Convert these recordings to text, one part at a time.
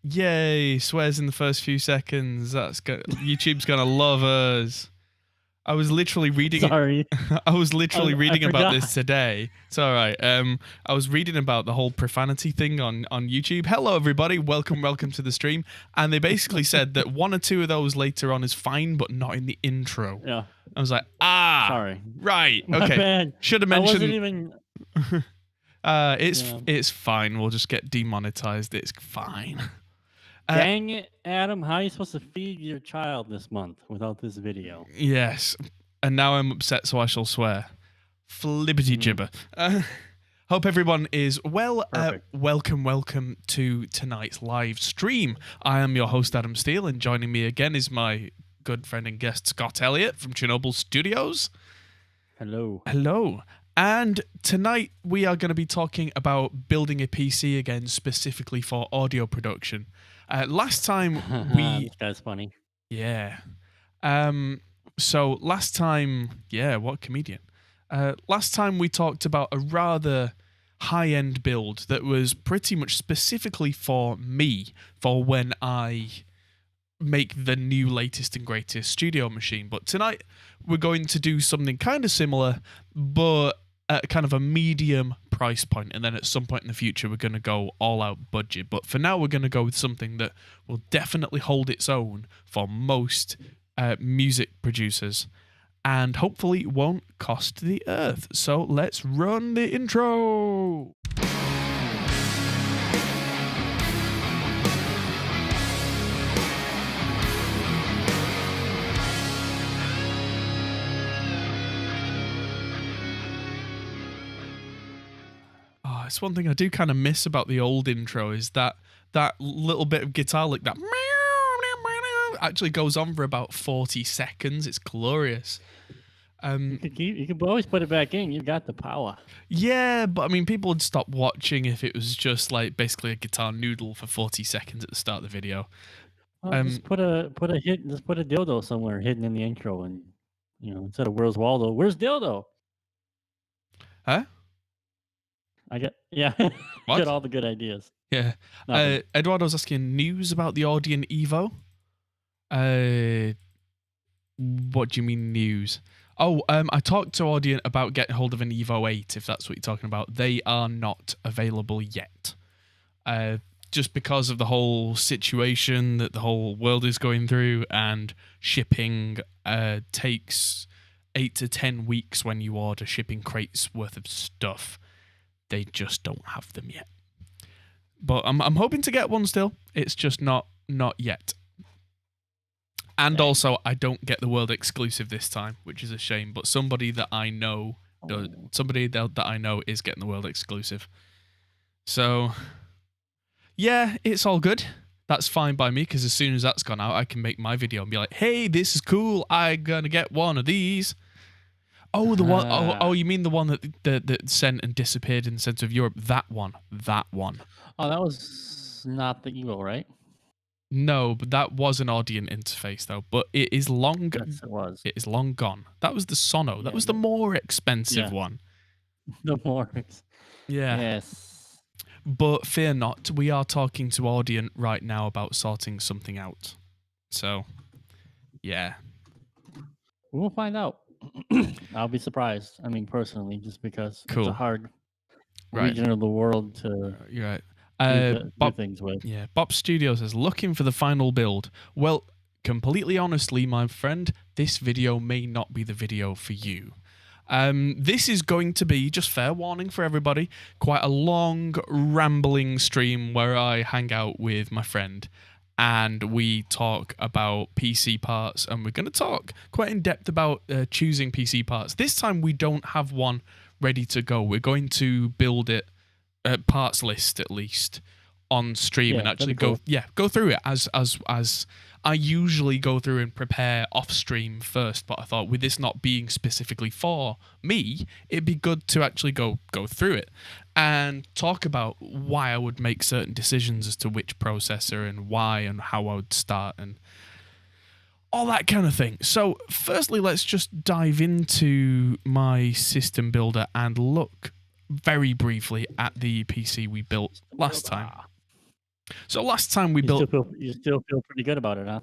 Yay, swears in the first few seconds. YouTube's gonna love us. I was literally reading Sorry. I was literally reading about forgot. this today. It's all right. I was reading about the whole profanity thing on YouTube. Hello everybody, welcome to the stream. And they basically said that one or two of those later on is fine, but not in the intro. Yeah. I was like, sorry. Right. My Okay. bad. Should have mentioned. I wasn't even. It's fine. We'll just get demonetized. It's fine. Dang it, Adam! How are you supposed to feed your child this month without this video? Yes, and now I'm upset, so I shall swear. Flibbity gibber. Hope everyone is well. Welcome to tonight's live stream. I am your host, Adam Steele, and joining me again is my good friend and guest, Scott Elliott from Chernobyl Studios. Hello. Hello. And tonight we are going to be talking about building a PC again, specifically for audio production. Last time This guy's funny. Yeah. So last time, what comedian? Last time we talked about a rather high-end build that was pretty much specifically for me, for when I make the new latest and greatest studio machine. But tonight we're going to do something kind of similar, but at kind of a medium price point, and then at some point in the future we're going to go all out budget. But for now we're going to go with something that will definitely hold its own for most music producers, and hopefully won't cost the earth. So let's run the intro. It's one thing I do kind of miss about the old intro is that little bit of guitar, like that actually goes on for about 40 seconds. It's glorious. You could always put it back in. You got the power. Yeah, but I mean, people would stop watching if it was just like basically a guitar noodle for 40 seconds at the start of the video. Well, just put a dildo somewhere hidden in the intro, and instead of "Where's Waldo," "Where's Dildo?" Huh? Get all the good ideas. Yeah. Eduardo's asking news about the Audion Evo. What do you mean news? Oh, I talked to Audion about getting hold of an Evo 8, if that's what you're talking about. They are not available yet. Just because of the whole situation that the whole world is going through, and shipping takes 8 to 10 weeks when you order shipping crates worth of stuff. They just don't have them yet. But I'm hoping to get one still. It's just not yet. And also, I don't get the world exclusive this time, which is a shame. But somebody that I know is getting the world exclusive. So, yeah, it's all good. That's fine by me, because as soon as that's gone out, I can make my video and be like, hey, this is cool. I'm going to get one of these. Oh, the one. Oh, you mean the one that sent and disappeared in the center of Europe? That one. Oh, that was not the Evo, right? No, but that was an Audion interface though. But it is long. Yes, it was. It is long gone. That was the Sono. That was the more expensive one. The more. Yeah. Yes. But fear not, we are talking to Audion right now about sorting something out. So, yeah. We'll find out. I'll be surprised. I mean, personally, just because it's a hard region of the world to do things with. Yeah, Bob Studio says, looking for the final build. Well, completely honestly, my friend, this video may not be the video for you. This is going to be, just fair warning for everybody, quite a long, rambling stream where I hang out with my friend and we talk about PC parts, and we're going to talk quite in depth about choosing PC parts. This time we don't have one ready to go. We're going to build it, parts list at least, on stream and actually go through it as I usually go through and prepare off stream first. But I thought with this not being specifically for me, it'd be good to actually go through it and talk about why I would make certain decisions as to which processor and why and how I would start and all that kind of thing. So firstly, let's just dive into my system builder and look very briefly at the PC we built last time. So last time we built... You still feel pretty good about it, huh?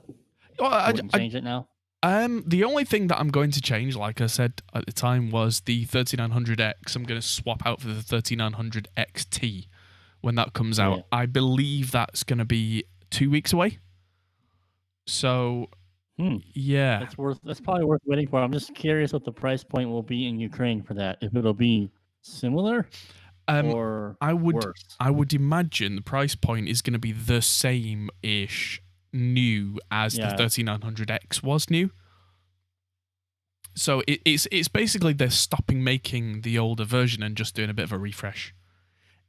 Well, I wouldn't change it now? The only thing that I'm going to change, like I said at the time, was the 3900X. I'm going to swap out for the 3900 XT when that comes out. I believe that's going to be 2 weeks away. So, yeah. That's probably worth waiting for. I'm just curious what the price point will be in Ukraine for that. If it'll be similar or worse. I would imagine the price point is going to be the same-ish new as the 3900X was new. So it's basically they're stopping making the older version and just doing a bit of a refresh.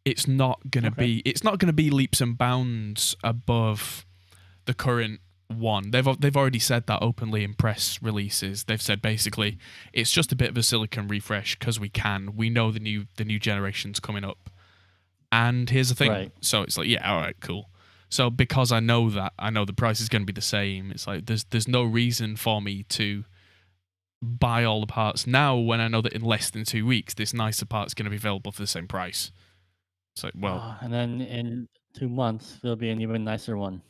It's not going to be leaps and bounds above the current one. They've already said that openly in press releases. They've said basically it's just a bit of a silicon refresh because we know the new generation's coming up. And here's the thing. Right. So it's like, yeah, all right, cool. So because I know the price is going to be the same, it's like there's no reason for me to buy all the parts now when I know that in less than 2 weeks this nicer part's going to be available for the same price. It's like, well, and then in 2 months there'll be an even nicer one.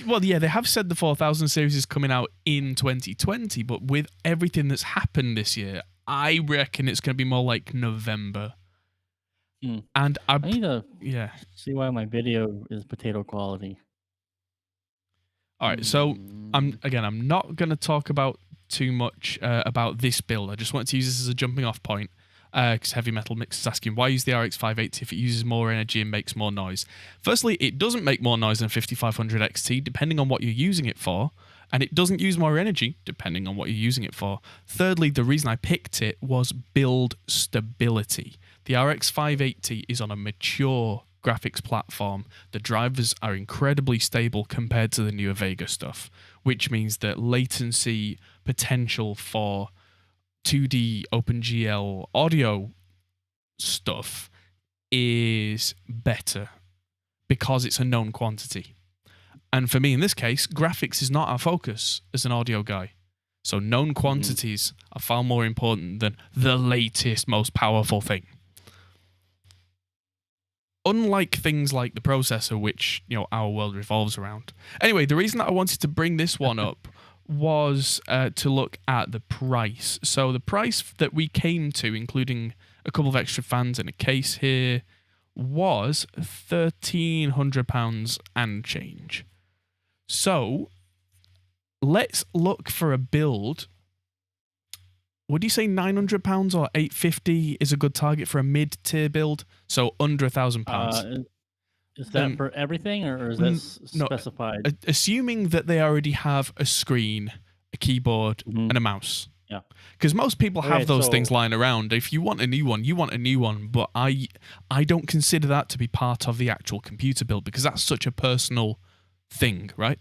Well, yeah, they have said the 4000 series is coming out in 2020, but with everything that's happened this year, I reckon it's going to be more like November. And I need to see why my video is potato quality. All right, so I'm not going to talk about too much about this build. I just want to use this as a jumping off point because Heavy Metal Mix is asking why use the RX 580 if it uses more energy and makes more noise. Firstly, it doesn't make more noise than 5500 XT depending on what you're using it for, and it doesn't use more energy depending on what you're using it for. Thirdly, the reason I picked it was build stability. The RX 580 is on a mature graphics platform. The drivers are incredibly stable compared to the newer Vega stuff, which means that latency potential for 2D OpenGL audio stuff is better because it's a known quantity. And for me, in this case, graphics is not our focus as an audio guy. So known quantities are far more important than the latest, most powerful thing. Unlike things like the processor, which, our world revolves around. Anyway, the reason that I wanted to bring this one up was to look at the price. So the price that we came to, including a couple of extra fans and a case here, was £1,300 and change. So let's look for a build. Would you say £900 or £850 is a good target for a mid-tier build? So under £1,000. Is that for everything, or is that specified? No, assuming that they already have a screen, a keyboard, and a mouse. Yeah. Because most people have those things lying around. If you want a new one, you want a new one. But I don't consider that to be part of the actual computer build because that's such a personal thing, right?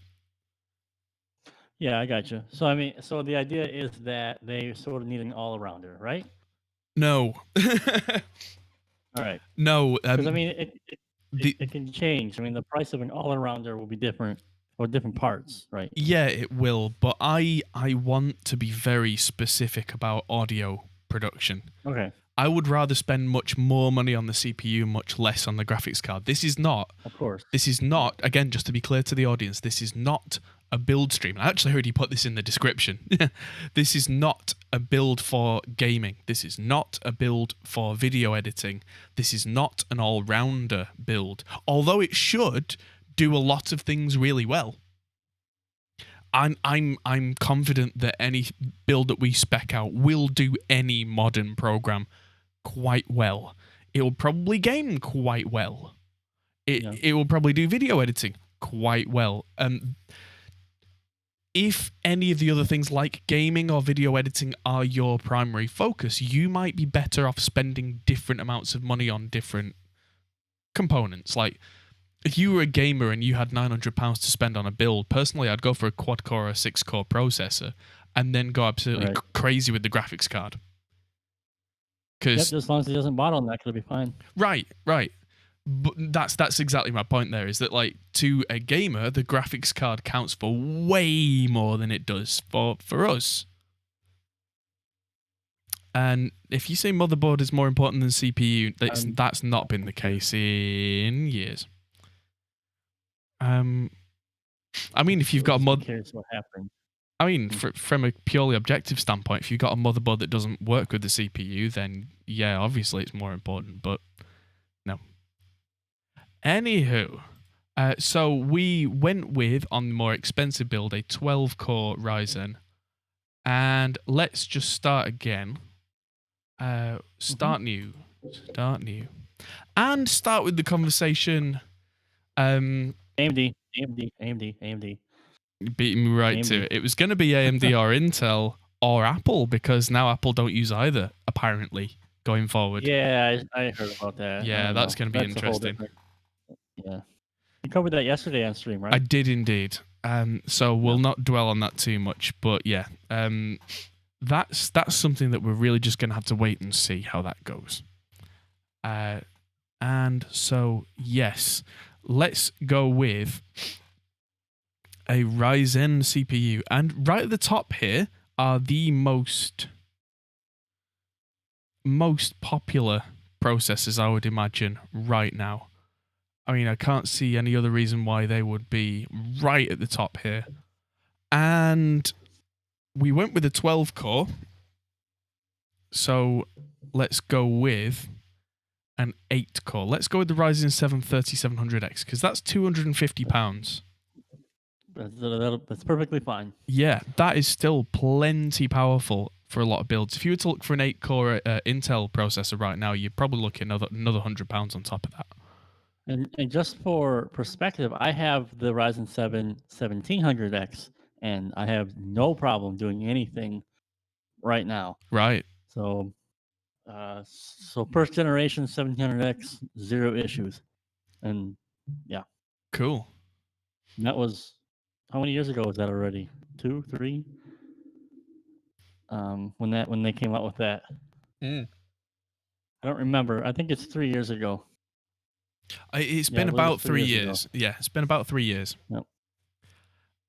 Yeah, I got you. So the idea is that they sort of need an all-arounder, right? No. All right. No. Because it can change. The price of an all-arounder will be different for different parts, right? Yeah, it will. But I want to be very specific about audio production. Okay. I would rather spend much more money on the CPU, much less on the graphics card. This is not. Of course. This is not, again, just to be clear to the audience, this is not a build stream. I actually heard you put this in the description. This is not a build for gaming. This is not a build for video editing. This is not an all-rounder build. Although it should do a lot of things really well. I'm confident that any build that we spec out will do any modern program quite well. It will probably game quite well. It will probably do video editing quite well. If any of the other things like gaming or video editing are your primary focus, you might be better off spending different amounts of money on different components. Like, if you were a gamer and you had £900 to spend on a build, personally, I'd go for a quad-core or a 6-core processor and then go absolutely crazy with the graphics card. As long as it doesn't bottleneck, it'll be fine. Right. But that's exactly my point there, is that, like, to a gamer, the graphics card counts for way more than it does for us. And if you say motherboard is more important than CPU, that's not been the case in years. I mean, if you've got a curious what happened. I mean, from a purely objective standpoint, if you've got a motherboard that doesn't work with the CPU, then yeah, obviously it's more important, but no. Anywho, so we went with, on the more expensive build, a 12-core Ryzen. And let's just start again. Start new. And start with the conversation. AMD. Beating me right AMD. to it. It was going to be AMD or Intel or Apple, because now Apple don't use either, apparently, going forward. Yeah, I heard about that. Yeah, that's going to be interesting. Yeah. You covered that yesterday on stream, right? I did indeed. So we'll not dwell on that too much, but yeah, that's something that we're really just going to have to wait and see how that goes. And so, yes, let's go with a Ryzen CPU. And right at the top here are the most popular processors, I would imagine, right now. I mean, I can't see any other reason why they would be right at the top here. And we went with a 12-core. So let's go with an 8-core. Let's go with the Ryzen 7 3700X, because that's £250. That's perfectly fine. Yeah, that is still plenty powerful for a lot of builds. If you were to look for an 8-core Intel processor right now, you're probably looking at another £100 on top of that. And just for perspective, I have the Ryzen 7 1700X, and I have no problem doing anything right now. Right. So, first generation 1700X, 0 issues, and yeah. Cool. And that was, how many years ago was that already? 2, 3? When they came out with that. I don't remember. I think it's 3 years ago. It's been about 3 years. Yeah, it's been about 3 years. Yep.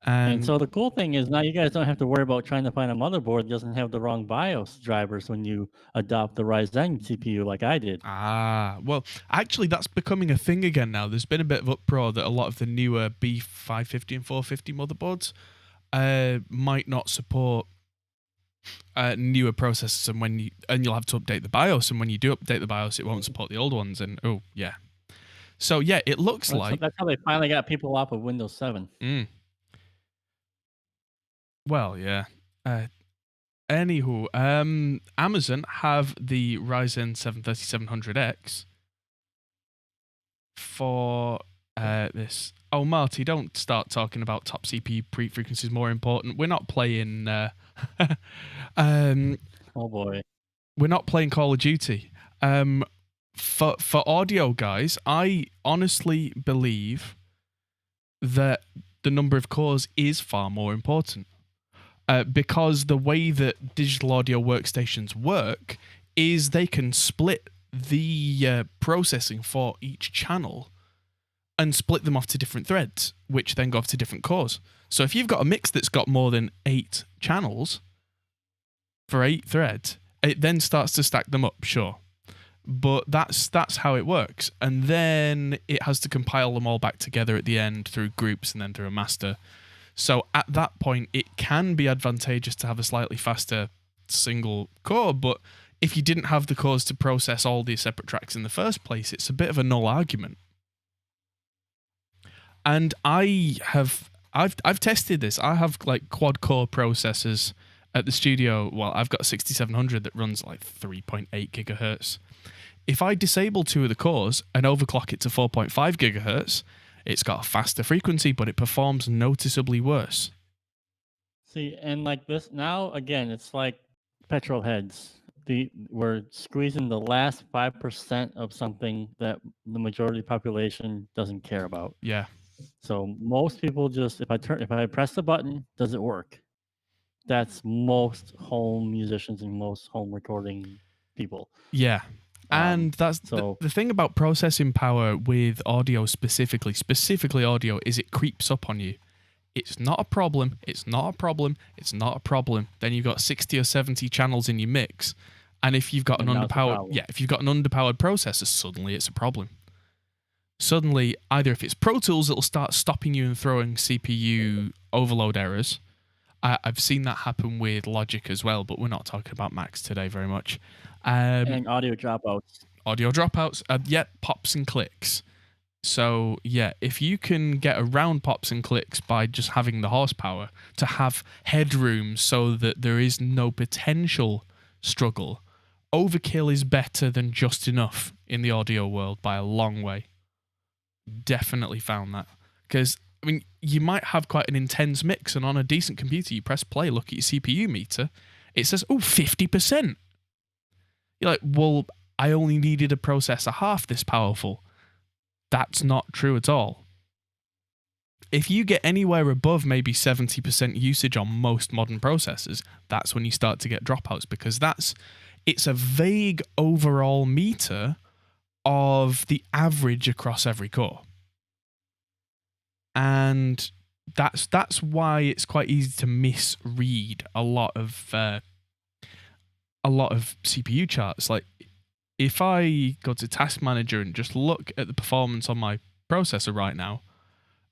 And so the cool thing is now you guys don't have to worry about trying to find a motherboard that doesn't have the wrong BIOS drivers when you adopt the Ryzen CPU like I did. Well, actually that's becoming a thing again now. There's been a bit of uproar that a lot of the newer B550 and 450 motherboards might not support newer processors, and you'll have to update the BIOS, and when you do update the BIOS, it won't support the old ones, and oh yeah. So yeah, it looks like that's how they finally got people off of Windows 7. Well, yeah. Anywho, Amazon have the Ryzen 7 3700X for this. Oh, Marty, don't start talking about top CPU frequencies more important. We're not playing. Oh boy, we're not playing Call of Duty. For audio, guys, I honestly believe that the number of cores is far more important. Because the way that digital audio workstations work is they can split the processing for each channel and split them off to different threads, which then go off to different cores. So if you've got a mix that's got more than 8 channels for 8 threads, it then starts to stack them up, sure. But that's how it works. And then it has to compile them all back together at the end through groups and then through a master. So at that point, it can be advantageous to have a slightly faster single core, but if you didn't have the cores to process all these separate tracks in the first place, it's a bit of a null argument. And I've tested this. I have like quad core processors at the studio. Well, I've got a 6700 that runs like 3.8 gigahertz. If I disable 2 of the cores and overclock it to 4.5 gigahertz, it's got a faster frequency, but it performs noticeably worse. See, and like this, now, again, it's like petrol heads. We're squeezing the last 5% of something that the majority of the population doesn't care about. Yeah. So most people just, if I press the button, does it work? That's most home musicians and most home recording people. Yeah. And that's the thing about processing power with audio specifically audio, is it creeps up on you. It's not a problem. It's not a problem. It's not a problem. Then you've got 60 or 70 channels in your mix. And if you've got an underpowered processor, suddenly it's a problem. suddenly either if it's Pro Tools, it'll start stopping you and throwing CPU overload errors. I've seen that happen with Logic as well, but we're not talking about Macs today very much. And audio dropouts. Audio dropouts, pops and clicks. So yeah, if you can get around pops and clicks by just having the horsepower to have headroom so that there is no potential struggle, overkill is better than just enough in the audio world by a long way. Definitely found that. Because, I mean, you might have quite an intense mix, and on a decent computer, you press play, look at your CPU meter, it says, 50%. You're like, well, I only needed a processor half this powerful. That's not true at all. If you get anywhere above maybe 70% usage on most modern processors, that's when you start to get dropouts, because it's a vague overall meter of the average across every core. And that's why it's quite easy to misread a lot of CPU charts. Like, if I go to Task Manager and just look at the performance on my processor right now,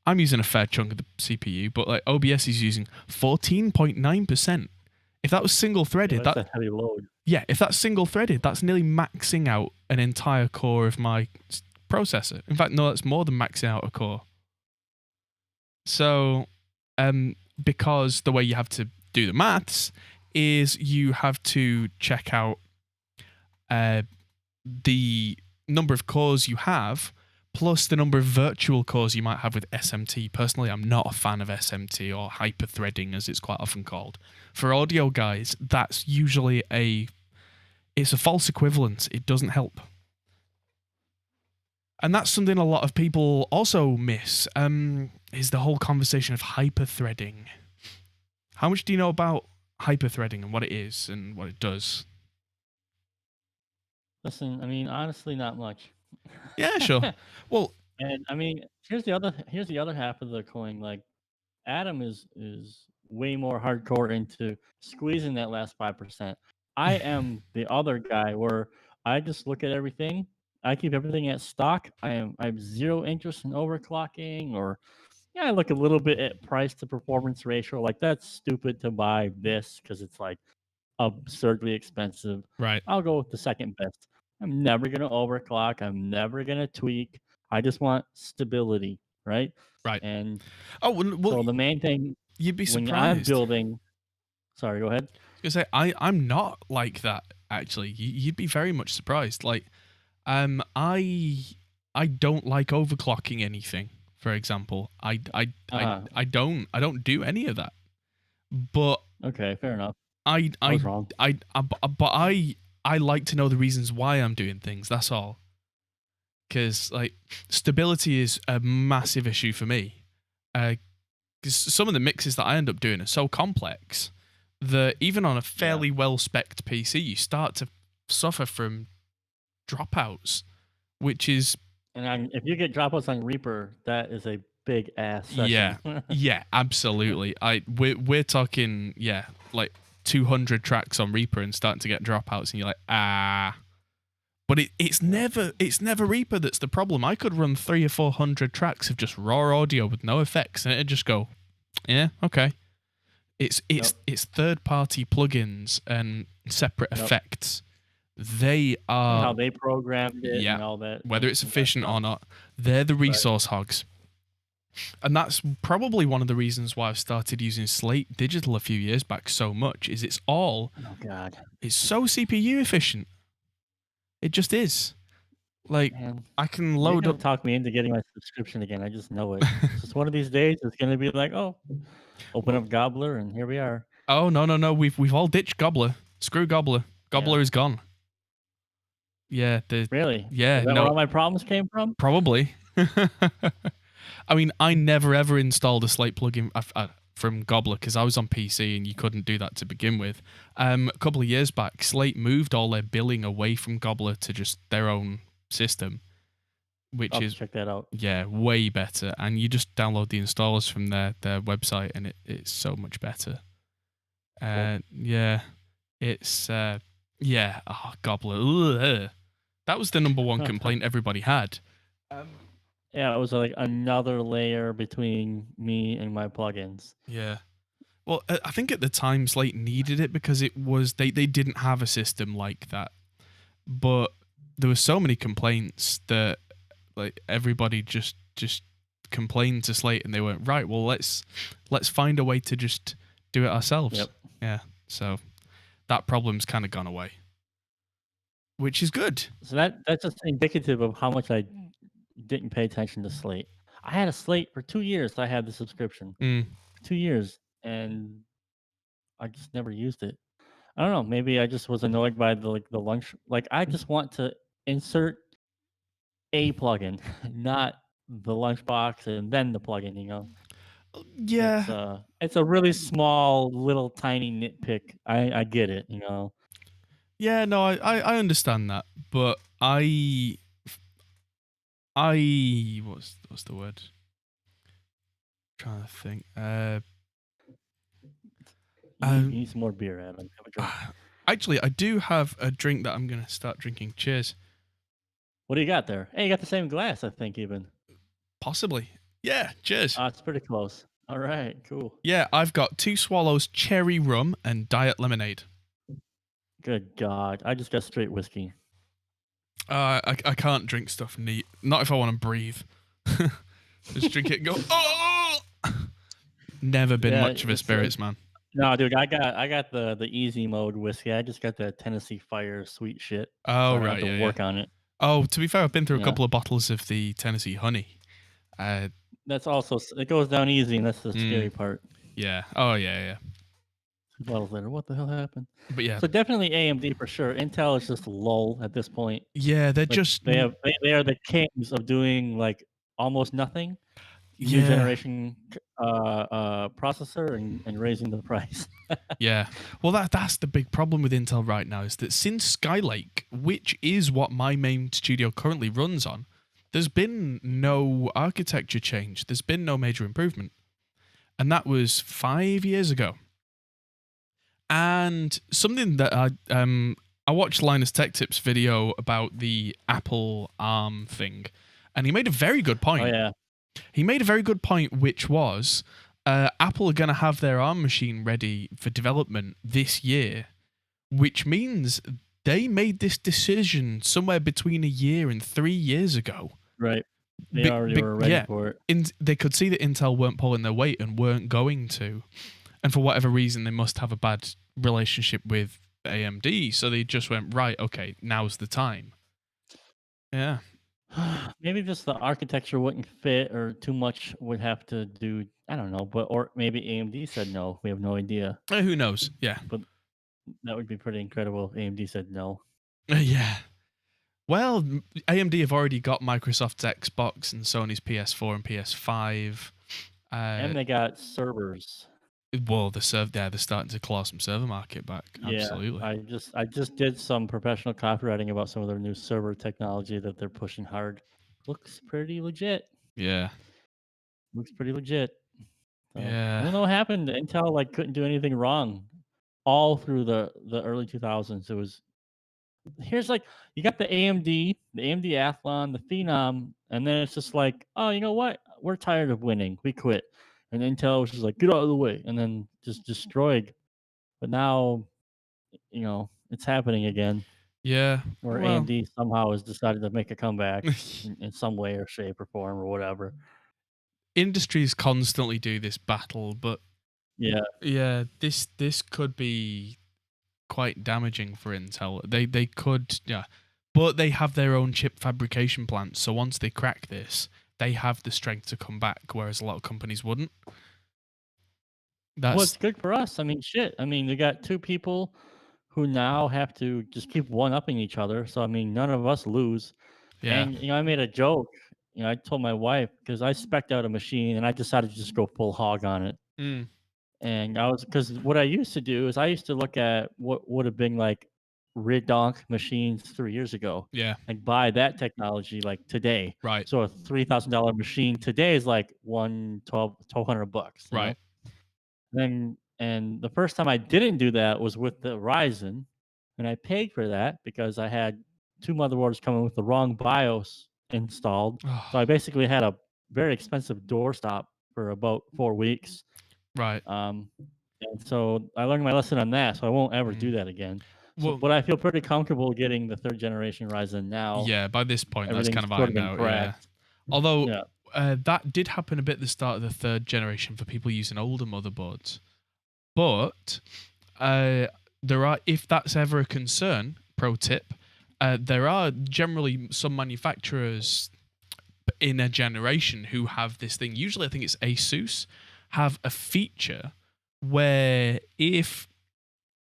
I'm using a fair chunk of the CPU, but like OBS is using 14.9%. If that was single-threaded, that's a heavy load. Yeah, if that's single-threaded, that's nearly maxing out an entire core of my processor. In fact, no, that's more than maxing out a core. So, because the way you have to do the maths is you have to check out the number of cores you have plus the number of virtual cores you might have with SMT. Personally, I'm not a fan of SMT, or hyper-threading as it's quite often called. For audio guys, that's usually it's a false equivalent. It doesn't help. And that's something a lot of people also miss, is the whole conversation of hyper-threading. How much do you know about hyper-threading and what it is and what it does? Listen, I mean, honestly, not much. Yeah, sure. Well, and I mean, here's the other half of the coin. Like, Adam is way more hardcore into squeezing that last 5%. I am the other guy where I just look at everything. I keep everything at stock. I have zero interest in overclocking, or I look a little bit at price to performance ratio. Like, that's stupid to buy this because it's like absurdly expensive. right. I'll go with the second best. I'm never gonna overclock. I'm never gonna tweak. I just want stability, right? Right. And well, so the main thing you'd be surprised. when I'm building, sorry, go ahead. I was gonna say I'm not like that actually. You'd be very much surprised. Like, I don't like overclocking anything. For example, I don't do any of that. But okay, fair enough. I was wrong. I like to know the reasons why I'm doing things. That's all. Because like stability is a massive issue for me. Because some of the mixes that I end up doing are so complex that even on a fairly well-spec'd PC, you start to suffer from dropouts, which is... And if you get dropouts on Reaper, that is a big ass session. Yeah, absolutely. We're talking, like 200 tracks on Reaper and starting to get dropouts, and you're like, But it's never Reaper that's the problem. I could run 300 or 400 tracks of just raw audio with no effects, and it'd just go, yeah, okay. It's third-party plugins and separate effects. They are... how they programmed it and all that. Whether it's efficient or not, they're the resource hogs. And that's probably one of the reasons why I've started using Slate Digital a few years back so much, is it's so CPU efficient. It just is. Like, man, I can load up... talk me into getting my subscription again. I just know it. Just one of these days, it's going to be like, open up Gobbler, and here we are. Oh, no. We've all ditched Gobbler. Screw Gobbler. Gobbler is gone. Yeah. Really? Yeah. Is that where all my problems came from? Probably. I mean, I never ever installed a Slate plugin from Gobbler because I was on PC and you couldn't do that to begin with. A couple of years back, Slate moved all their billing away from Gobbler to just their own system, which is... check that out. Yeah, way better. And you just download the installers from their website, and it's so much better. Yeah, it's... Gobbler. Ugh. That was the number one complaint everybody had. Yeah, it was like another layer between me and my plugins. Yeah. Well, I think at the time Slate needed it because it was they didn't have a system like that. But there were so many complaints that like everybody just complained to Slate and they went, right, well let's find a way to just do it ourselves. Yep. Yeah. So that problem's kind of gone away, which is good. So that's just indicative of how much I didn't pay attention to Slate. I had a Slate for 2 years. I had the subscription Mm. for 2 years, and I just never used it. I don't know. Maybe I just was annoyed by the lunch. Like I just want to insert a plugin, not the lunchbox and then the plugin. Yeah. It's a really small, little, tiny nitpick. I get it. Yeah, no, I understand that, but I what's the word? Trying to think. You need some more beer, Adam. Have a drink. Actually, I do have a drink that I'm gonna start drinking. Cheers. What do you got there? Hey, you got the same glass, I think, even. Possibly. Yeah. Cheers. It's pretty close. All right, cool. Yeah, I've got 2 Swallows cherry rum and diet lemonade. Good God, I just got straight whiskey. I can't drink stuff neat. Not if I want to breathe. Just drink it and go, oh! Never been Yeah, much of a spirits man. No, dude, I got the easy mode whiskey. I just got the Tennessee Fire sweet shit. Oh, so I don't right, have to yeah, work on it. Oh, to be fair, I've been through a Yeah. couple of bottles of the Tennessee honey. That's also it goes down easy, and that's the scary part. Yeah. Oh, yeah. 2 bottles later, what the hell happened? But yeah. So definitely AMD for sure. Intel is just lull at this point. Yeah, they're Like, just they are the kings of doing like almost nothing. New Yeah. generation processor and raising the price. Yeah. Well, that's the big problem with Intel right now is that since Skylake, which is what my main studio currently runs on, there's been no architecture change. There's been no major improvement. And that was 5 years ago. And something that I watched Linus Tech Tips video about the Apple ARM thing, and he made a very good point. Oh yeah. He made a very good point, which was Apple are going to have their ARM machine ready for development this year, which means they made this decision somewhere between a year and 3 years ago. Right. They already were ready for it. They could see that Intel weren't pulling their weight and weren't going to. And for whatever reason, they must have a bad relationship with AMD. So they just went, right, okay, now's the time. Yeah. Maybe just the architecture wouldn't fit or too much would have to do. I don't know. Or maybe AMD said no. We have no idea. Who knows? Yeah. But that would be pretty incredible. AMD said no. Yeah. Well, AMD have already got Microsoft's Xbox and Sony's PS4 and PS5. And they got servers. Well, they're starting to claw some server market back. Yeah, Absolutely. I just did some professional copywriting about some of their new server technology that they're pushing hard. Looks pretty legit. Yeah. Looks pretty legit. So, Yeah. I don't know what happened. Intel couldn't do anything wrong all through the early 2000s. It was here's you got the AMD Athlon, the Phenom, and then it's just like, oh, you know what? We're tired of winning. We quit. And Intel was just like, get out of the way, and then just destroyed. But now, it's happening again. Yeah. Or AMD somehow has decided to make a comeback in some way or shape or form or whatever. Industries constantly do this battle, but yeah, this could be quite damaging for Intel. They could, but they have their own chip fabrication plants. So once they crack this, they have the strength to come back, whereas a lot of companies wouldn't. Well, it's good for us. I mean, shit. I mean, we got 2 people who now have to just keep one-upping each other. So, I mean, none of us lose. Yeah. And, I made a joke. I told my wife, because I spec'd out a machine and I decided to just go full hog on it. And because what I used to do is I used to look at what would have been like redonk machines 3 years ago. Yeah. And buy that technology like today. Right. So a $3,000 machine today is like $1,200. Right. And the first time I didn't do that was with the Ryzen, and I paid for that because I had 2 motherboards coming with the wrong BIOS installed. So Oh, I basically had a very expensive doorstop for about 4 weeks. right. And so I learned my lesson on that, so I won't ever do Mm. that again. So, Well, but I feel pretty comfortable getting the 3rd generation Ryzen now. yeah, by this point, that's Everything's kind of sort of ironed been out, yeah. cracked. Although, Yeah, that did happen a bit at the start of the 3rd generation for people using older motherboards. But there are, if that's ever a concern, pro tip, there are generally some manufacturers in a generation who have this thing. Usually, I think it's Asus have a feature where if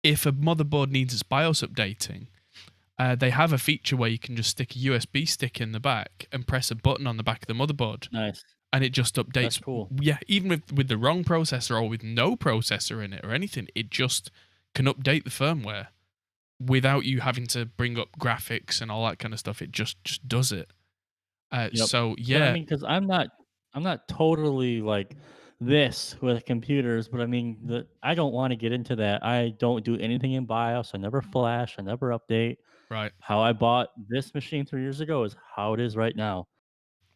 a motherboard needs its BIOS updating, they have a feature where you can just stick a USB stick in the back and press a button on the back of the motherboard, nice. and it just That's updates. cool. Yeah, even with the wrong processor or with no processor in it or anything, it just can update the firmware without you having to bring up graphics and all that kind of stuff. It just does it. Yep. So But I yeah, mean, because I'm not totally like this with computers, but I mean, I don't want to get into that. I don't do anything in BIOS. I never flash. I never update. right, How I bought this machine 3 years ago is how it is right now,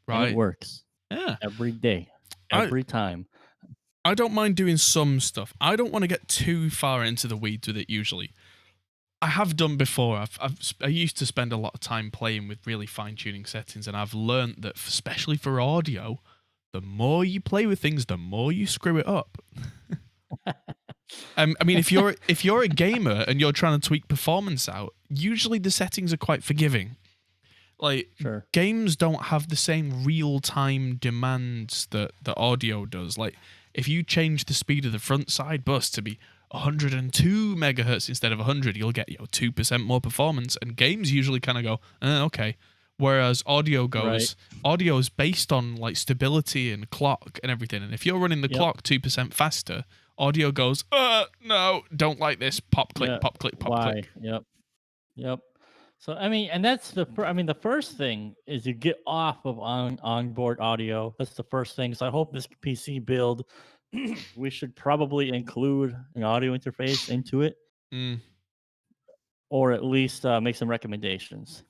and it right. works Yeah, every day, I every time. I don't mind doing some stuff. I don't want to get too far into the weeds with it. Usually, I have done before. I used to spend a lot of time playing with really fine tuning settings, and I've learned that, especially for audio, the more you play with things, the more you screw it up. I mean, if you're a gamer and you're trying to tweak performance out, usually the settings are quite forgiving. Like, Sure. games don't have the same real time demands that the audio does. Like, if you change the speed of the front side bus to be 102 megahertz instead of 100, you'll get 2% more performance. And games usually kind of go, okay. Whereas Right. audio is based on like stability and clock and everything. And if you're running the Yep. clock 2% faster, audio goes, no, don't like this. Pop click, Yeah. pop click, pop Why? click. Yep. Yep. So I mean, and that's I mean, the first thing is you get off of onboard audio. That's the first thing. So I hope this PC build, we should probably include an audio interface into it, Mm. or at least make some recommendations.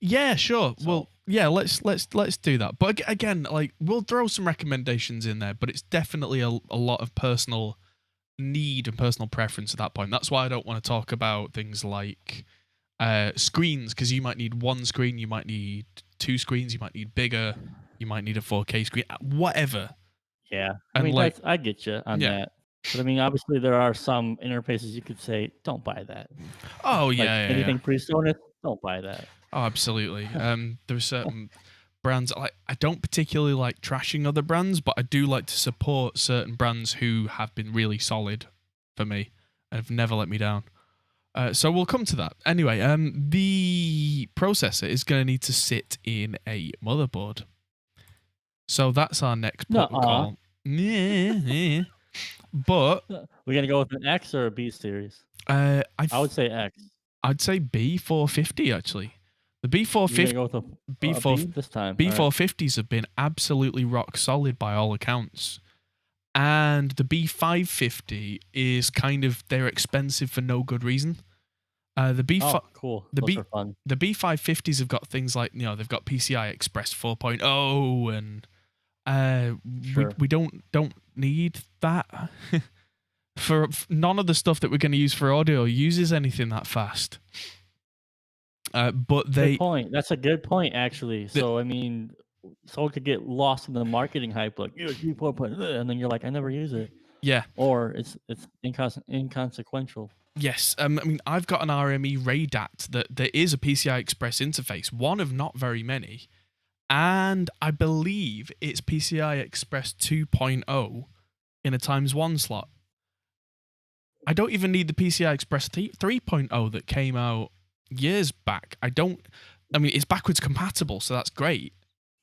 Yeah, sure. So Well, yeah, let's do that. But again, like we'll throw some recommendations in there, but it's definitely a lot of personal need and personal preference at that point. That's why I don't want to talk about things like screens, because you might need one screen, you might need two screens, you might need bigger, you might need a 4K screen, whatever. yeah, I And mean like, I get you on yeah. that. But I mean, obviously there are some interfaces you could say don't buy that. Oh Like yeah, yeah, yeah. anything pre-Sonus, don't buy that. Oh, absolutely. There are certain brands I don't particularly like trashing other brands, but I do like to support certain brands who have been really solid for me and have never let me down. So we'll come to that. Anyway, the processor is going to need to sit in a motherboard. So that's our next Nuh-uh. protocol. Yeah. But We're gonna go with an X or a B series. I I would say X. I'd say B450 actually. The You're gonna B450 go with a B4 B this time. All right. B450s have been absolutely rock solid by all accounts. And the B550 is kind of, they're expensive for no good reason. The Oh, cool. the Those B are fun. the B550s have got things like, they've got PCI Express 4.0 and Sure. we don't need that. For none of the stuff that we're going to use for audio uses anything that fast. But Good point. That's a good point, actually. the, So I mean, someone could get lost in the marketing hype, like USB 4.0, and then you're like, I never use it, yeah. or it's inconsequential. Yes, I mean, I've got an RME RAIDAT that there is a PCI Express interface, one of not very many, and I believe it's PCI Express 2.0 in a ×1 slot. I don't even need the PCI Express 3.0 that came out years back. I mean, it's backwards compatible, so that's great,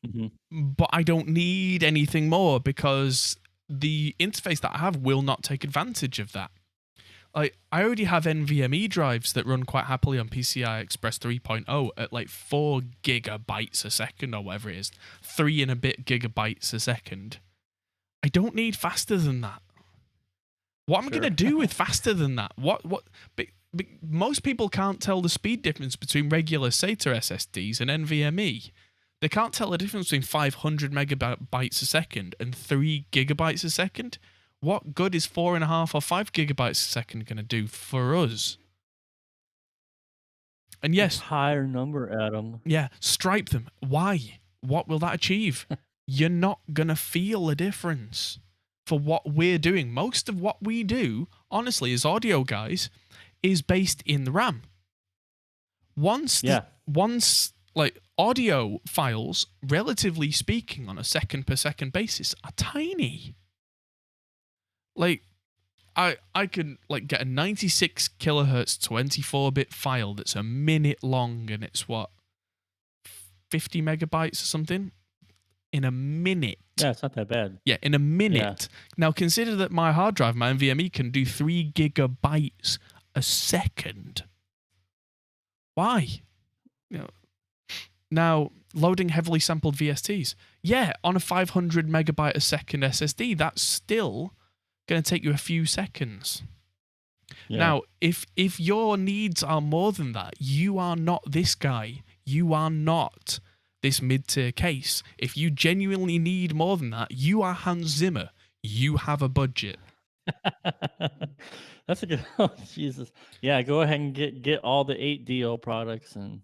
Hmm. but I don't need anything more because the interface that I have will not take advantage of that. Like, I already have NVMe drives that run quite happily on PCI Express 3.0 at like 4 gigabytes a second or whatever it is, 3 and a bit gigabytes a second. I don't need faster than that. What am I Sure. going to do with faster than that? Most people can't tell the speed difference between regular SATA SSDs and NVMe. They can't tell the difference between 500 megabytes a second and 3 gigabytes a second. What good is 4.5 or 5 gigabytes a second going to do for us? And yes, higher number, Adam. yeah, stripe them. Why? What will that achieve? You're not going to feel a difference for what we're doing. Most of what we do, honestly, as audio guys, is based in the RAM. Once like audio files, relatively speaking, on a second per second basis, are tiny. Like, I could like get a 96 kilohertz 24-bit file that's a minute long, and it's what, 50 megabytes or something in a minute. Yeah, it's not that bad. Yeah, in a minute. Yeah. Now consider that my hard drive, my NVMe, can do 3 gigabytes a second. Why? You know, now loading heavily sampled VSTs. Yeah, on a 500 megabyte a second SSD, that's still going to take you a few seconds. Yeah. Now, if your needs are more than that, you are not this guy. You are not this mid-tier case. If you genuinely need more than that, you are Hans Zimmer. You have a budget. That's a good. Oh, Jesus. Yeah, go ahead and get all the 8DO products and.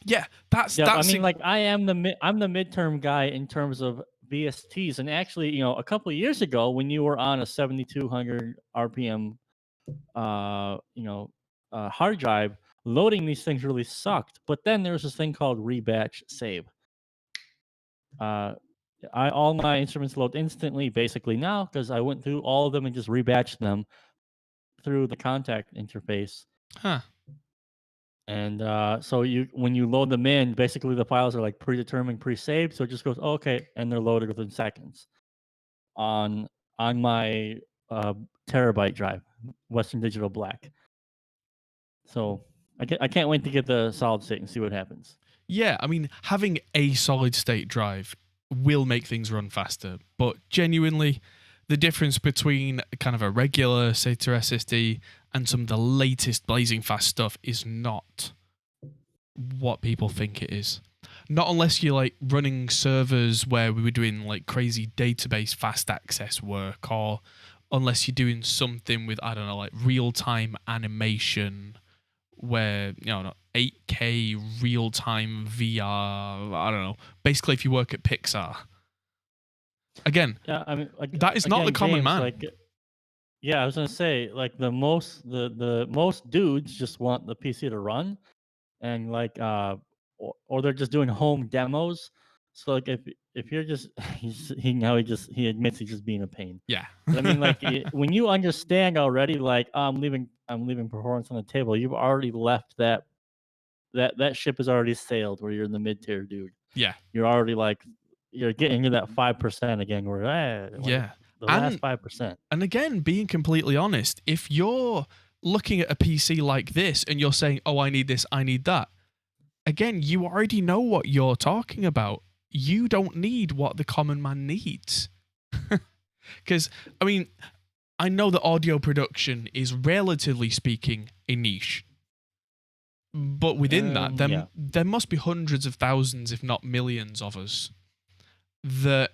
Yeah, that's. I mean, like I'm the midterm guy in terms of VSTs, and actually, you know, a couple of years ago when you were on a 7200 RPM, hard drive, loading these things really sucked. But then there was this thing called rebatch save. All my instruments load instantly, basically now, because I went through all of them and just rebatched them through the contact interface. Huh. And so when you load them in, basically the files are like predetermined, pre-saved. So it just goes, oh, okay, and they're loaded within seconds on my terabyte drive, Western Digital Black. So I can't wait to get the solid state and see what happens. Yeah, I mean, having a solid state drive will make things run faster, but genuinely, the difference between kind of a regular SATA SSD and some of the latest blazing fast stuff is not what people think it is. Not unless you're like running servers where we were doing like crazy database fast access work, or unless you're doing something with, I don't know, like real-time animation where, you know, 8K real-time VR, I don't know. Basically, if you work at Pixar. Again, yeah, I mean, like, that is not the common man. Like, yeah, I was gonna say, like, the most dudes just want the PC to run, and like, or they're just doing home demos. So like, if you're just he admits he's just being a pain. Yeah, but I mean, like, when you understand already, like, I'm leaving performance on the table. You've already left that ship has already sailed. Where you're in the mid tier, dude. Yeah, you're already like. You're getting into that 5% again. Where yeah, the last 5%. And again, being completely honest, if you're looking at a PC like this and you're saying, "Oh, I need this, I need that," again, you already know what you're talking about. You don't need what the common man needs. Because I mean, I know that audio production is, relatively speaking, a niche. But within that, there must be hundreds of thousands, if not millions, of us that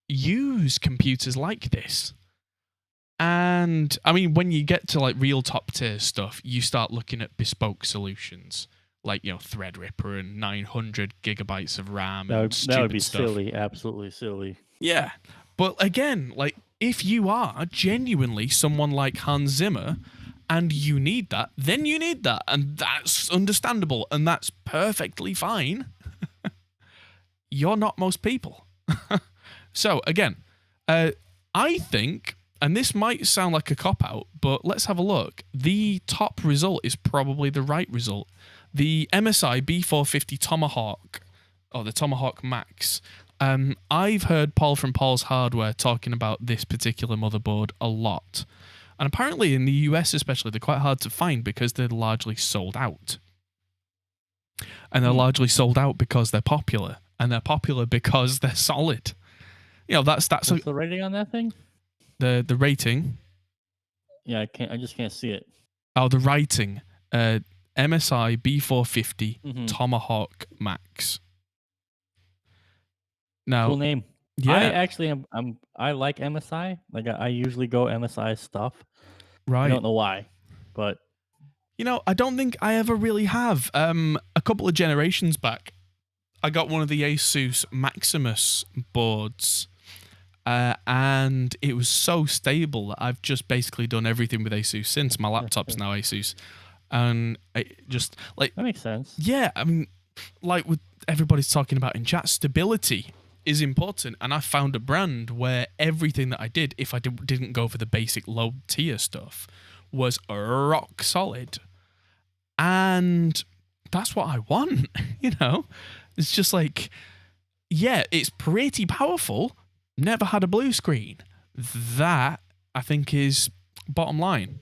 use computers like this. And I mean, when you get to like real top tier stuff, you start looking at bespoke solutions like, you know, Threadripper and 900 gigabytes of RAM. That would be stuff. Silly, absolutely silly. Yeah, but again, like, if you are genuinely someone like Hans Zimmer and you need that, then you need that, and that's understandable, and that's perfectly fine. You're not most people. So again, I think, and this might sound like a cop-out, but let's have a look. The top result is probably the right result. The MSI B450 Tomahawk, or the Tomahawk Max. I've heard Paul from Paul's Hardware talking about this particular motherboard a lot. And apparently in the US especially, they're quite hard to find because they're largely sold out. And they're largely sold out because they're popular. And they're popular because they're solid. You know, that's What's the rating on that thing? The rating. Yeah, I just can't see it. Oh, the rating. MSI B450 Tomahawk Max. Now, Cool name. I yeah, actually am. I like MSI. Like I usually go MSI stuff. I right. don't know why, but You know, I don't think I ever really have. A couple of generations back, I got one of the Asus Maximus boards, and it was so stable that I've just basically done everything with Asus since. My laptop's now Asus, and it just like, that makes sense. yeah, I mean, like with everybody's talking about in chat, stability is important, and I found a brand where everything that I did, if I didn't go for the basic low tier stuff, was rock solid. And that's what I want, you know? It's just like, yeah, it's pretty powerful. Never had a blue screen. That, I think, is bottom line.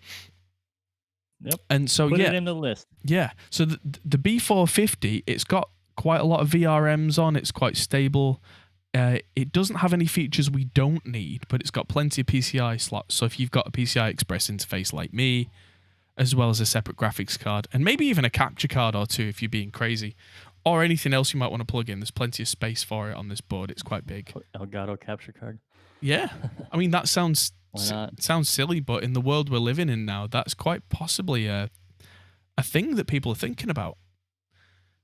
Yep. And so, Put yeah. it in the list. Yeah. So the B450, it's got quite a lot of VRMs on. It's quite stable. It doesn't have any features we don't need, but it's got plenty of PCI slots. So if you've got a PCI Express interface like me, as well as a separate graphics card, and maybe even a capture card or two if you're being crazy, or anything else you might want to plug in, there's plenty of space for it on this board. It's quite big. Elgato capture card. Yeah. I mean, that sounds silly, but in the world we're living in now, that's quite possibly a thing that people are thinking about.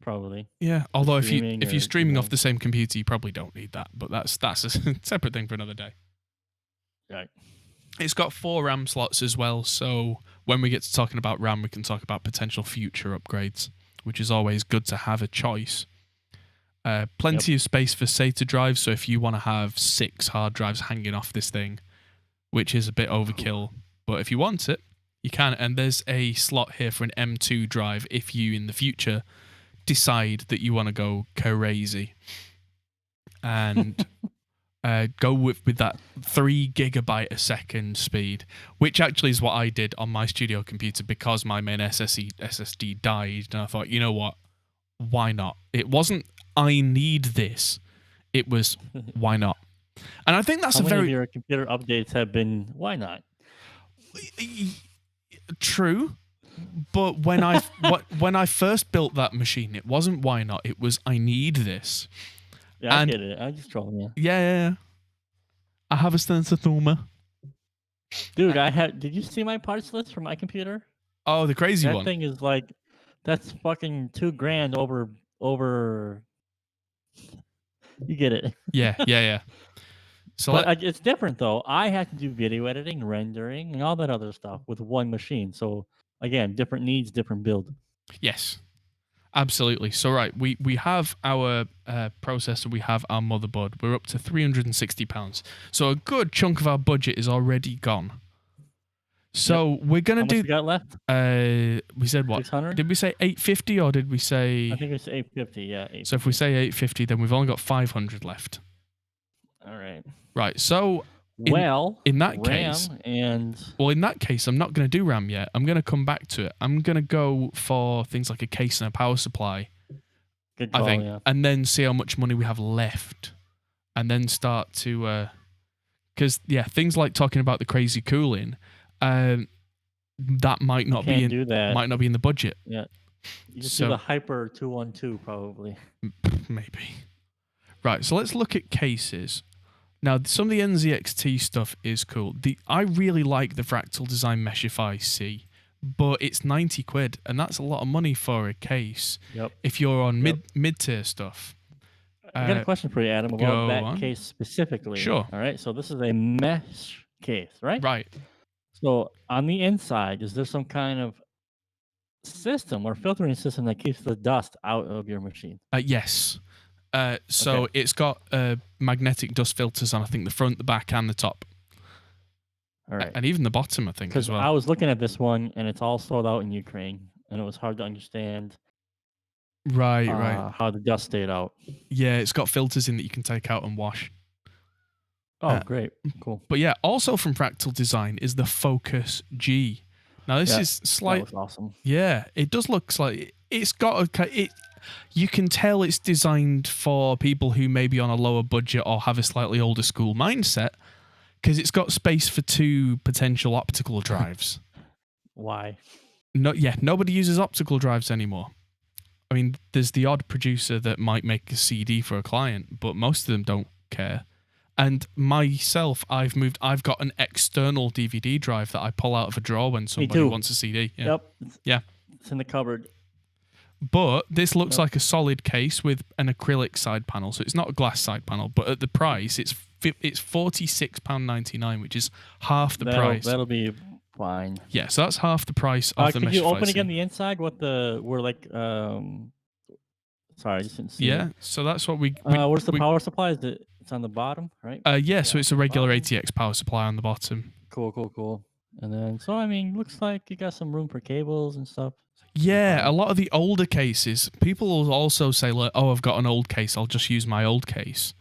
Probably. Yeah. Although if you're streaming off the same computer, you probably don't need that. But that's a separate thing for another day. Right. It's got 4 RAM slots as well, so when we get to talking about RAM, we can talk about potential future upgrades, which is always good to have a choice. Plenty of space for SATA drives, so if you want to have 6 hard drives hanging off this thing, which is a bit overkill, but if you want it, you can. And there's a slot here for an M2 drive if you, in the future, decide that you want to go crazy and go with that 3 gigabyte a second speed, which actually is what I did on my studio computer because my main SSD died, and I thought, you know what, why not? It wasn't I need this, it was why not? And I think that's How many of your computer updates have been why not? True, but when I first built that machine, it wasn't why not, it was I need this. Yeah, I get it. I'm just trolling you. Yeah. I have a sense of humor. Dude, did you see my parts list for my computer? Oh, the crazy one. That thing is like, that's fucking $2,000 over. You get it. Yeah. So but it's different though. I had to do video editing, rendering, and all that other stuff with one machine. So again, different needs, different build. Yes. Absolutely. So, right, we have our processor, we have our motherboard. We're up to £360. So a good chunk of our budget is already gone. So we're going to do... How much we got left? We said what? 600? Did we say 850 or did we say... I think it's 850, yeah. 850. So if we say 850, then we've only got 500 left. All right. Right, so... in that case, I'm not going to do RAM yet. I'm going to come back to it. I'm going to go for things like a case and a power supply. Good call, I think, yeah. and then see how much money we have left, and then start to, because things like talking about the crazy cooling, that might not be in the budget. Yeah, you just do the Hyper 212 probably. Maybe. Right, so let's look at cases. Now, some of the NZXT stuff is cool. I really like the Fractal Design Meshify C, but it's 90 quid, and that's a lot of money for a case. Yep. If you're on mid-tier stuff. I got a question for you, Adam, about that case specifically. Sure. All right, so this is a mesh case, right? Right. So on the inside, is there some kind of system or filtering system that keeps the dust out of your machine? Yes. So it's got magnetic dust filters on, I think, the front, the back, and the top. All right. And even the bottom, I think, as well. I was looking at this one, and it's all sold out in Ukraine, and it was hard to understand right. How the dust stayed out. Yeah, it's got filters in that you can take out and wash. Oh, great. Cool. But yeah, also from Fractal Design is the Focus G. Now, this is slight. That was awesome. Yeah, it does look like it's got you can tell it's designed for people who may be on a lower budget or have a slightly older school mindset, because it's got space for 2 potential optical drives. Why? Nobody uses optical drives anymore. I mean, there's the odd producer that might make a CD for a client, but most of them don't care. And myself, I've got an external DVD drive that I pull out of a drawer when somebody wants a CD. Yeah. Yep. Yeah. It's in the cupboard. But this looks like a solid case with an acrylic side panel, so it's not a glass side panel. But at the price, it's £46.99, which is half the price. That'll be fine. Yeah, so that's half the price of the mesh. Could you open again the inside? Sorry, I just didn't see. Yeah, so that's what we where's the power supply? It's on the bottom, right? Yeah, so it's a regular ATX power supply on the bottom. Cool. And then, so I mean, looks like you got some room for cables and stuff. Yeah, a lot of the older cases, people will also say, like, oh, I've got an old case, I'll just use my old case.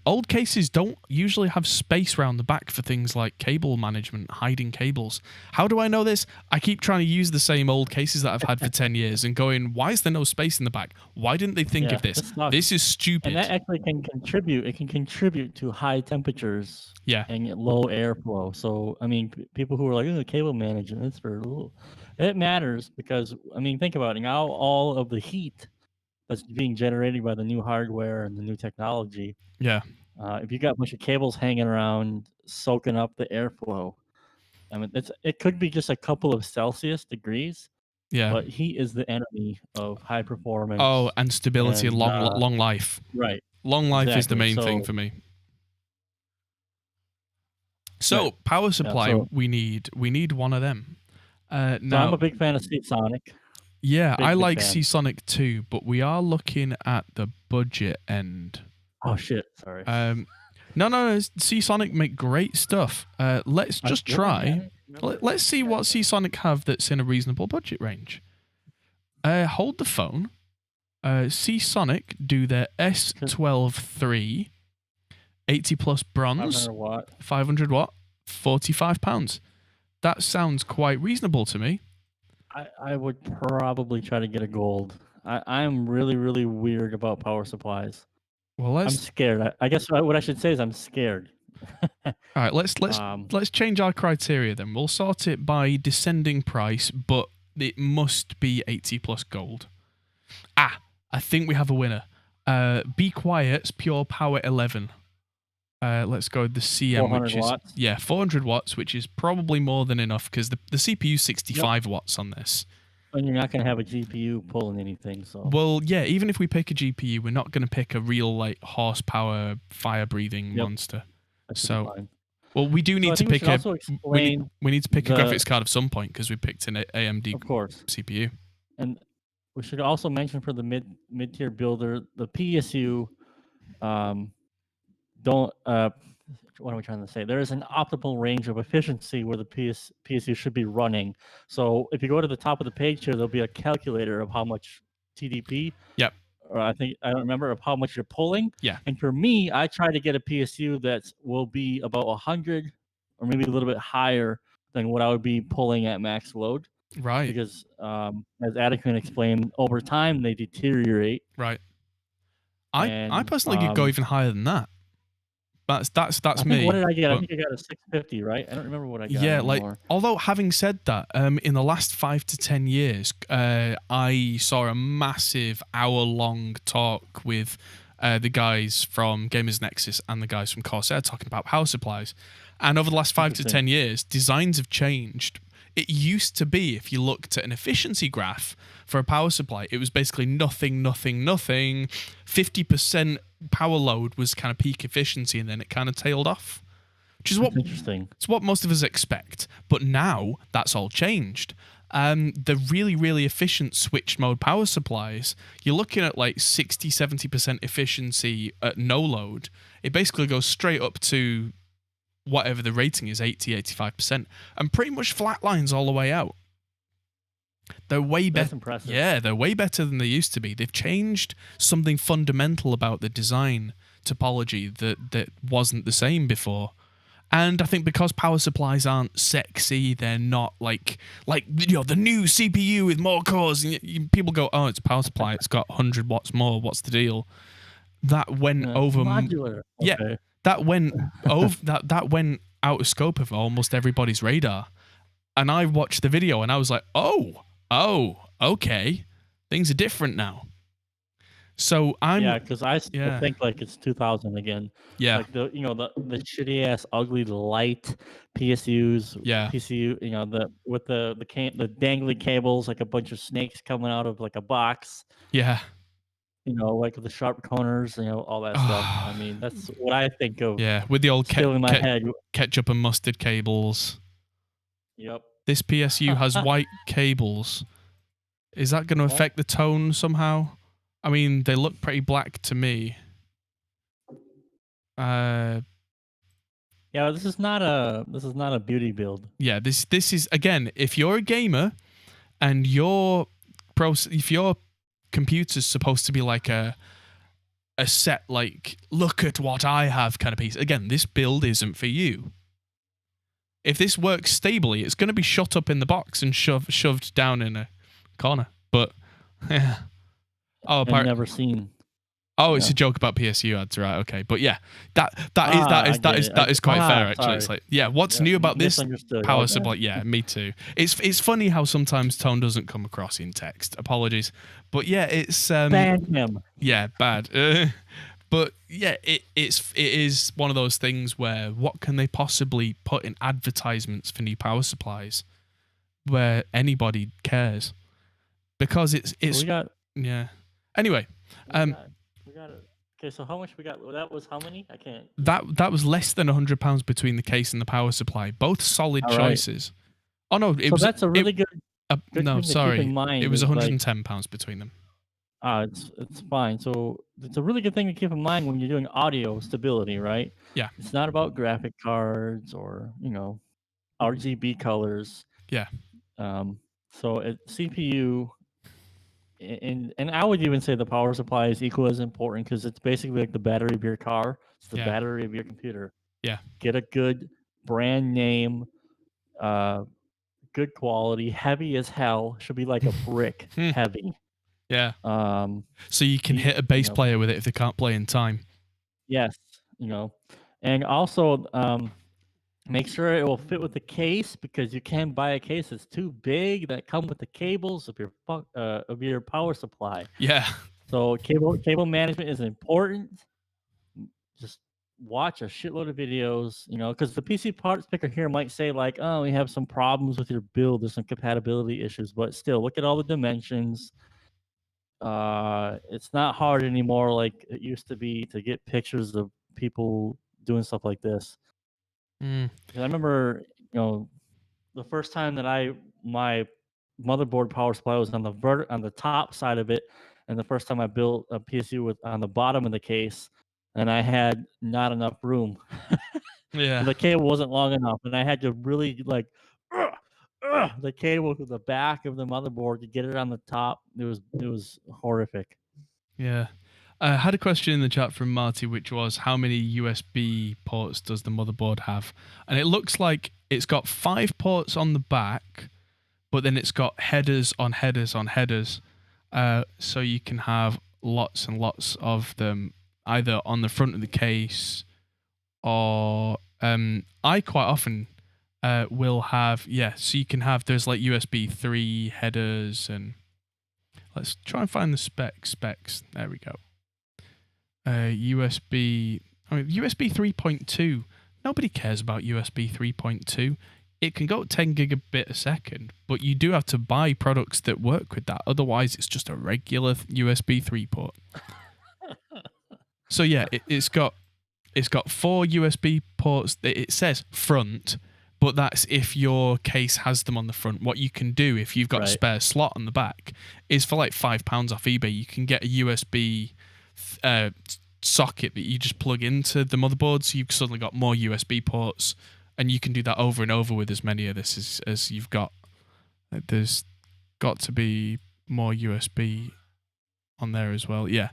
Old cases don't usually have space around the back for things like cable management, hiding cables. How do I know this? I keep trying to use the same old cases that I've had for 10 years and going, why is there no space in the back? Why didn't they think of this? This is stupid. And that actually can contribute. It can contribute to high temperatures. Yeah. And low airflow. So, I mean, people who are like, oh, cable management, it's for little. It matters because, I mean, think about it. Now all of the heat that's being generated by the new hardware and the new technology. Yeah. If you got a bunch of cables hanging around soaking up the airflow, I mean, it could be just a couple of Celsius degrees. Yeah. But heat is the enemy of high performance. Oh, and stability and long life. Right. Long life is the main thing for me. So right. power supply, we need one of them. Now, so I'm a big fan of Seasonic. Yeah, I like Seasonic too, but we are looking at the budget end. Oh shit! Sorry. No. Seasonic make great stuff. Let's just try. Let's see what Seasonic have that's in a reasonable budget range. Hold the phone. Seasonic do their S12 III, 80 plus bronze, 500 watt, £45. That sounds quite reasonable to me. I would probably try to get a gold. I'm really, really weird about power supplies. Well, I'm scared. I guess what I should say is I'm scared. All right, let's change our criteria then. We'll sort it by descending price, but it must be 80 plus gold. I think we have a winner. Be Quiet's Pure Power 11. Let's go with the CM, which is watts. 400 watts, which is probably more than enough because the CPU is 65 watts on this. And you're not going to have a GPU pulling anything, so. Well, yeah, even if we pick a GPU, we're not going to pick a real like horsepower, fire-breathing monster. So, well, we do need to pick a. We need to pick a graphics card of some point because we picked an AMD CPU. And we should also mention for the mid-tier builder, the PSU. What am I trying to say? There is an optimal range of efficiency where the PSU should be running. So if you go to the top of the page here, there'll be a calculator of how much TDP. Yep. Or I don't remember of how much you're pulling. Yeah. And for me, I try to get a PSU that will be about 100 or maybe a little bit higher than what I would be pulling at max load. Right. Because as Anakin explained, over time they deteriorate. Right. I personally could go even higher than that. That's me. What did I get? I think I got a 650, right? I don't remember what I got. Yeah, anymore. like although having said that, in the last 5 to 10 years, I saw a massive hour-long talk with the guys from Gamers Nexus and the guys from Corsair talking about power supplies. And over the last 5 to 10 years, designs have changed. It used to be, if you looked at an efficiency graph for a power supply, it was basically nothing. 50% power load was kind of peak efficiency, and then it kind of tailed off, which is interesting. It's what most of us expect. But now that's all changed. The really, really efficient switch mode power supplies, you're looking at like 60-70% efficiency at no load. It basically goes straight up to whatever the rating is, 80-85%, and pretty much flatlines all the way out. They're way better. That's impressive. Yeah, they're way better than they used to be. They've changed something fundamental about the design topology that wasn't the same before. And I think because power supplies aren't sexy, they're not like the new CPU with more cores. And people go, oh, it's a power supply. It's got 100 watts more. What's the deal? That went over. Modular. Yeah. Okay. That went over. that went out of scope of almost everybody's radar, and I watched the video and I was like, "Oh, okay, things are different now." So I'm Yeah, because I still yeah think like it's 2000 again. yeah Like the shitty ass ugly light PSUs, yeah PCU, the dangly cables, like a bunch of snakes coming out of like a box, yeah. like the sharp corners, all that stuff. I Oh, mean, that's what I think of yeah, with the old still in my head. ketchup and mustard cables. Yep. This PSU has white cables. Is that going to What? affect the tone somehow? I mean, they look pretty black to me. Yeah, this is not a beauty build. Yeah, this is again, if you're a gamer and if your computer's supposed to be like a set, like, look at what I have kind of piece. Again, this build isn't for you. If this works stably, it's going to be shut up in the box and shoved down in a corner. But yeah. Oh, I've never seen. oh, Yeah. it's a joke about PSU ads, right? Okay, but yeah, that is quite fair actually. Sorry. It's like, yeah, what's new about this power supply? Yeah, me too. It's funny how sometimes tone doesn't come across in text. Apologies, but yeah, it's Ban him. yeah, bad. But yeah, it is one of those things where what can they possibly put in advertisements for new power supplies where anybody cares? Because it's So we got yeah. Anyway, we got it. Okay, so how much we got? That was how many? I can't. that was less than £100 between the case and the power supply. Both solid All right. choices. Oh no, it was. That's a really good no, thing to sorry, keep in mind. it was is, like, £110 between them. it's fine. So it's a really good thing to keep in mind when you're doing audio stability, right? Yeah. It's not about graphic cards or RGB colors. Yeah. So CPU, and I would even say the power supply is equally as important because it's basically like the battery of your car. It's the Yeah. battery of your computer. Yeah. Get a good brand name, good quality, heavy as hell. Should be like a brick heavy. Yeah. So you can hit a bass player with it if they can't play in time. Yes, and also make sure it will fit with the case because you can buy a case that's too big that come with the cables of your power supply. Yeah. So cable management is important. Just watch a shitload of videos, because the PC parts picker here might say like, oh, we have some problems with your build. There's some compatibility issues, but still look at all the dimensions. It's not hard anymore like it used to be to get pictures of people doing stuff like this. I remember, the first time that my motherboard power supply was on the top side of it, and the first time I built a PSU on the bottom of the case, and I had not enough room. Yeah. The cable wasn't long enough, and I had to really like the cable to the back of the motherboard to get it on the top. It was horrific. Yeah. I had a question in the chat from Marty, which was how many USB ports does the motherboard have? And it looks like it's got 5 ports on the back, but then it's got headers on headers on headers. So you can have lots and lots of them either on the front of the case or I quite often will have, so you can have, there's like USB 3 headers and let's try and find the specs. There we go. USB 3.2. Nobody cares about USB 3.2. It can go 10 gigabit a second, but you do have to buy products that work with that. Otherwise, it's just a regular USB 3 port. So yeah, it's got 4 USB ports. It says front, but that's if your case has them on the front. What you can do if you've got a spare slot on the back is for like £5 off eBay, you can get a USB socket that you just plug into the motherboard, so you've suddenly got more USB ports, and you can do that over and over with as many of this as you've got. There's got to be more USB on there as well. Yeah.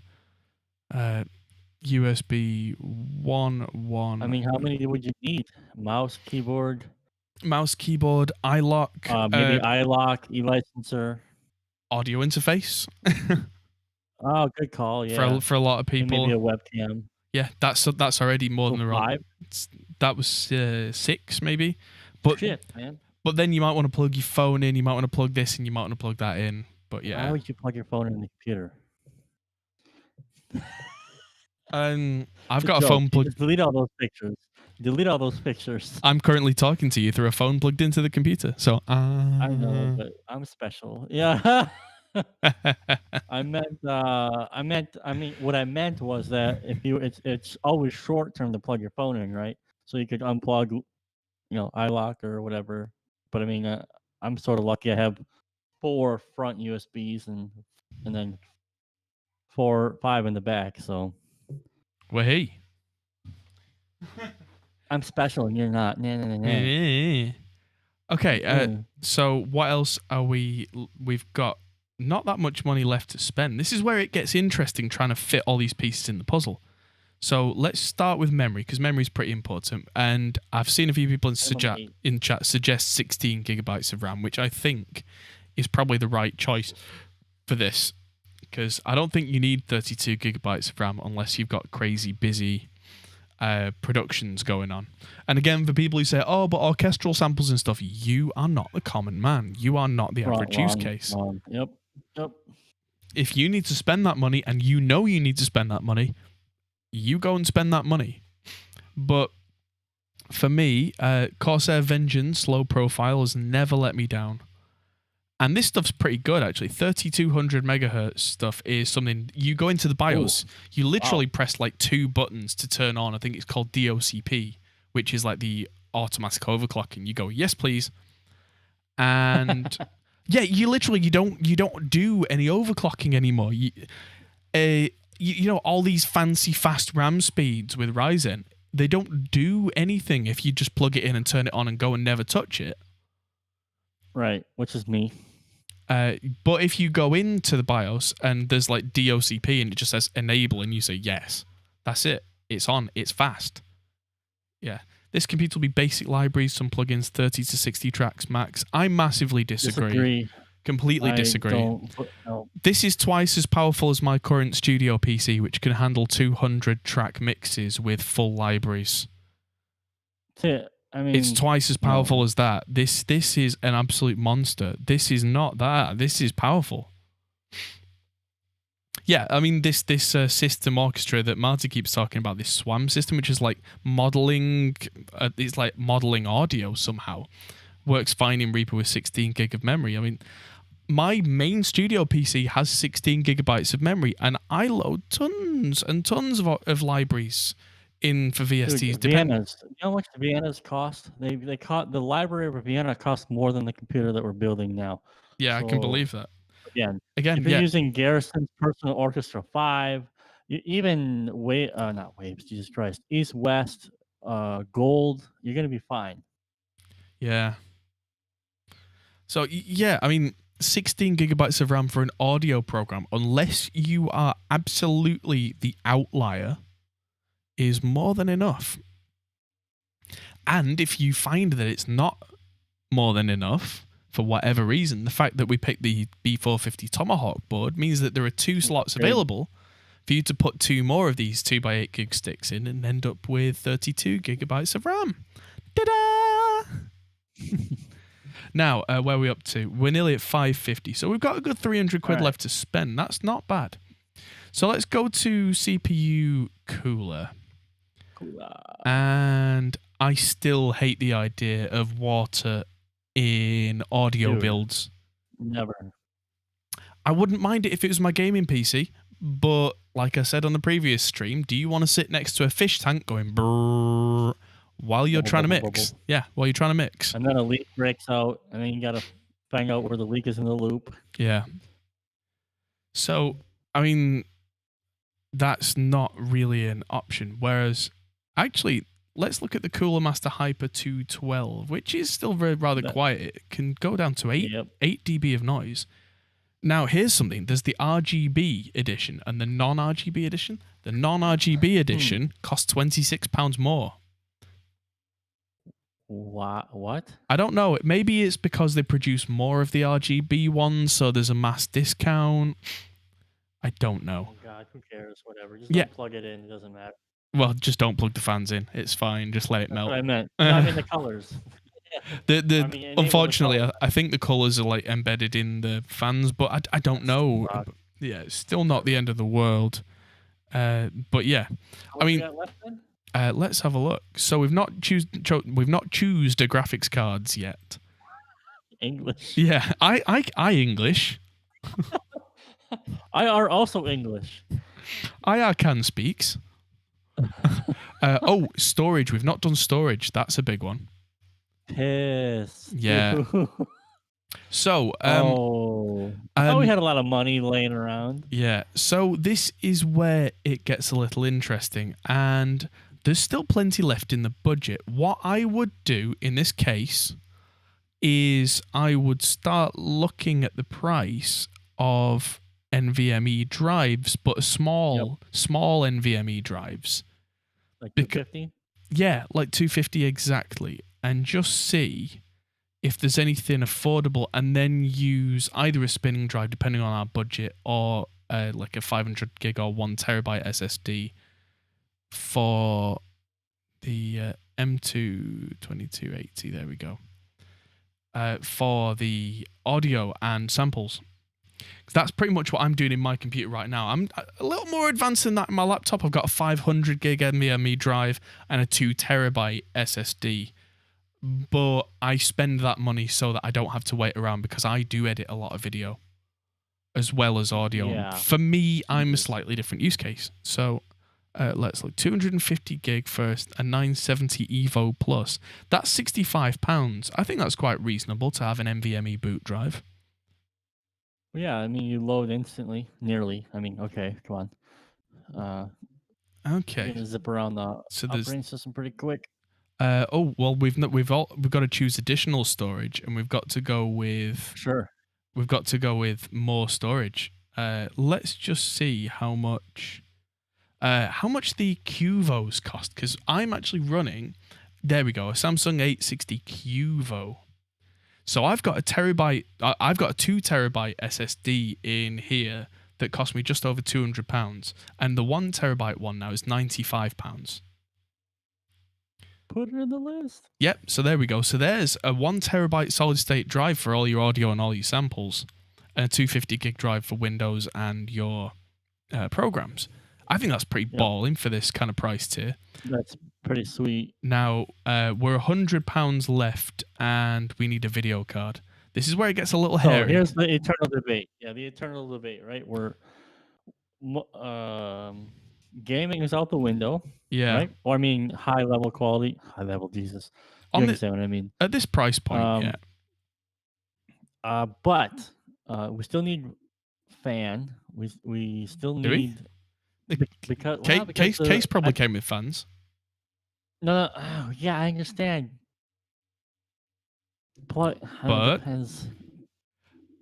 USB 1. I mean, how many would you need? Mouse, keyboard, iLock, maybe iLock, e-licenser, audio interface. Oh, good call. Yeah, for a lot of and people. maybe a webcam. Yeah, that's already more than the wrong. 5. That was 6 maybe. But shit, man. But then you might want to plug your phone in. You might want to plug this, and you might want to plug that in. But yeah. Why would you plug your phone in the computer? I've It's a got a joke. phone You plugged. just delete all those pictures. Delete all those pictures. I'm currently talking to you through a phone plugged into the computer. So, I know, but I'm special. Yeah. I mean, what I meant was that if you, it's always short term to plug your phone in, right? So you could unplug, iLock or whatever. But I mean, I'm sort of lucky. I have 4 front USBs and then 5 in the back. So well, hey. I'm special and you're not. Nah, nah, nah, nah. Okay, Mm. so what else are we've got not that much money left to spend. This is where it gets interesting trying to fit all these pieces in the puzzle. So let's start with memory, because memory is pretty important. And I've seen a few people in chat suggest 16 gigabytes of RAM, which I think is probably the right choice for this, because I don't think you need 32 gigabytes of RAM unless you've got crazy busy productions going on. And again, for people who say, oh, but orchestral samples and stuff, you are not the common man. You are not the average use case. Yep. If you need to spend that money and you know you need to spend that money, you go and spend that money. But for me, Corsair Vengeance low profile has never let me down. And this stuff's pretty good, actually. 3200 megahertz stuff is something. You go into the BIOS, you literally press like 2 buttons to turn on. I think it's called DOCP, which is like the automatic overclocking. You go, yes, please. And yeah, you literally you don't do any overclocking anymore. You know, all these fancy fast RAM speeds with Ryzen, they don't do anything if you just plug it in and turn it on and go and never touch it. Right, which is me. But if you go into the BIOS and there's like DOCP and it just says enable and you say yes, that's it. It's on. It's fast. Yeah. This computer will be basic libraries, some plugins, 30 to 60 tracks max. I massively disagree. Completely disagree. No. This is twice as powerful as my current studio PC, which can handle 200 track mixes with full libraries. I mean, it's twice as powerful as that. This is an absolute monster. This is not that. This is powerful. Yeah, I mean, this system orchestra that Marty keeps talking about, this SWAM system, which is like modeling, it's like modeling audio somehow, works fine in Reaper with 16 gig of memory. I mean, my main studio PC has 16 gigabytes of memory, and I load tons and tons of libraries in for VSTs. Vienna's. You know how much the Vienna's cost? They cost, the library of Vienna costs more than the computer that we're building now. Yeah, so, I can believe that. Again, if you're using Garrison's Personal Orchestra 5, even not Waves, Jesus Christ, East West, Gold, you're gonna be fine. Yeah. So yeah, I mean, 16 gigabytes of RAM for an audio program, unless you are absolutely the outlier, is more than enough. And if you find that it's not more than enough, for whatever reason, the fact that we picked the B450 Tomahawk board means that there are 2 slots available for you to put 2 more of these 2x8 gig sticks in and end up with 32 gigabytes of RAM. Ta-da! Now, where are we up to? We're nearly at 550, so we've got a good 300 quid left to spend. That's not bad. So let's go to CPU cooler. And I still hate the idea of water in audio builds. Never. I wouldn't mind it if it was my gaming PC, but like I said on the previous stream, do you want to sit next to a fish tank going brrrr while you're trying to mix? Yeah, while you're trying to mix. And then a leak breaks out, and then you got to find out where the leak is in the loop. Yeah. So, I mean, that's not really an option. Whereas, actually, let's look at the Cooler Master Hyper 212, which is still rather quiet. It can go down to 8 dB of noise. Now, here's something. There's the RGB edition and the non-RGB edition. The non-RGB edition costs £26 more. What? I don't know. Maybe it's because they produce more of the RGB ones, so there's a mass discount. I don't know. Oh, God, who cares? Whatever. Just don't plug it in. It doesn't matter. Well, just don't plug the fans in. It's fine. Just let it melt. That's what I meant. No, I mean the colors. Unfortunately, I think the colors are like embedded in the fans, but I don't know. Yeah, it's still not the end of the world. But yeah, What I do we mean, got left then? let's have a look. So we've not choosed the graphics cards yet. English. Yeah, I English. I are also English. I can speaks. Oh, storage. We've not done storage. That's a big one. Piss. Yeah. Dude. So, Oh, I thought we had a lot of money laying around. yeah. So this is where it gets a little interesting, and there's still plenty left in the budget. What I would do in this case is I would start looking at the price of NVMe drives, but small NVMe drives. Like 250? Yeah, like 250 exactly, and just see if there's anything affordable, and then use either a spinning drive, depending on our budget, or like a 500 gig or 1 terabyte SSD for the M2 2280. There we go. For the audio and samples. That's pretty much what I'm doing in my computer right now. I'm a little more advanced than that in my laptop. I've got a 500 gig NVMe drive and a 2 terabyte SSD. But I spend that money so that I don't have to wait around, because I do edit a lot of video as well as audio. Yeah. For me, I'm a slightly different use case. So let's look. 250 gig first, a 970 Evo Plus. That's £65. I think that's quite reasonable to have an NVMe boot drive. Yeah, I mean, you load instantly, nearly. I mean, okay, come on. Okay. You're gonna zip around the operating system pretty quick. Oh well, we've got to choose additional storage, and we've got to go with We've got to go with more storage. Let's just see how much the Qvos cost, because I'm actually running. There we go, a Samsung 860 Qvo. So I've got a 2 terabyte SSD in here that cost me just over £200, and the 1 terabyte one now is £95. Put it in the list. Yep, so there we go. So there's a 1 terabyte solid state drive for all your audio and all your samples, and a 250 gig drive for Windows and your programs. I think that's pretty balling for this kind of price tier. That's pretty sweet. Now, we're £100 left, and we need a video card. This is where it gets a little hairy. Here's the eternal debate. Yeah, the eternal debate, right? Gaming is out the window. Yeah. Right? Or I mean, high level quality. High level, Jesus. You understand what I mean? At this price point, yeah. But we still need fan. We still need. Because case probably came with fans. No, yeah, I understand. But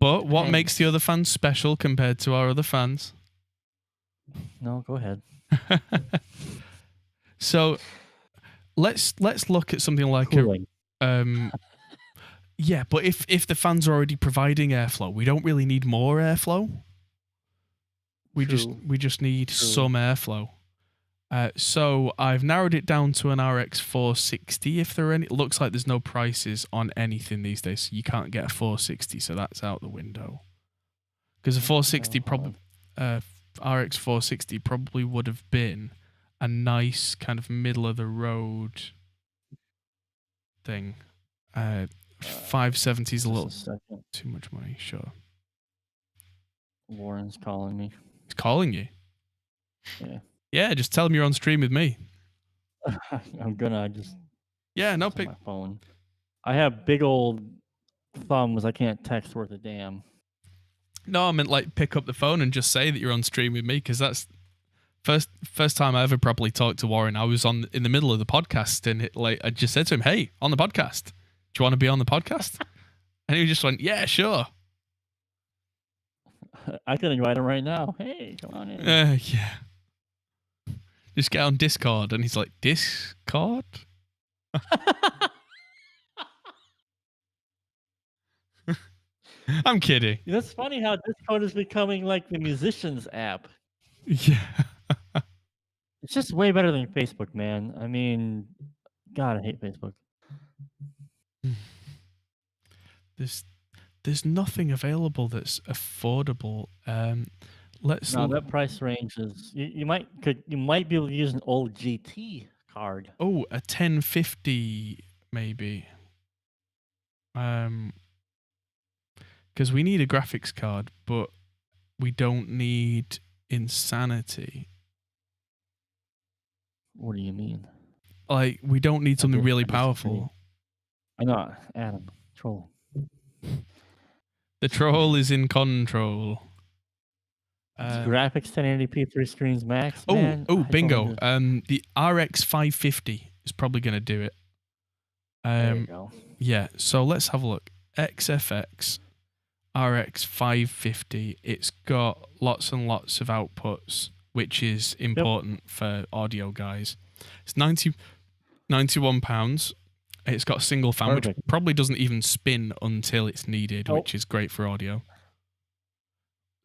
what makes the other fans special compared to our other fans? No, go ahead. So let's look at something like cooling. Yeah, but if the fans are already providing airflow, we don't really need more airflow. We just need some airflow. So I've narrowed it down to an RX 460. If there are any, it looks like there's no prices on anything these days, so you can't get a 460. So that's out the window. Because a 460 RX 460 probably would have been a nice kind of middle of the road thing. 570 is a little too much money. Sure. Warren's calling me. He's calling you? Yeah. Yeah, just tell him you're on stream with me. I'm gonna just. Yeah, no pick. My phone. I have big old thumbs. I can't text worth a damn. No, I meant like pick up the phone and just say that you're on stream with me, because that's first time I ever properly talked to Warren. I was in the middle of the podcast, and I just said to him, "Hey, on the podcast. Do you want to be on the podcast?" And he just went, "Yeah, sure." I can invite him right now. Hey, come on in. Yeah. Just get on Discord, and he's like, "Discord?" I'm kidding. That's funny how Discord is becoming like the musicians app. Yeah. It's just way better than Facebook, man. I mean, God, I hate Facebook. There's nothing available that's affordable. let's No, that price range is you might be able to use an old GT card. oh, a 1050 maybe. Because we need a graphics card, but we don't need Insanity. What do you mean? Like, we don't need something really powerful. I know, Adam, troll. The troll is in control. Graphics 1080p, 3 screens max. Oh, Man, oh, I bingo. don't The RX 550 is probably going to do it. there you go. Yeah, so let's have a look. XFX RX 550. It's got lots and lots of outputs, which is important for audio guys. It's 91 pounds. It's got a single fan, which probably doesn't even spin until it's needed, which is great for audio.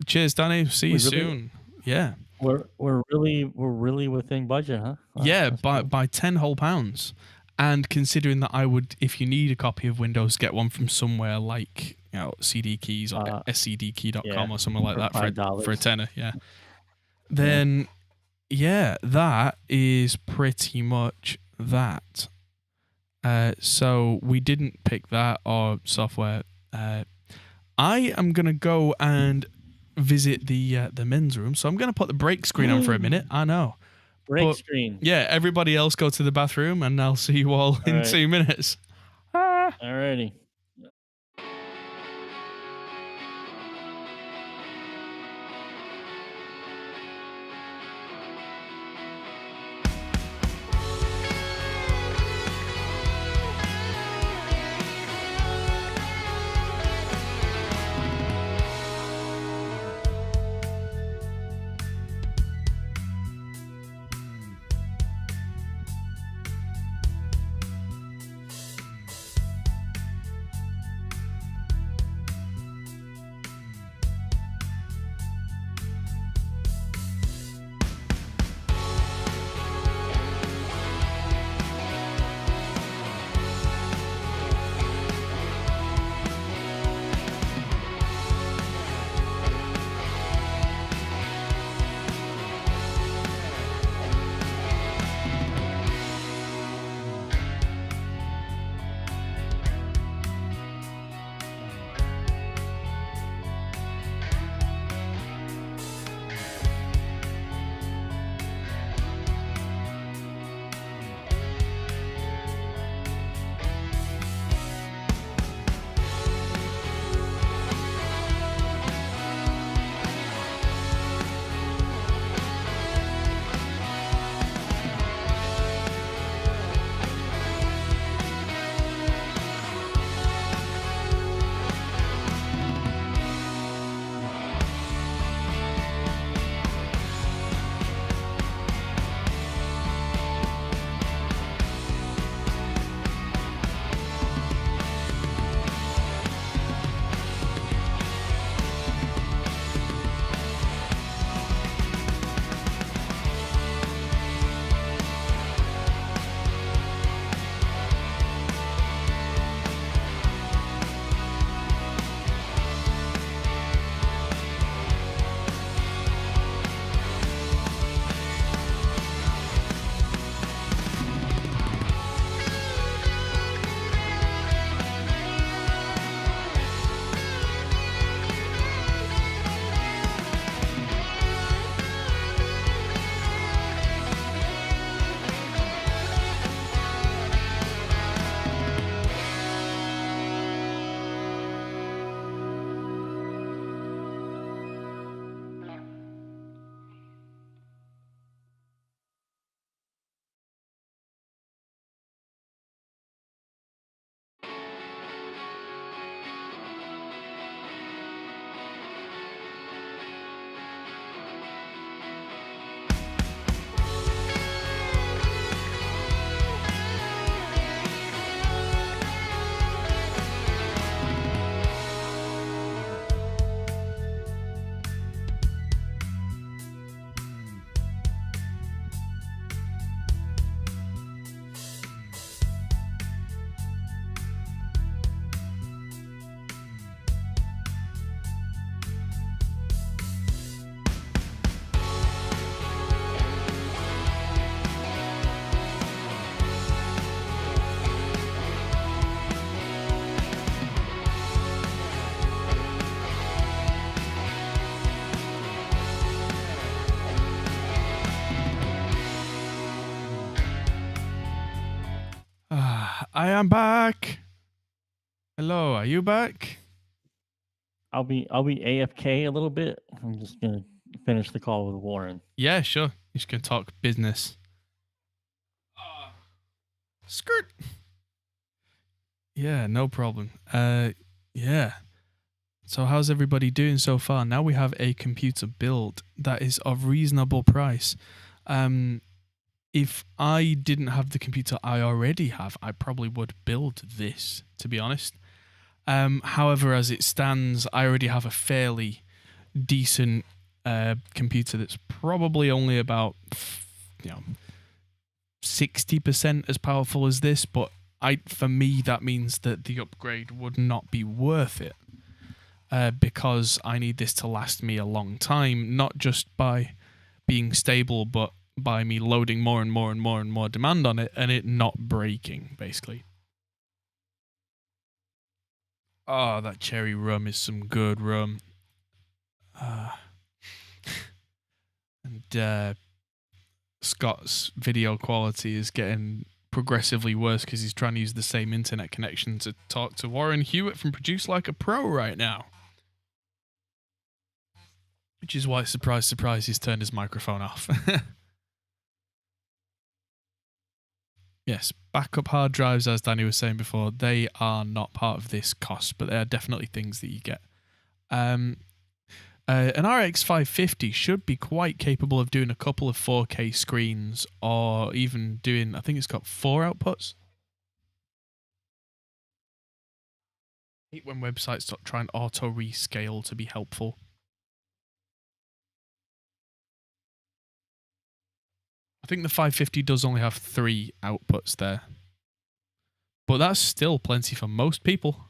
Cheers, Danny. See you soon. Yeah. We're really within budget, huh? Wow, yeah, by 10 whole pounds. And considering that I would, if you need a copy of Windows, get one from somewhere like, you know, CD Keys or scdkey.com or something like that for a tenner, yeah. Then, yeah, that is pretty much that. So we didn't pick that or software. I am going to go and visit the men's room. So I'm going to put the break screen on for a minute. I know. Break screen. Yeah, everybody else go to the bathroom and I'll see you all in 2 minutes. Alrighty. I am back. Hello, are you back? I'll be AFK a little bit. I'm just gonna finish the call with Warren. Yeah, sure. You're just gonna talk business. Skirt. Yeah, no problem. Yeah. So how's everybody doing so far? Now we have a computer build that is of reasonable price. If I didn't have the computer I already have, I probably would build this, to be honest. However, as it stands, I already have a fairly decent computer that's probably only about 60% as powerful as this, but for me that means that the upgrade would not be worth it. Because I need this to last me a long time, not just by being stable, but by me loading more and more and more and more demand on it and it not breaking, basically. Oh, that cherry rum is some good rum. And Scott's video quality is getting progressively worse because he's trying to use the same internet connection to talk to Warren Hewitt from Produce Like a Pro right now. Which is why, surprise, surprise, he's turned his microphone off. Yes, backup hard drives, as Danny was saying before, they are not part of this cost, but they are definitely things that you get. An RX 550 should be quite capable of doing a couple of 4K screens, or even doing, I think it's got 4 outputs. I hate when websites try and auto rescale to be helpful. I think the 550 does only have 3 outputs there. But that's still plenty for most people.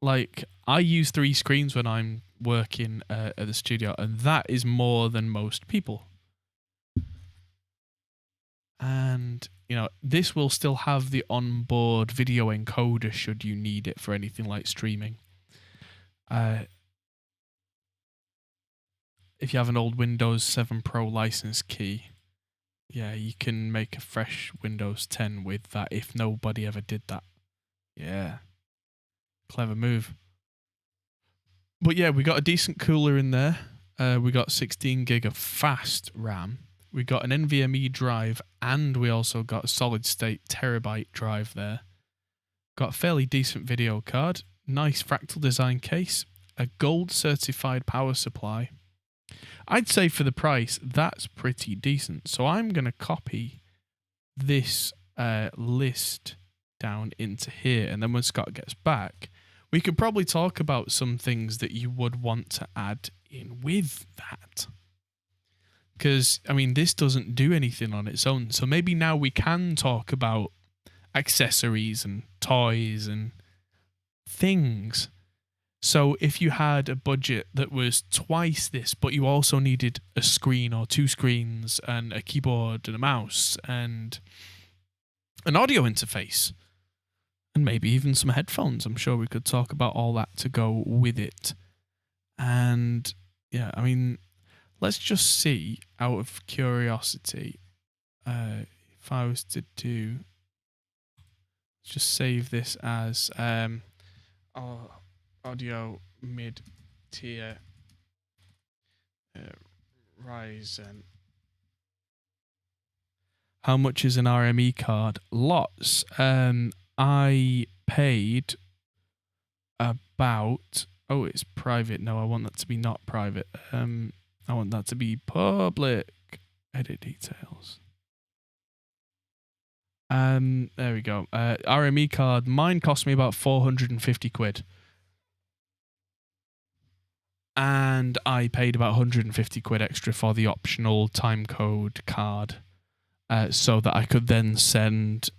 Like, I use 3 screens when I'm working at the studio, and that is more than most people. And, this will still have the onboard video encoder should you need it for anything like streaming. If you have an old Windows 7 Pro license key, yeah, you can make a fresh Windows 10 with that if nobody ever did that. Yeah. Clever move. But yeah, we got a decent cooler in there. We got 16 gig of fast RAM. We got an NVMe drive, and we also got a solid state terabyte drive there. Got a fairly decent video card, nice fractal design case, a gold certified power supply. I'd say for the price, that's pretty decent. So I'm going to copy this list down into here, and then when Scott gets back, we could probably talk about some things that you would want to add in with that. Because, this doesn't do anything on its own. So maybe now we can talk about accessories and toys and things. So if you had a budget that was twice this, but you also needed a screen or 2 screens and a keyboard and a mouse and an audio interface and maybe even some headphones, I'm sure we could talk about all that to go with it. And yeah, let's just see, out of curiosity, if I was to do, just save this as audio mid-tier Ryzen. How much is an RME card? Lots. I paid about... Oh, it's private. No, I want that to be not private. I want that to be public. Edit details. There we go. RME card. Mine cost me about 450 quid. And I paid about 150 quid extra for the optional timecode card, so that I could then send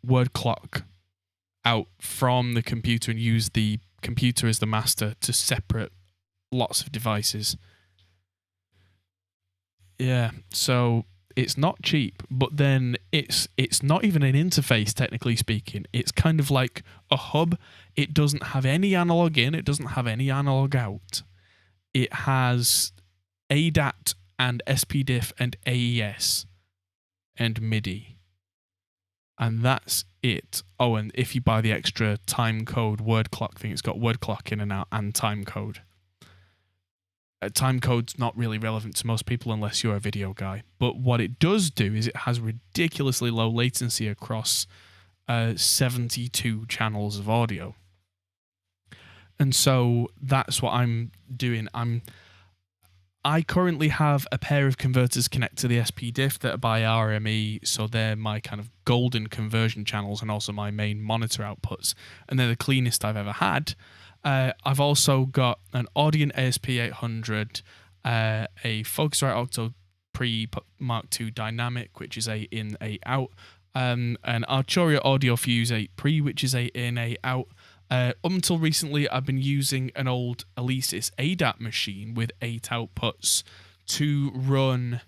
word clock out from the computer and use the computer as the master to separate lots of devices. Yeah, so it's not cheap, but then it's not even an interface, technically speaking. It's kind of like a hub. It doesn't have any analog in, it doesn't have any analog out. It has ADAT and SPDIF and AES and MIDI. And that's it. Oh, and if you buy the extra time code word clock thing, it's got word clock in and out and time code. Time code's not really relevant to most people unless you're a video guy. But what it does do is it has ridiculously low latency across 72 channels of audio. And so that's what I'm doing. I currently have a pair of converters connect to the SP-Diff that are by RME, so they're my kind of golden conversion channels and also my main monitor outputs, and they're the cleanest I've ever had. I've also got an Audion ASP800, a Focusrite Octo Pre Mark II Dynamic, which is a in, a out, an Arturia Audio Fuse 8 Pre, which is a in, a out. Up until recently, I've been using an old Alesis ADAT machine with 8 outputs to run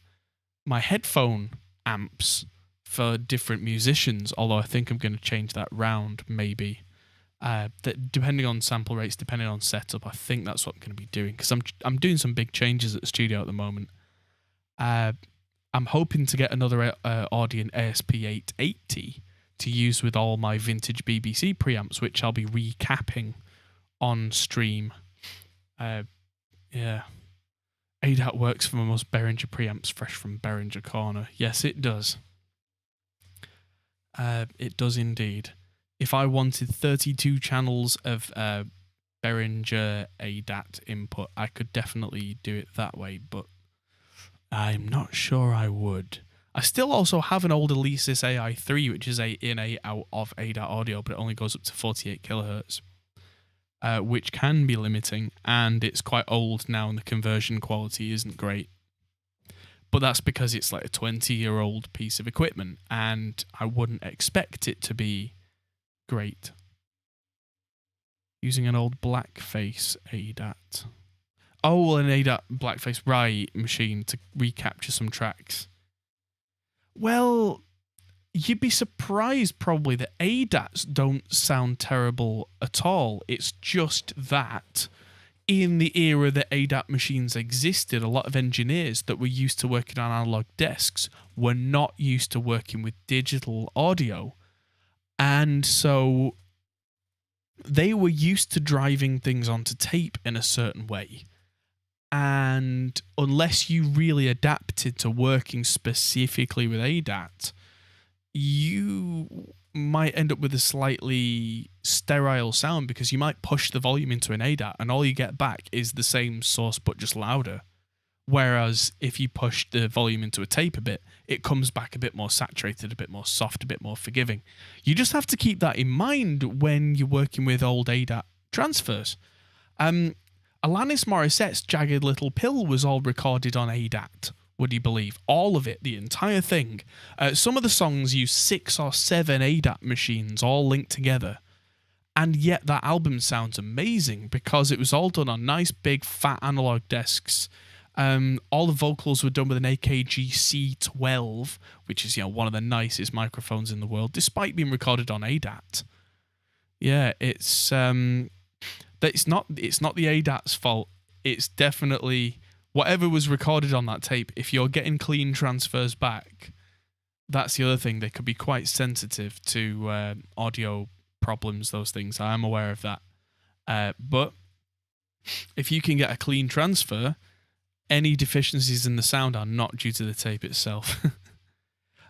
my headphone amps for different musicians, although I think I'm going to change that round, maybe. That depending on sample rates, depending on setup, I think that's what I'm going to be doing, because I'm doing some big changes at the studio at the moment. I'm hoping to get another Audion ASP880 to use with all my vintage BBC preamps, which I'll be recapping on stream. Yeah. ADAT works for most Behringer preamps fresh from Behringer Corner. Yes, it does. It does indeed. If I wanted 32 channels of Behringer ADAT input, I could definitely do it that way, but I'm not sure I would. I still also have an old Alesis AI3, which is a in, a out of ADAT audio, but it only goes up to 48 kilohertz, which can be limiting, and it's quite old now, and the conversion quality isn't great. But that's because it's like a 20-year-old piece of equipment, and I wouldn't expect it to be great. Using an old blackface ADAT. Oh, an ADAT blackface right machine to recapture some tracks. Well, you'd be surprised probably that ADATs don't sound terrible at all. It's just that in the era that ADAT machines existed, a lot of engineers that were used to working on analog desks were not used to working with digital audio. And so they were used to driving things onto tape in a certain way. And unless you really adapted to working specifically with ADAT, you might end up with a slightly sterile sound, because you might push the volume into an ADAT and all you get back is the same source but just louder. Whereas if you push the volume into a tape a bit, it comes back a bit more saturated, a bit more soft, a bit more forgiving. You just have to keep that in mind when you're working with old ADAT transfers. Alanis Morissette's Jagged Little Pill was all recorded on ADAT, would you believe? All of it, the entire thing. Some of the songs use 6 or 7 ADAT machines all linked together. And yet that album sounds amazing because it was all done on nice big fat analog desks. All the vocals were done with an AKG C12, which is, one of the nicest microphones in the world, despite being recorded on ADAT. Yeah, it's not the ADAT's fault. It's definitely whatever was recorded on that tape. If you're getting clean transfers back, that's the other thing. They could be quite sensitive to audio problems, those things. I am aware of that. But if you can get a clean transfer, any deficiencies in the sound are not due to the tape itself.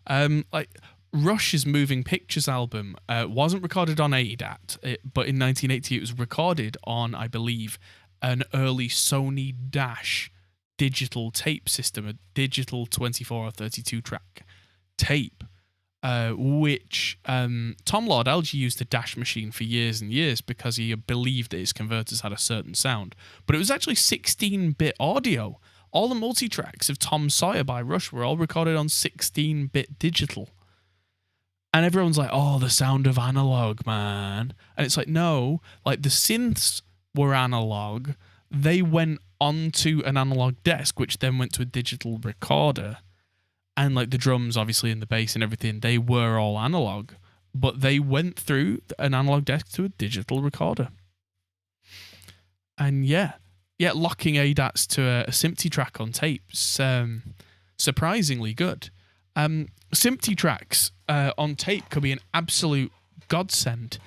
Like Rush's Moving Pictures album wasn't recorded on ADAT, but in 1980 it was recorded on, I believe, an early Sony Dash digital tape system, a digital 24 or 32 track tape, which Tom Lord Alge used the Dash machine for years and years because he believed that his converters had a certain sound. But it was actually 16-bit audio. All the multi-tracks of Tom Sawyer by Rush were all recorded on 16-bit digital. And everyone's like, oh, the sound of analog, man. And it's like, no, like the synths were analog. They went onto an analog desk, which then went to a digital recorder. And like the drums, obviously, and the bass and everything, they were all analog. But they went through an analog desk to a digital recorder. And yeah, locking ADATs to a SMPTE track on tapes, surprisingly good. SMPTE tracks on tape could be an absolute godsend.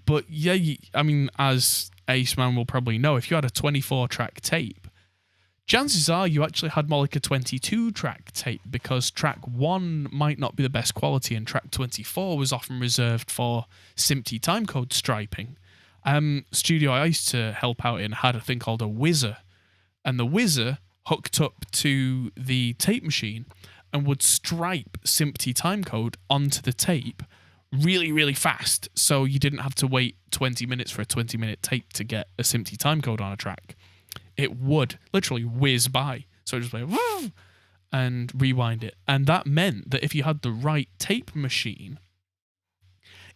But yeah, I mean, as Aceman will probably know, if you had a 24-track tape, chances are you actually had more like a 22-track tape, because track 1 might not be the best quality and track 24 was often reserved for SMPTE timecode striping. Studio I used to help out in had a thing called a whizzer, and the whizzer hooked up to the tape machine and would stripe SMPTE timecode onto the tape really, really fast, so you didn't have to wait 20 minutes for a 20-minute tape to get a SMPTE timecode on a track. It would literally whiz by. So it just went woo, and rewind it. And that meant that if you had the right tape machine,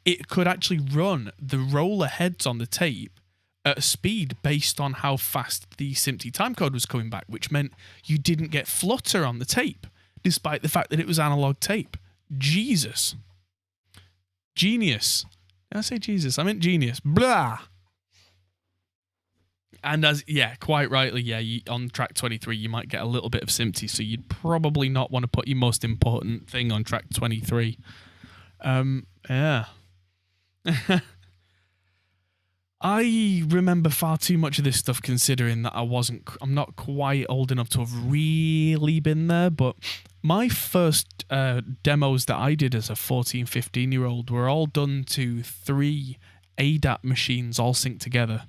it could actually run the roller heads on the tape at a speed based on how fast the SMPTE timecode was coming back, which meant you didn't get flutter on the tape, despite the fact that it was analog tape. Jesus. Genius. Did I say Jesus? I meant genius. Blah. And quite rightly, on track 23, you might get a little bit of SMPTE, so you'd probably not want to put your most important thing on track 23. Yeah. I remember far too much of this stuff, considering that I'm not quite old enough to have really been there, but my first demos that I did as a 14, 15-year-old were all done to 3 ADAT machines all synced together.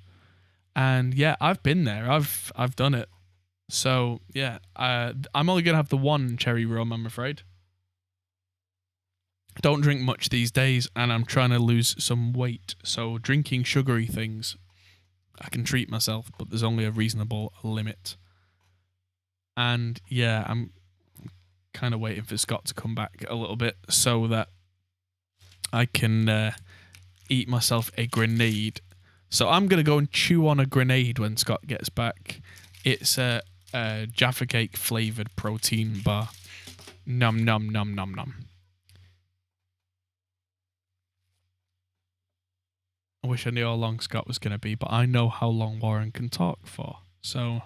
And yeah, I've been there. I've done it. So yeah, I'm only going to have the one cherry rum, I'm afraid. Don't drink much these days, and I'm trying to lose some weight, so drinking sugary things, I can treat myself, but there's only a reasonable limit. And yeah, I'm kind of waiting for Scott to come back a little bit so that I can eat myself a grenade. So I'm going to go and chew on a grenade when Scott gets back. It's a Jaffa Cake flavoured protein bar. Num, num, num, num, num. I wish I knew how long Scott was going to be, but I know how long Warren can talk for. So,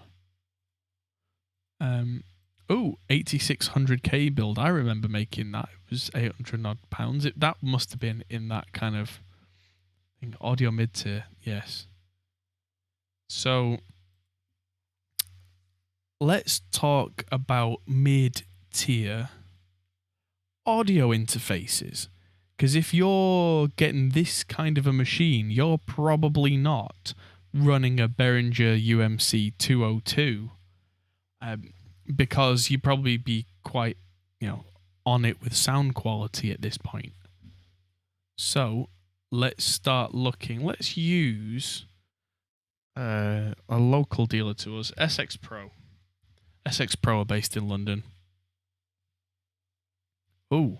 8600K build. I remember making that. It was 800 odd pounds. That must have been in that kind of thing. Audio mid-tier, yes. So, let's talk about mid-tier audio interfaces. Because if you're getting this kind of a machine, you're probably not running a Behringer UMC 202, because you'd probably be quite, on it with sound quality at this point. So let's start looking. Let's use a local dealer to us, SX Pro. SX Pro are based in London. Ooh.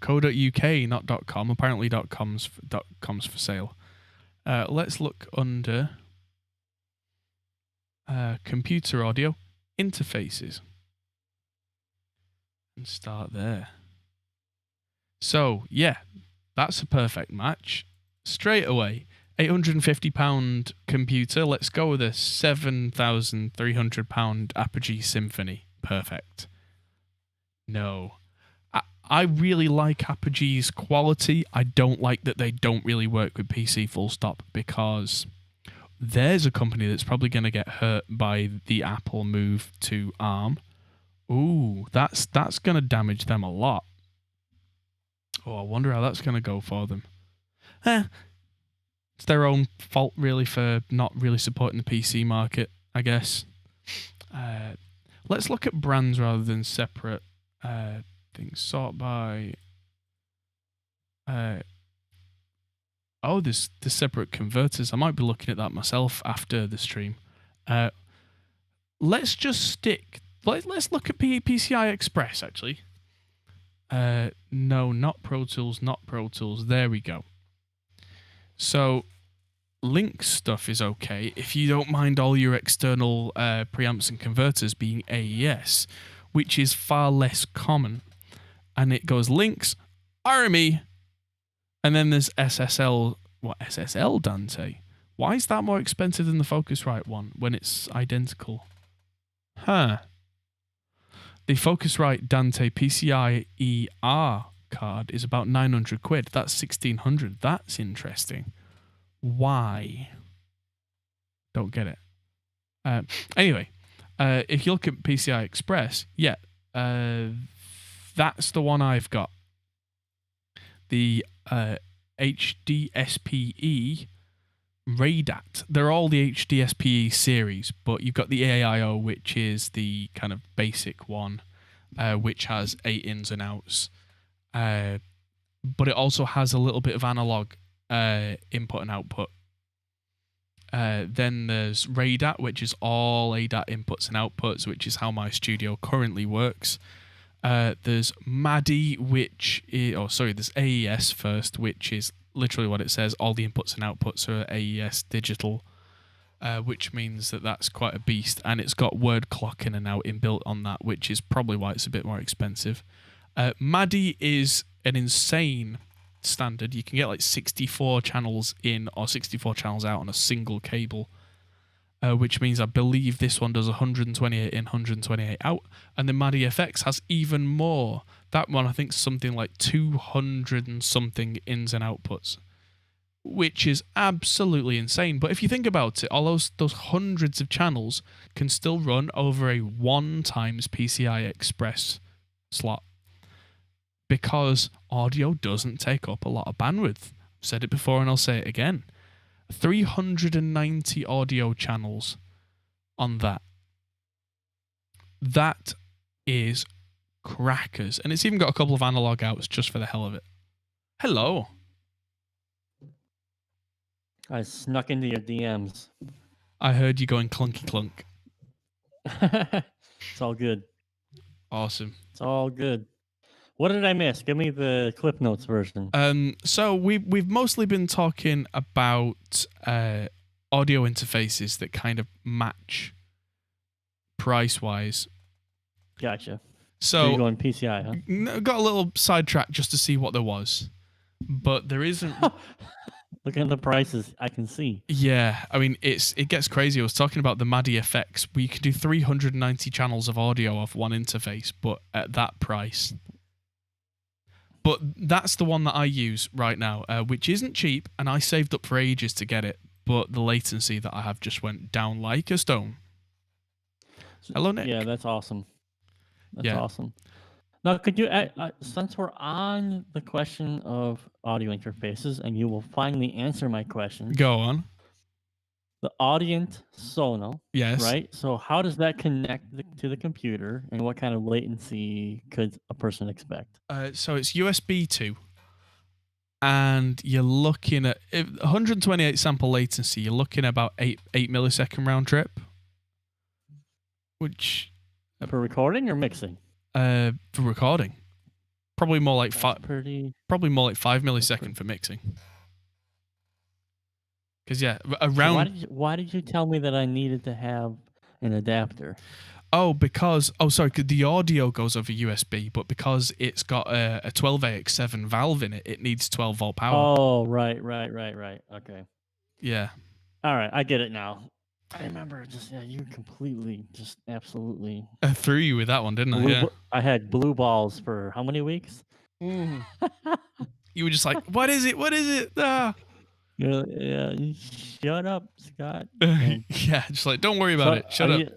.co.uk, not .com. Apparently .com's for sale. Let's look under computer audio interfaces and start there. So yeah, that's a perfect match. Straight away, £850 computer. Let's go with a £7,300 Apogee Symphony. Perfect. No. I really like Apogee's quality. I don't like that they don't really work with PC full stop, because there's a company that's probably going to get hurt by the Apple move to ARM. Ooh, that's going to damage them a lot. Oh, I wonder how that's going to go for them. It's their own fault, really, for not really supporting the PC market, I guess. Let's look at brands rather than separate things. Sort by there's separate converters. I might be looking at that myself after the stream. Let's just stick. Let's look at PCI Express, actually. No, not Pro Tools, not Pro Tools. There we go. So Link stuff is okay if you don't mind all your external preamps and converters being AES, which is far less common. And it goes Lynx, RME, and then there's SSL. What, SSL, Dante? Why is that more expensive than the Focusrite one when it's identical? Huh. The Focusrite Dante PCI ER card is about 900 quid. That's 1600. That's interesting. Why? Don't get it. Anyway, if you look at PCI Express, yeah, that's the one I've got. The HDSPE RAIDAT. They're all the HDSPE series, but you've got the AIO, which is the kind of basic one, which has 8 ins and outs. But it also has a little bit of analog input and output. Then there's RAIDAT, which is all ADAT inputs and outputs, which is how my studio currently works. There's MADI, there's AES first, which is literally what it says. All the inputs and outputs are AES digital, which means that that's quite a beast. And it's got word clock in and out inbuilt on that, which is probably why it's a bit more expensive. MADI is an insane standard. You can get like 64 channels in or 64 channels out on a single cable, which means I believe this one does 128 in, 128 out, and the MADI FX has even more. That one I think is something like 200 and something ins and outputs, which is absolutely insane. But if you think about it, all those hundreds of channels can still run over a 1 times PCI Express slot, because audio doesn't take up a lot of bandwidth. I've said it before and I'll say it again. 390 audio channels on that. That is crackers. And it's even got a couple of analog outs just for the hell of it. Hello. I snuck into your DMs. I heard you going clunky clunk. It's all good. Awesome. It's all good. What did I miss? Give me the Clip Notes version. So we've mostly been talking about audio interfaces that kind of match price-wise. Gotcha. So you're going PCI, huh? Got a little sidetracked just to see what there was, but there isn't. Look at the prices. I can see. Yeah, I mean it gets crazy. I was talking about the MADI FX. We could do 390 channels of audio off one interface, but at that price. But that's the one that I use right now, which isn't cheap, and I saved up for ages to get it, but the latency that I have just went down like a stone. Hello, Nick. Yeah, that's awesome. That's awesome. Now, could you, since we're on the question of audio interfaces, and you will finally answer my question. Go on. The Audient Sono. Yes. Right? So how does that connect to the computer, and what kind of latency could a person expect? So it's USB 2. And you're looking at 128 sample latency. You're looking at about 8 millisecond round trip. Which... For recording or mixing? For recording. Probably more like Probably more like 5 millisecond for mixing. Because around. So why did you tell me that I needed to have an adapter? Because the audio goes over USB, but because it's got a 12AX7 valve in it, it needs 12 volt power. Oh, right. Okay. Yeah. All right, I get it now. I remember you completely, just absolutely. I threw you with that one, didn't I? Yeah. I had blue balls for how many weeks? You were just like, what is it? What is it? Ah. Yeah, shut up, Scott. Yeah, just like, don't worry about it. Shut up.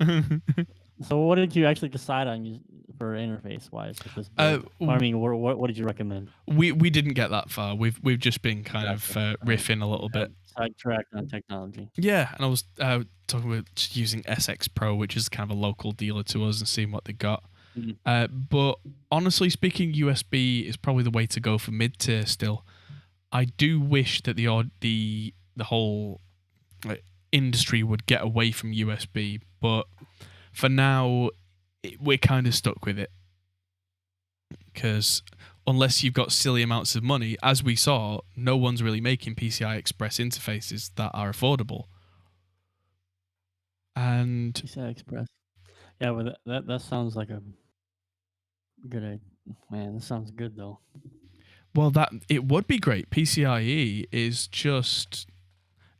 So what did you actually decide on for interface wise? I mean, what did you recommend? We didn't get that far. We've just been kind of riffing a little bit. Sidetracked on technology. Yeah, and I was talking about just using SX Pro, which is kind of a local dealer to us, and seeing what they got. Mm-hmm. But honestly speaking, USB is probably the way to go for mid-tier still. I do wish that the whole industry would get away from USB, but for now, we're kind of stuck with it. Because unless you've got silly amounts of money, as we saw, no one's really making PCI Express interfaces that are affordable. And PCI Express. Yeah, but that sounds like a good idea. Man, that sounds good though. Well, it would be great. PCIe is just...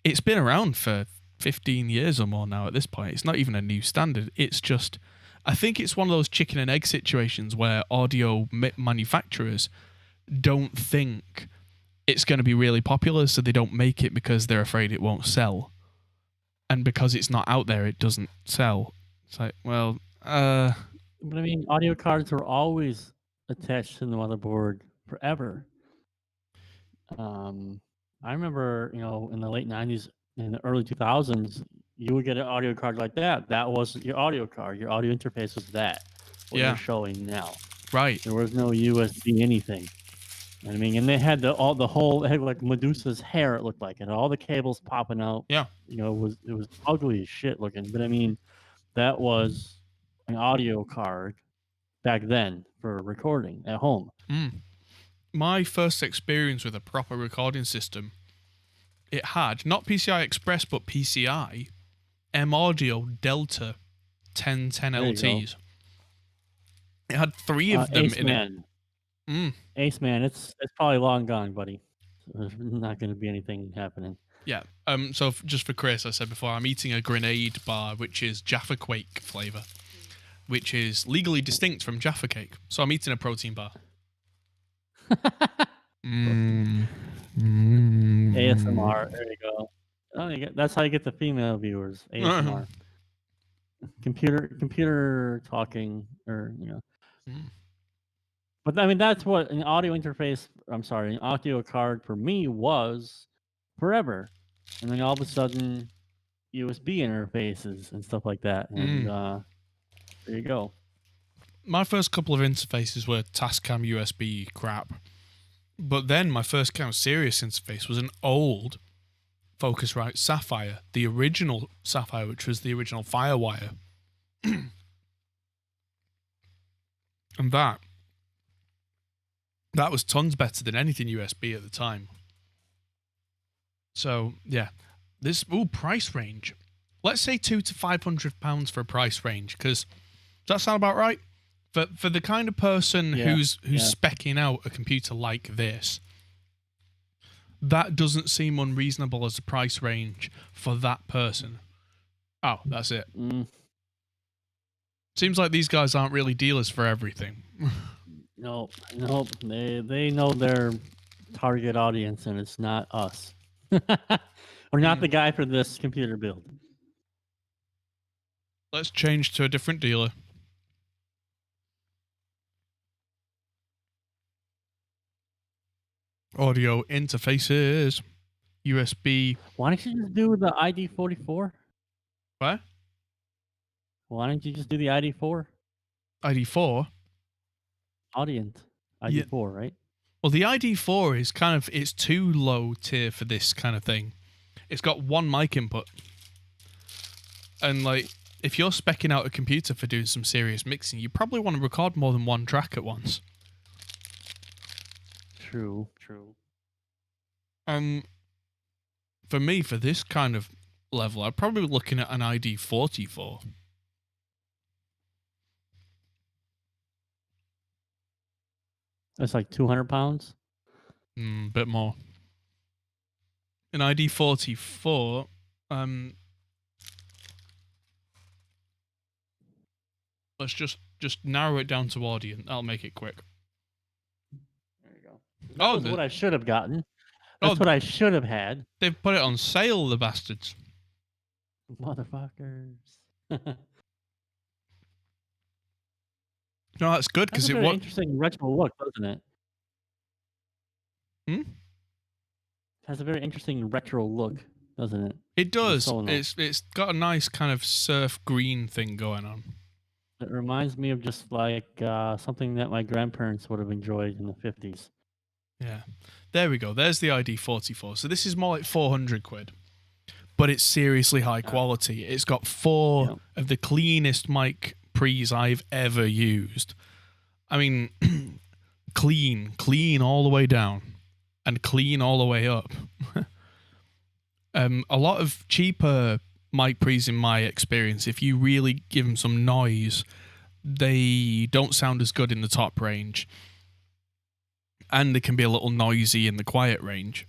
it's been around for 15 years or more now at this point. It's not even a new standard. It's just, I think it's one of those chicken and egg situations where audio manufacturers don't think it's going to be really popular, so they don't make it because they're afraid it won't sell. And because it's not out there, it doesn't sell. It's like, well, But I mean, audio cards were always attached to the motherboard forever. I remember, in the late 90s and the early 2000s, you would get an audio card like that. That was your audio card. Your audio interface was that. What Yeah. you're showing now. Right. There was no USB anything. I mean, and they had they had like Medusa's hair. It looked like, and all the cables popping out. Yeah. It was ugly as shit looking. But I mean, that was an audio card back then for recording at home. My first experience with a proper recording system, it had not PCI Express but PCI M Audio Delta 1010 LTs. It had 3 of them in it. Ace Man, it's probably long gone, buddy. There's not going to be anything happening. Yeah. So just for Chris, I said before, I'm eating a grenade bar, which is Jaffa Quake flavor, which is legally distinct from Jaffa Cake. So I'm eating a protein bar. ASMR. There you go. That's how you get the female viewers. ASMR. Computer talking, or But I mean, that's what an audio interface. I'm sorry, an audio card for me was forever, and then all of a sudden, USB interfaces and stuff like that, and there you go. My first couple of interfaces were Tascam USB crap. But then my first kind of serious interface was an old Focusrite Sapphire, the original Sapphire, which was the original Firewire. And that was tons better than anything USB at the time. So, yeah. This, price range. Let's say £200 to £500 for a price range, because does that sound about right? For the kind of person who's speccing out a computer like this, that doesn't seem unreasonable as a price range for that person. Oh, that's it. Seems like these guys aren't really dealers for everything. Nope. They know their target audience, and it's not us. We're not the guy for this computer build. Let's change to a different dealer. Audio interfaces, USB. Why don't you just do the ID44? What? Why don't you just do the ID4? ID4? Audient. ID4, right? Well, the ID4 is it's too low tier for this kind of thing. It's got one mic input. And like, if you're speccing out a computer for doing some serious mixing, you probably want to record more than one track at once. True. For me, for this kind of level, I'd probably be looking at an ID44. That's like 200 pounds? Bit more. An ID44, let's just narrow it down to audience. That'll make it quick. There you go. That's what I should have gotten. That's what I should have had. They've put it on sale, the bastards. Motherfuckers. No, that's good because it was interesting retro look, doesn't it? Has a very interesting retro look, doesn't it? It does. It's got a nice kind of surf green thing going on. It reminds me of just like something that my grandparents would have enjoyed in the 50s. Yeah. There we go. There's the ID44. So this is more like 400 quid. But it's seriously high quality. It's got 4 of the cleanest mic pre's I've ever used. I mean, clean all the way down and clean all the way up. A lot of cheaper mic pre's, in my experience, if you really give them some noise, they don't sound as good in the top range. And they can be a little noisy in the quiet range.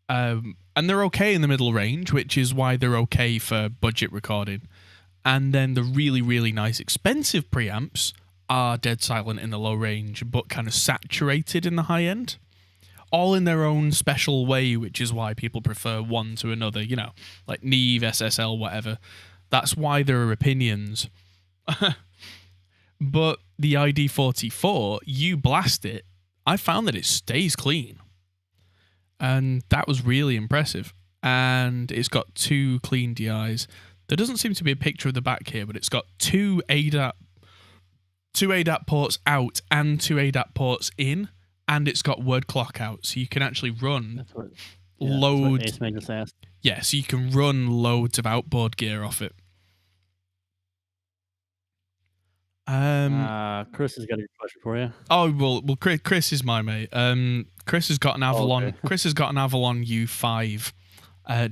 And they're okay in the middle range, which is why they're okay for budget recording. And then the really, really nice expensive preamps are dead silent in the low range, but kind of saturated in the high end. All in their own special way, which is why people prefer one to another, you know, like Neve, SSL, whatever. That's why there are opinions. But the ID44, you blast it, I found that it stays clean. And that was really impressive. And it's got 2 clean DIs. There doesn't seem to be a picture of the back here, but it's got 2 ADAT ports out and 2 ADAT ports in, and it's got word clock out, so you can actually run loads. Ace May just asked. Yeah, so you can run loads of outboard gear off it. Chris has got a question for you. Oh well, Chris is my mate. Chris has got an Avalon. Okay. Chris has got an Avalon U5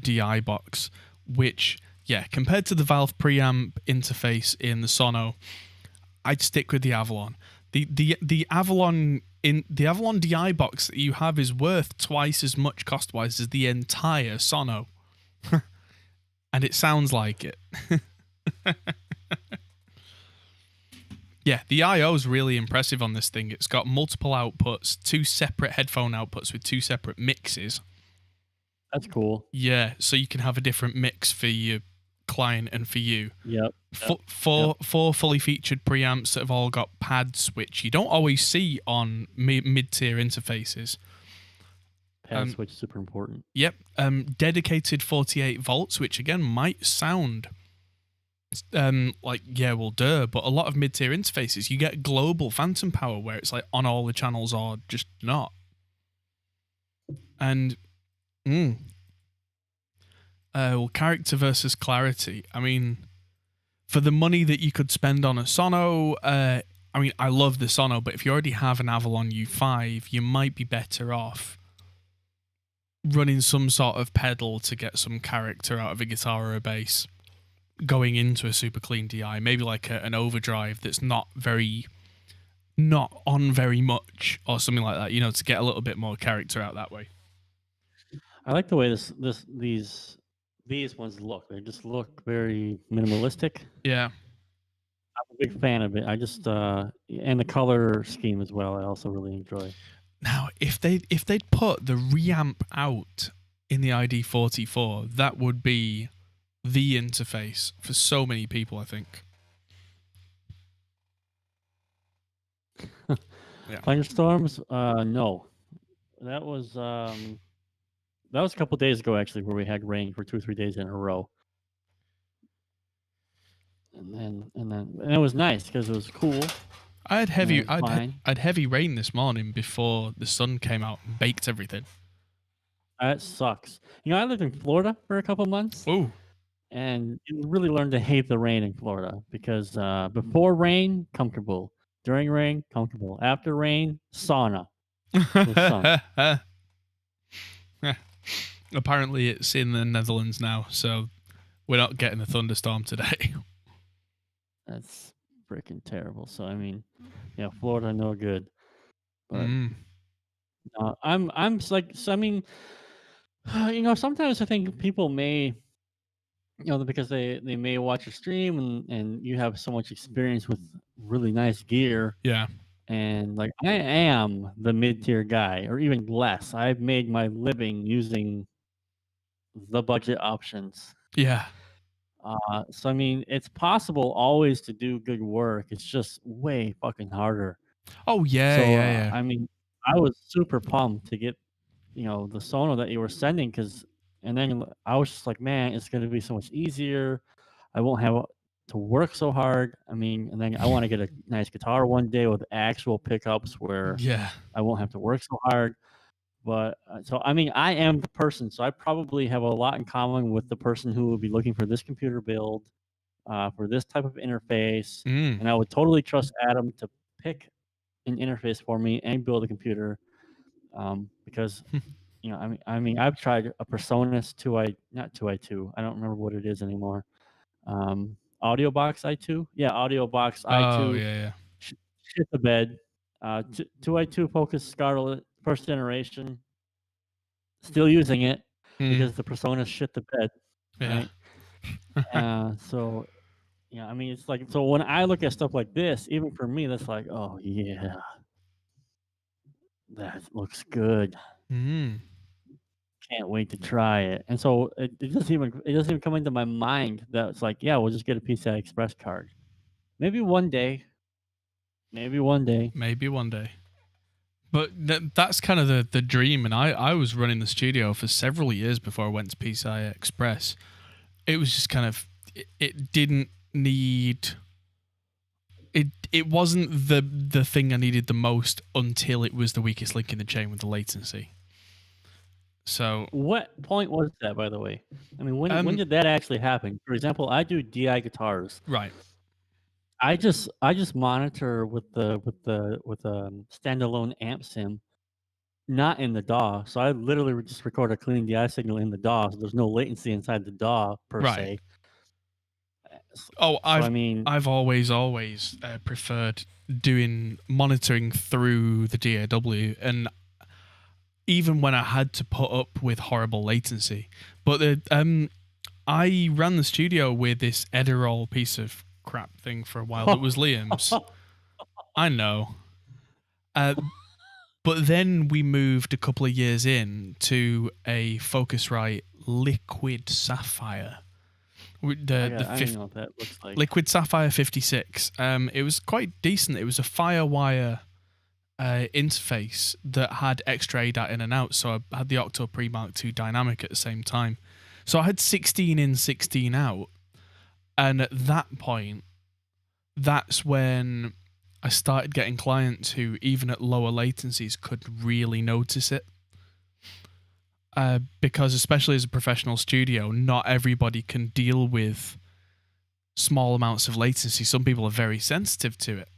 DI box, which, yeah, compared to the Valve preamp interface in the Sono, I'd stick with the Avalon. The Avalon DI box that you have is worth twice as much cost-wise as the entire Sono, and it sounds like it. Yeah, the I/O is really impressive on this thing. It's got multiple outputs, 2 separate headphone outputs with 2 separate mixes. That's cool. Yeah, so you can have a different mix for your client and for you. Yep. Four fully featured preamps that have all got pads, which you don't always see on mid-tier interfaces. Pad switch is super important. Yep. Dedicated 48 volts, which again might sound like, yeah, well, duh, but a lot of mid-tier interfaces, you get global phantom power where it's like on all the channels or just not. And well, character versus clarity. I mean, for the money that you could spend on a Sono, I mean, I love the Sono, but if you already have an Avalon U5, you might be better off running some sort of pedal to get some character out of a guitar or a bass, going into a super clean DI, maybe like an overdrive that's not on very much or something like that, you know, to get a little bit more character out that way. I like the way these ones look. They just look very minimalistic. Yeah. I'm a big fan of it. I just and the color scheme as well, I also really enjoy. Now, if they'd put the reamp out in the ID44, that would be the interface for so many people, I think. Yeah. Thunderstorms? No. That was a couple days ago actually, where we had rain for 2 or 3 days in a row. And it was nice because it was cool. I had heavy rain this morning before the sun came out and baked everything. That sucks. You know, I lived in Florida for a couple months. Ooh. And you really learned to hate the rain in Florida because before rain, comfortable. During rain, comfortable. After rain, sauna. Apparently it's in the Netherlands now, so we're not getting a thunderstorm today. That's freaking terrible. So I mean, yeah, Florida no good. But I'm like, so I mean, you know, sometimes I think people may, you know, because they may watch your stream and you have so much experience with really nice gear. Yeah. And like, I am the mid-tier guy, or even less. I've made my living using the budget options. Yeah. So I mean, it's possible always to do good work. It's just way fucking harder. Oh yeah, So yeah. I mean, I was super pumped to get, you know, the Sono that you were sending, and then I was just like, man, it's gonna be so much easier. I won't have to work so hard. I mean, and then I want to get a nice guitar one day with actual pickups where I won't have to work so hard. But so I mean, I am the person, so I probably have a lot in common with the person who would be looking for this computer build, for this type of interface, and I would totally trust Adam to pick an interface for me and build a computer, because you know, I mean, I've tried a Personas 2i2. I don't remember what it is anymore. AudioBox i2, yeah, AudioBox i2. Oh yeah. Shit the bed. 2i2 Focus Scarlett, first generation. still using it Mm, because the persona shit the bed, yeah. right? So yeah, I mean, it's like so when I look at stuff like this, even for me, that's like, oh yeah, that looks good. Mm. Can't wait to try it. And so it doesn't even come into my mind that it's like, yeah, we'll just get a PCI Express card. Maybe one day. Maybe one day. Maybe one day. But that's kind of the dream. And I was running the studio for several years before I went to PCI Express. It was just kind of, it didn't need, it wasn't the thing I needed the most until it was the weakest link in the chain with the latency. So What point was that, by the way? I mean, when did that actually happen? For example, I do DI guitars. right. I just monitor with standalone amp sim, not in the DAW. So I literally would just record a clean DI signal in the DAW. So there's no latency inside the DAW per Right. se. Oh, So I mean, I've always preferred doing monitoring through the DAW, and even when I had to put up with horrible latency. But I ran the studio with this Edirol piece of crap thing for a while. That was Liam's. I know. But then we moved a couple of years in to a Focusrite Liquid Sapphire. I don't know what that looks like. Liquid Sapphire 56. It was quite decent. It was a FireWire interface that had extra ADAT in and out. So I had the Octo Pre Mark II dynamic at the same time. So I had 16 in, 16 out. And at that point, that's when I started getting clients who, even at lower latencies, could really notice it. Because especially as a professional studio, not everybody can deal with small amounts of latency. Some people are very sensitive to it.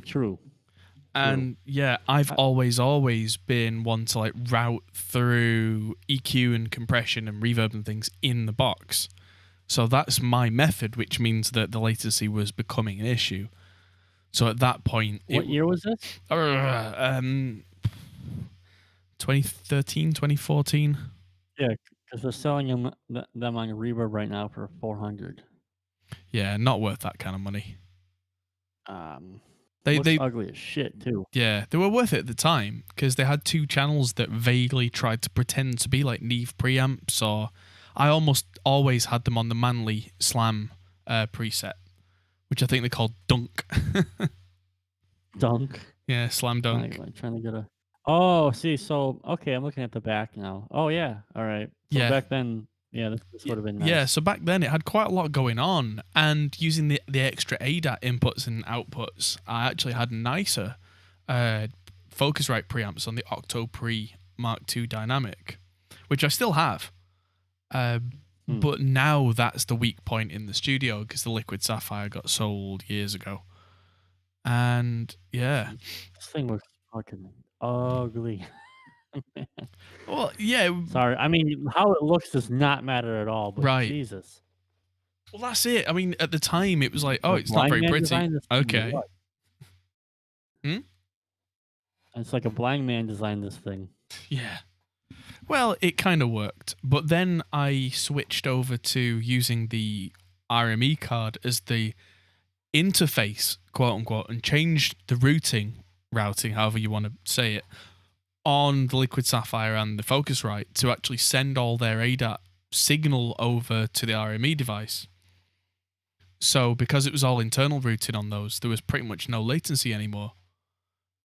True. And yeah, I've always been one to like route through EQ and compression and reverb and things in the box. So that's my method, which means that the latency was becoming an issue. So at that point, What year was this? 2013, 2014. Yeah, because they're selling them on Reverb right now for $400. Yeah, not worth that kind of money. Looks ugly as shit too. Yeah, they were worth it at the time because they had two channels that vaguely tried to pretend to be like Neve preamps, or I almost always had them on the Manly Slam preset, which I think they called Dunk. Dunk? Yeah, Slam Dunk. Like trying to get a... Oh, see, so, okay, I'm looking at the back now. Oh, yeah, all right. So Yeah. back then, yeah, this would have been nice. Yeah, so back then it had quite a lot going on, and using the extra ADAT inputs and outputs, I actually had nicer Focusrite preamps on the Octo Pre Mark II Dynamic, which I still have. But now that's the weak point in the studio because the Liquid Sapphire got sold years ago. And yeah. This thing looks fucking ugly. Well, yeah. Sorry, I mean, how it looks does not matter at all, but right. Jesus. Well, that's it. I mean, at the time, it was like, oh, it's not very pretty. Okay. It's like a blind man designed this thing. Yeah. Well, it kind of worked. But then I switched over to using the RME card as the interface, quote unquote, and changed the routing, however you want to say it, on the Liquid Sapphire and the Focusrite to actually send all their ADAT signal over to the RME device. So because it was all internal routing on those, there was pretty much no latency anymore.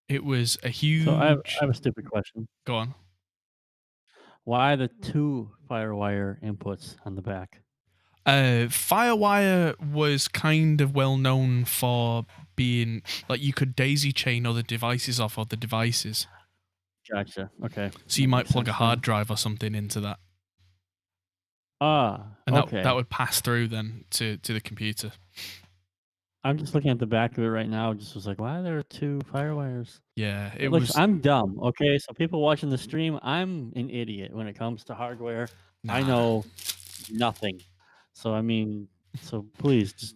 It was a huge... So I have a stupid question. Go on. Why the two FireWire inputs on the back? FireWire was kind of well known for being like you could daisy chain other devices off other devices. Gotcha. Okay. So you might plug a hard drive or something into that. And okay. that would pass through then to the computer. I'm just looking at the back of it right now. Just was like, why are there two FireWires? Yeah, I'm dumb. Okay, so people watching the stream, I'm an idiot when it comes to hardware. Nah. I know nothing. So I mean, please just.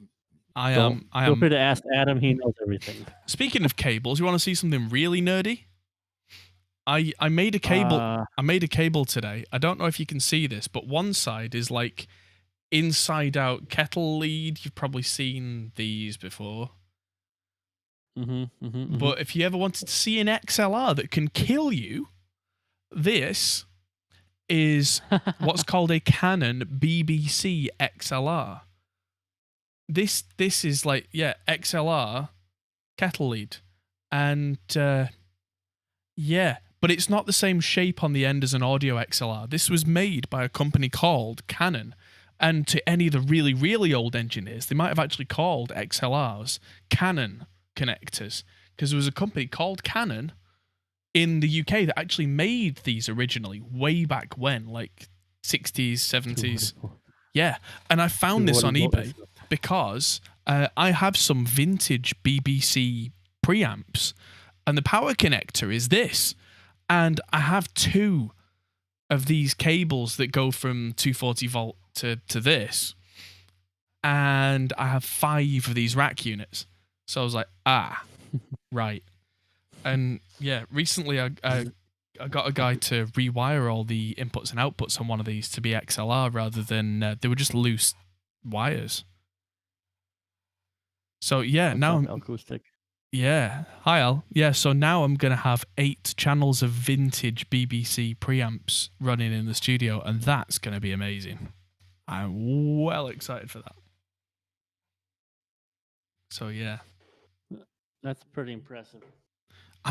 Feel free to ask Adam. He knows everything. Speaking of cables, you want to see something really nerdy? I made a cable. Uh, I made a cable today. I don't know if you can see this, but one side is like inside out kettle lead. You've probably seen these before. But if you ever wanted to see an XLR that can kill you, this is what's called a Canon BBC XLR. This is like, yeah, XLR kettle lead. And yeah, but it's not the same shape on the end as an audio XLR. This was made by a company called Canon. And to any of the really, really old engineers, they might have actually called XLRs Canon connectors, because there was a company called Canon in the UK that actually made these originally way back when, like 60s, 70s. Yeah, and I found this on eBay because I have some vintage BBC preamps, and the power connector is this, and I have 2 of these cables that go from 240 volt to this, and I have 5 of these rack units. So I was like, right. And yeah, recently I got a guy to rewire all the inputs and outputs on one of these to be XLR rather than they were just loose wires. So yeah, now acoustic. Yeah, hi Al. Yeah, so now I'm gonna have 8 channels of vintage BBC preamps running in the studio, and that's gonna be amazing. I'm well excited for that. So yeah. That's pretty impressive.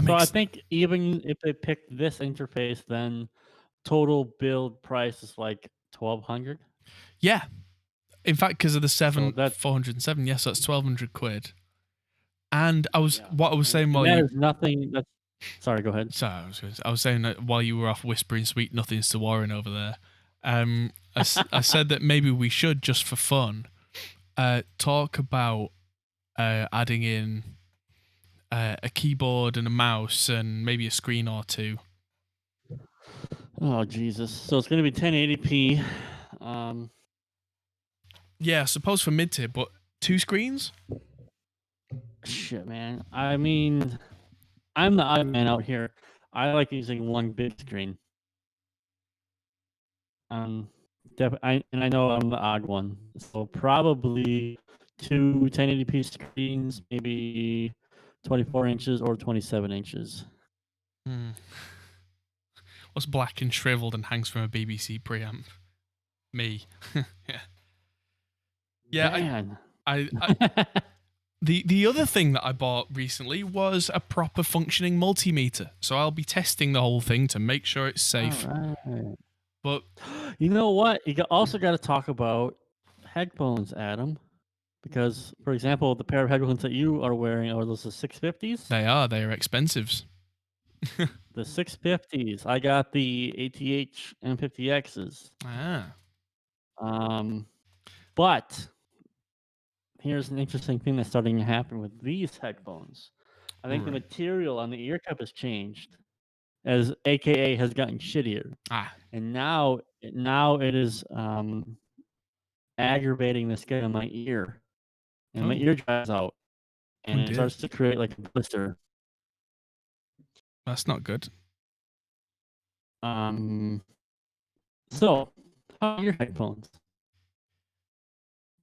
So I think even if they picked this interface, then total build price is like 1,200. Yeah, in fact, because of the 407, yes, so that's 1,200 quid. And I was saying while that is nothing. That's sorry. Go ahead. Sorry, I was saying that while you were off whispering sweet nothings to Warren over there. I said that maybe we should, just for fun, talk about adding in a keyboard and a mouse and maybe a screen or 2. Oh Jesus! So it's going to be 1080p. Yeah, I suppose for mid-tier, but 2 screens? Shit, man. I mean, I'm the odd man out here. I like using one big screen. I know I'm the odd one. So probably 2 1080p screens, maybe 24 inches or 27 inches. What's black and shriveled and hangs from a BBC preamp? Me. Yeah. Yeah, man. The other thing that I bought recently was a proper functioning multimeter. So I'll be testing the whole thing to make sure it's safe. Right. But you know what? You also got to talk about headphones, Adam. Because, for example, the pair of headphones that you are wearing are those the 650s? They are expensives. The 650s. I got the ATH M50Xs. But here's an interesting thing that's starting to happen with these headphones. I think the material on the ear cup has changed, as AKA has gotten shittier. And now it is aggravating the skin of my ear. And my ear dries out. And it starts to create like a blister. That's not good. So, how are your headphones?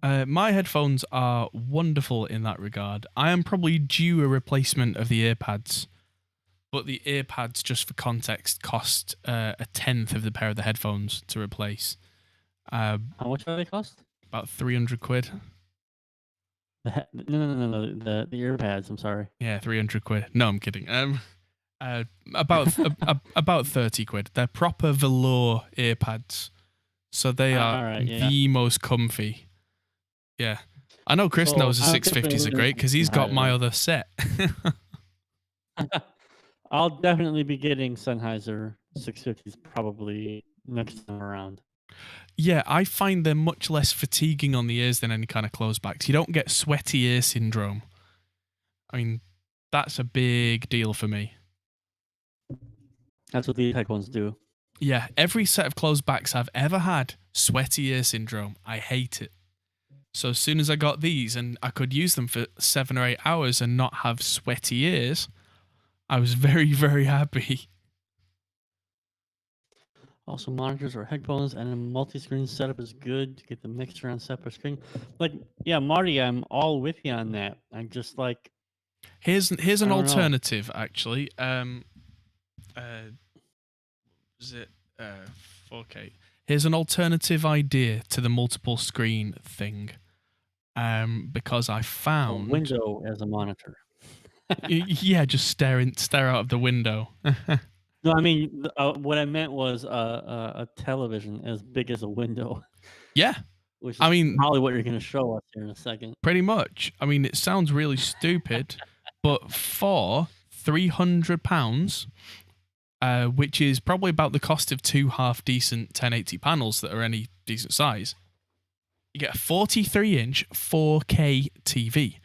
My headphones are wonderful in that regard. I am probably due a replacement of the earpads, but the earpads, just for context, cost a tenth of the pair of the headphones to replace. How much do they cost? About 300 quid. No, the earpads. I'm sorry. Yeah, 300 quid. No, I'm kidding. About 30 quid. They're proper velour earpads, so they are the most comfy. Yeah, I know Chris knows the 650s are great because he's got my other set. I'll definitely be getting Sennheiser 650s probably next time around. Yeah, I find they're much less fatiguing on the ears than any kind of closebacks. You don't get sweaty ear syndrome. I mean, that's a big deal for me. That's what these headphones do. Yeah, every set of closebacks I've ever had, sweaty ear syndrome. I hate it. So as soon as I got these and I could use them for 7 or 8 hours and not have sweaty ears, I was very, very happy. Also, monitors or headphones and a multi-screen setup is good to get the mixture on separate screen. Like, yeah, Marty, I'm all with you on that. I'm just like, Here's I an don't know. alternative actually. Is it 4K? Here's an alternative idea to the multiple screen thing. Because I A found window as a monitor. yeah, just stare out of the window. No, I mean, what I meant was a television as big as a window, Yeah, which I is mean, probably what you're going to show us here in a second. pretty much. I mean, it sounds really stupid, but for £300, which is probably about the cost of two half decent 1080 panels that are any decent size, you get a 43-inch 4K TV,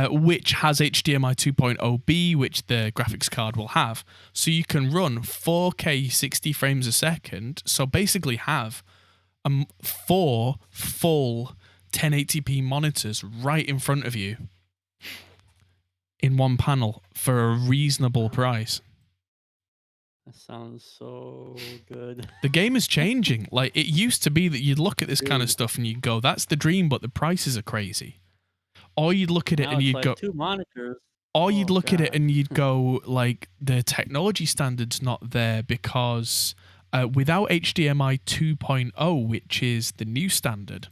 which has HDMI 2.0B, which the graphics card will have. So you can run 4K 60 frames a second. So basically have 4 full 1080p monitors right in front of you in one panel for a reasonable price. That sounds so good. The game is changing. Like, it used to be that you'd look at this kind of Dude. stuff and you'd go, that's the dream, but the prices are crazy. Or you'd look at it Now and it's you'd like go, 2 monitors. or you'd Oh, look at it God. and you'd go, like, the technology standard's not there because without HDMI 2.0, which is the new standard,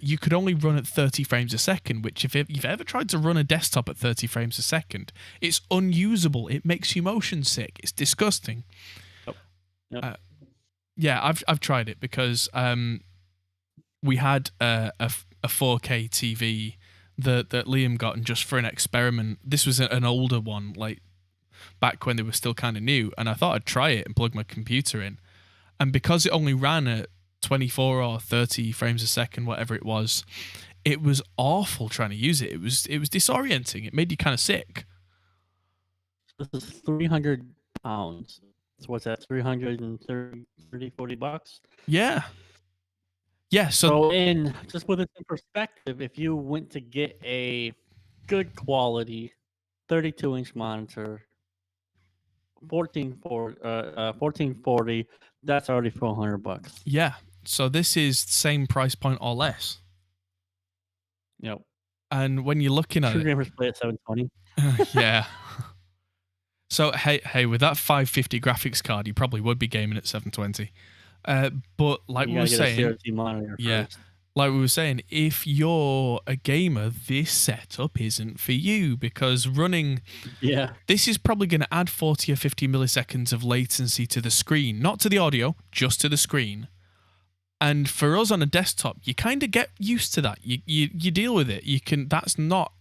you could only run at 30 frames a second, which if you've ever tried to run a desktop at 30 frames a second, it's unusable. It makes you motion sick. It's disgusting. Yep. Yeah, I've tried it because we had a 4K TV that Liam got, and just for an experiment. This was an older one, like back when they were still kind of new, and I thought I'd try it and plug my computer in. And because it only ran at 24 or 30 frames a second, whatever it was awful trying to use it. It was disorienting. It made you kind of sick. This is 300 pounds. So what's that? 330, 40 bucks? Yeah. Yeah, So in just with it in perspective, if you went to get a good quality 32-inch monitor, 1440, that's already $400. yeah. So this is same price point or less. Yep. And when you're looking at True it, gamers play at 720. yeah. So hey, with that 550 graphics card, you probably would be gaming at 720. But like You we were gotta get a saying, CRT monitor yeah, first. like we were saying, if you're a gamer, this setup isn't for you because running, Yeah. this is probably going to add 40 or 50 milliseconds of latency to the screen, not to the audio, just to the screen. And for us on a desktop, you kind of get used to that. You deal with it. That's not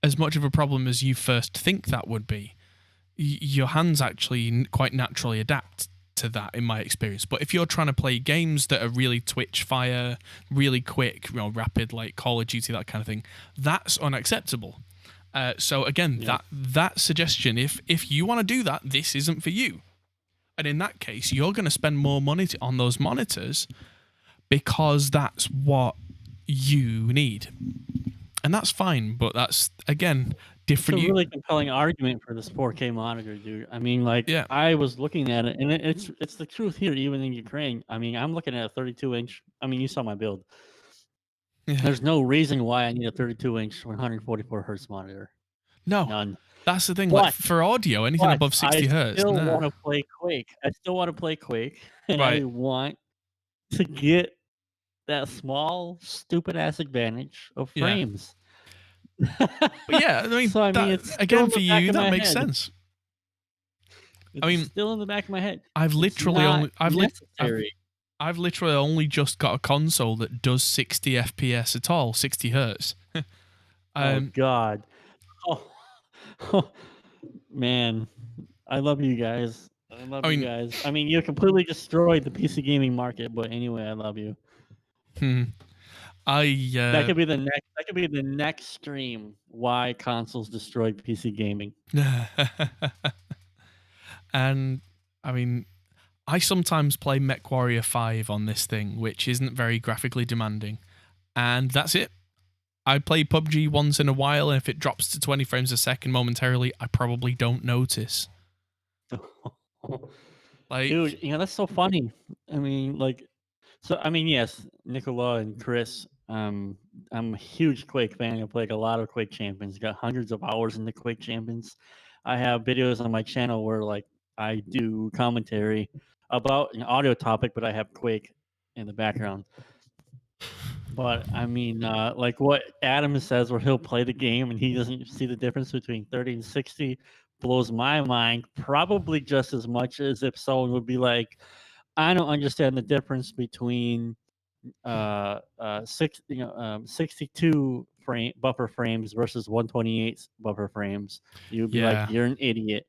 as much of a problem as you first think that would be. Your hands actually quite naturally adapt to that, in my experience. But if you're trying to play games that are really twitch fire, really quick, rapid, like Call of Duty, that kind of thing, that's unacceptable. So again, Yeah. that suggestion, if you want to do that, this isn't for you. And in that case, you're going to spend more money on those monitors because that's what you need. And that's fine, but that's, again, different. It's a really compelling argument for this 4K monitor, dude. I mean, like, Yeah. I was looking at it, and it's the truth here, even in Ukraine. I mean, I'm looking at a 32-inch. I mean, you saw my build. Yeah. There's no reason why I need a 32-inch 144 hertz monitor. No. None. That's the thing. But- like for audio, anything above 60 hertz. I still Nah. want to play Quake. I still want to play Quake, and I Right. want to get that small, stupid ass advantage of Yeah. frames. But yeah, I mean, So, I mean, that, it's still again, in for the back you, of that my makes head. sense. It's mean, still in the back of my head. I've It's literally not only necessary. I've literally only just got a console that does 60 FPS at all, 60 hertz. Oh God. Oh, man. I love you guys. I love you guys. I mean, you completely destroyed the PC gaming market, but anyway, I love you. That could be the next. That could be the next stream. Why consoles destroyed PC gaming. And I mean, I sometimes play MechWarrior 5 on this thing, which isn't very graphically demanding, and that's it. I play PUBG once in a while, and if it drops to 20 frames a second momentarily, I probably don't notice. Like, Dude, that's so funny. I mean, like, so I mean, yes, Nicola and Chris. I'm a huge Quake fan. I played a lot of Quake Champions. Got hundreds of hours in the Quake Champions. I have videos on my channel where like I do commentary about an audio topic, but I have Quake in the background. But I mean, like what Adam says, where he'll play the game and he doesn't see the difference between 30 and 60, blows my mind. Probably just as much as if someone would be like, I don't understand the difference between 62 frame buffer frames versus 128 buffer frames. You'd be like, yeah. you're an idiot.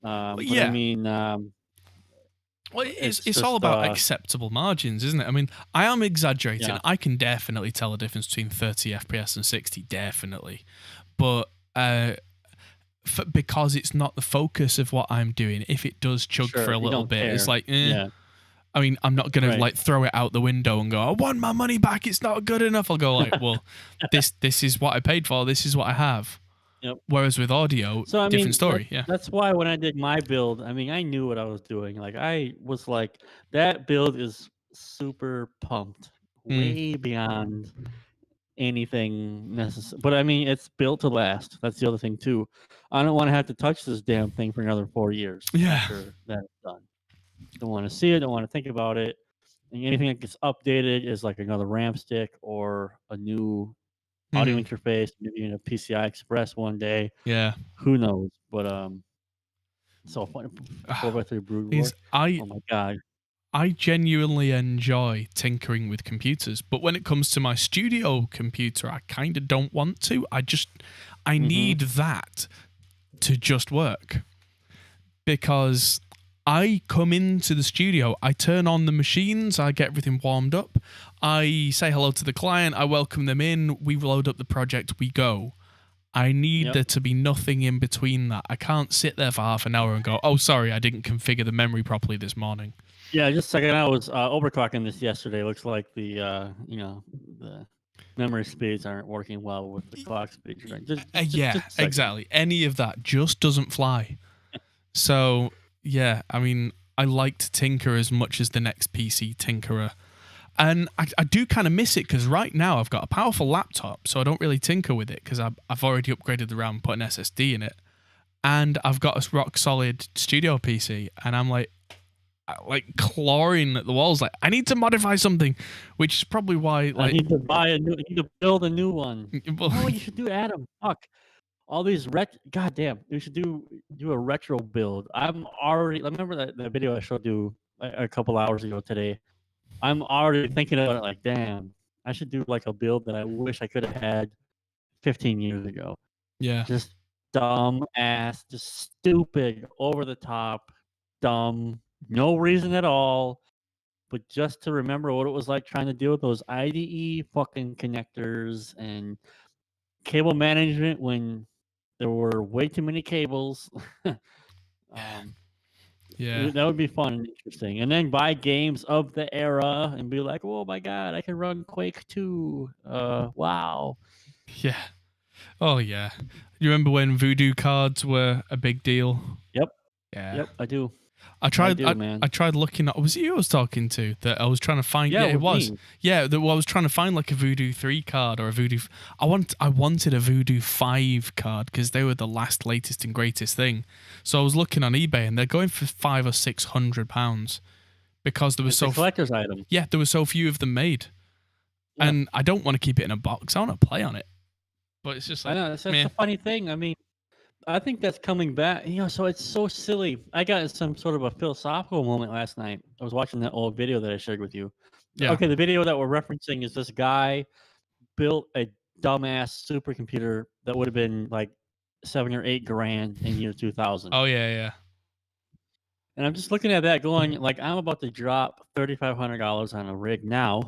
Well, But I yeah. mean, Well, it's it's all just about acceptable margins, isn't it? I mean, I am exaggerating. yeah, I can definitely tell the difference between 30 FPS and 60, definitely. But because it's not the focus of what I'm doing, if it does chug for sure. a You little don't bit, it's care. like, eh. Yeah, I mean, I'm not gonna right. like throw it out the window and go, I want my money back. It's not good enough. I'll go like, well, this is what I paid for. This is what I have. Yep. Whereas with audio, So I different mean, story. Yeah. that's why when I did my build, I mean, I knew what I was doing. Like I was like, that build is super pumped, Mm. way beyond anything necessary. But I mean, it's built to last. That's the other thing too. I don't want to have to touch this damn thing for another 4 years Yeah. after that's done. Don't want to see it. Don't want to think about it. And anything that gets updated is like another RAM stick or a new audio Mhm. interface, maybe in a PCI Express one day. Yeah. Who knows? But so funny. 4x3 Brood War. Is Oh my god. I genuinely enjoy tinkering with computers, but when it comes to my studio computer, I kind of don't want to. I Mm-hmm. need that to just work because I come into the studio, I turn on the machines, I get everything warmed up, I say hello to the client, I welcome them in, we load up the project, we go. I need Yep. there to be nothing in between that. I can't sit there for half an hour and go, oh, sorry, I didn't configure the memory properly this morning. Yeah, just a second. I was overclocking this yesterday. Looks like the the memory speeds aren't working well with the clock speeds. Right? Yeah, Just a second. exactly. Any of that just doesn't fly. So, yeah, I mean, I like to tinker as much as the next PC tinkerer. And I do kind of miss it because right now I've got a powerful laptop, so I don't really tinker with it because I've already upgraded the RAM, put an SSD in it. And I've got a rock solid studio PC, and I'm like clawing at the walls, like, I need to modify something, which is probably why, I like, need to buy a new. I need to build a new one. well, Oh, you should do Adam. Fuck. All these God damn. You should do a retro build. I'm already. Remember that video I showed you a couple hours ago today. I'm already thinking about it. Like, damn. I should do like a build that I wish I could have had 15 years ago. yeah, Just dumb ass, just stupid, over the top, dumb, no reason at all, but just to remember what it was like trying to deal with those IDE fucking connectors and cable management when there were way too many cables. um, yeah, that would be fun and interesting. And then buy games of the era and be like, oh my god, I can run Quake 2. Wow. yeah. Oh, yeah. You remember when voodoo cards were a big deal? Yep. Yeah. Yep, I do. I I tried. do, man. I tried looking at. Was it you I was talking to that I was trying to find? Yeah, Yeah, it it was was. me. Yeah, I was trying to find like a Voodoo 3 card or a Voodoo. I wanted a Voodoo 5 card because they were the latest and greatest thing. So I was looking on eBay and they're going for £500 or £600 because there was It's a collector's item. yeah, there were so few of them made, Yeah. and I don't want to keep it in a box. I want to play on it, but it's just I like, know that's meh. a funny thing. I mean, I think that's coming back. So it's so silly. I got in some sort of a philosophical moment last night. I was watching that old video that I shared with you. Yeah. Okay, the video that we're referencing is this guy built a dumbass supercomputer that would have been like 7 or 8 grand in year 2000. Oh yeah, yeah, And I'm just looking at that going like I'm about to drop $3,500 on a rig now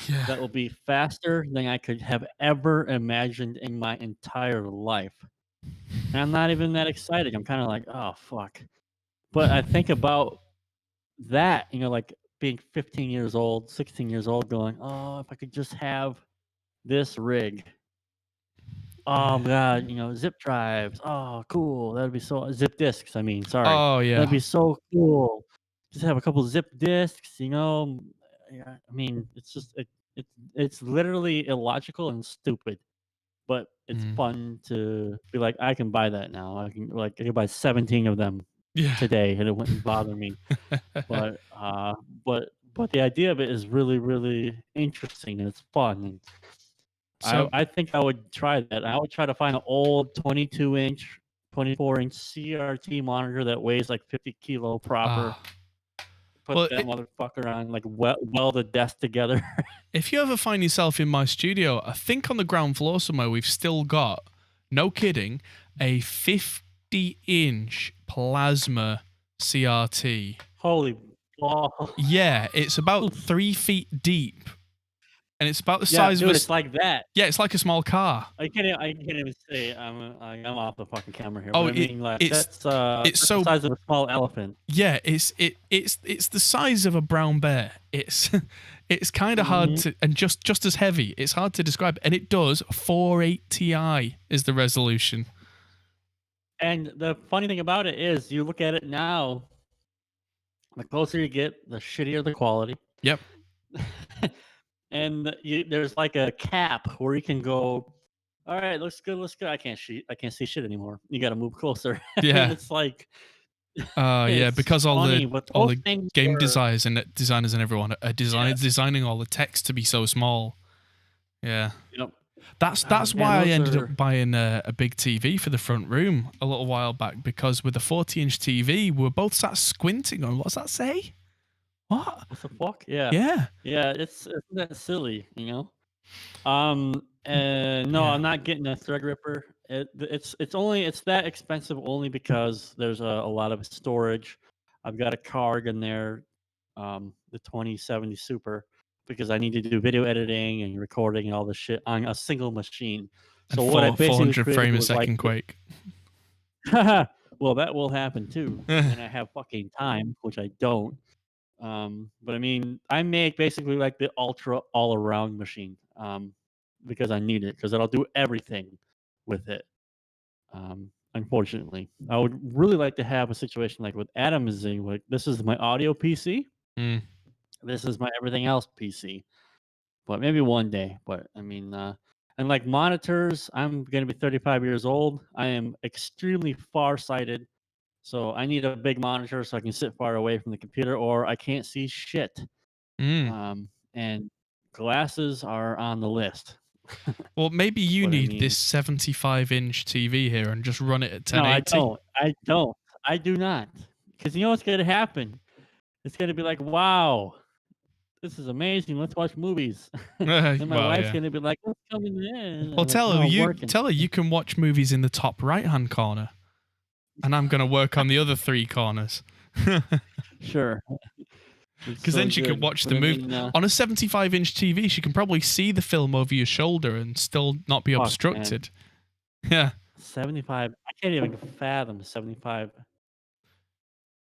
yeah. that will be faster than I could have ever imagined in my entire life. And I'm not even that excited. I'm kind of like, oh fuck. But I think about that, like being 15 years old, 16 years old, going, oh, if I could just have this rig. Oh god, zip drives. Oh, cool. That'd be so zip disks. I mean, sorry. Oh That'd yeah. be so cool. just have a couple zip disks, you know. Yeah, I mean, it's just it's literally illogical and stupid, but it's Mm. fun to be like, I can buy that now. I can buy 17 of them Yeah. today, and it wouldn't bother me. But but the idea of it is really really interesting and it's fun. And So, I think I would try that. I would try to find an old 22-inch, 24-inch CRT monitor that weighs like 50 kilo proper. ah, Put well, that motherfucker on, like, weld the desk together. if you ever find yourself in my studio, I think on the ground floor somewhere we've still got, no kidding, a 50-inch plasma CRT. Holy balls. Yeah, it's about 3 feet deep, and it's about the Yeah, size of dude, it's like that. yeah, it's like a small car. I can't even say I'm off the fucking camera here, Oh, but I mean, like, it's it's that's the so size of a small elephant. yeah, it's the size of a brown bear. It's it's kind of hard Mhm. to, and just as heavy. It's hard to describe, and it does 480 Ti is the resolution. And the funny thing about it is you look at it now, the closer you get, the shittier the quality. Yep. And there's like a cap where you can go, all right, looks good, looks good. I can't see shit anymore. You got to move closer. And Yeah. it's like, Yeah, it's because funny, but all those the things game were, designers and everyone are yeah, designing all the text to be so small. Yeah. you know, That's man, why I those ended are up buying a big TV for the front room a little while back, because with a 40-inch TV, we were both sat squinting on, what's that say? What? what the fuck? Yeah, Yeah. yeah, it's that silly, you know. And no, Yeah. I'm not getting a Threadripper. It's that expensive only because there's a lot of storage. I've got a card in there, the 2070 Super, because I need to do video editing and recording and all this shit on a single machine. And So what I basically 400 created frame a was like, second Quake. well, that will happen too when I have fucking time, which I don't. But I mean, I make basically like the ultra all around machine, because I need it because it'll do everything with it. Unfortunately, I would really like to have a situation like with Adam Z. Like, this is my audio PC. Mm. This is my everything else PC. But maybe one day. But I mean, and like monitors, I'm gonna be 35 years old. I am extremely farsighted, so I need a big monitor so I can sit far away from the computer, or I can't see shit. Mm. And glasses are on the list. Well, maybe you But I need this mean, 75-inch TV here and just run it at no, I 1080. don't. I don't. I do not. Because you know what's gonna happen? It's gonna be like, wow, this is amazing. Let's watch movies. Then my Well, wife's yeah. gonna be like, let's come in there. Well, I'm like, no, I'm working. tell her you can watch movies in the top right-hand corner, and I'm gonna work on the other 3 corners. Sure. It's Because so then she can good. watch But the I movie mean, on a 75-inch TV. She can probably see the film over your shoulder and still not be fuck, man. obstructed. Yeah, 75. I can't even fathom 75.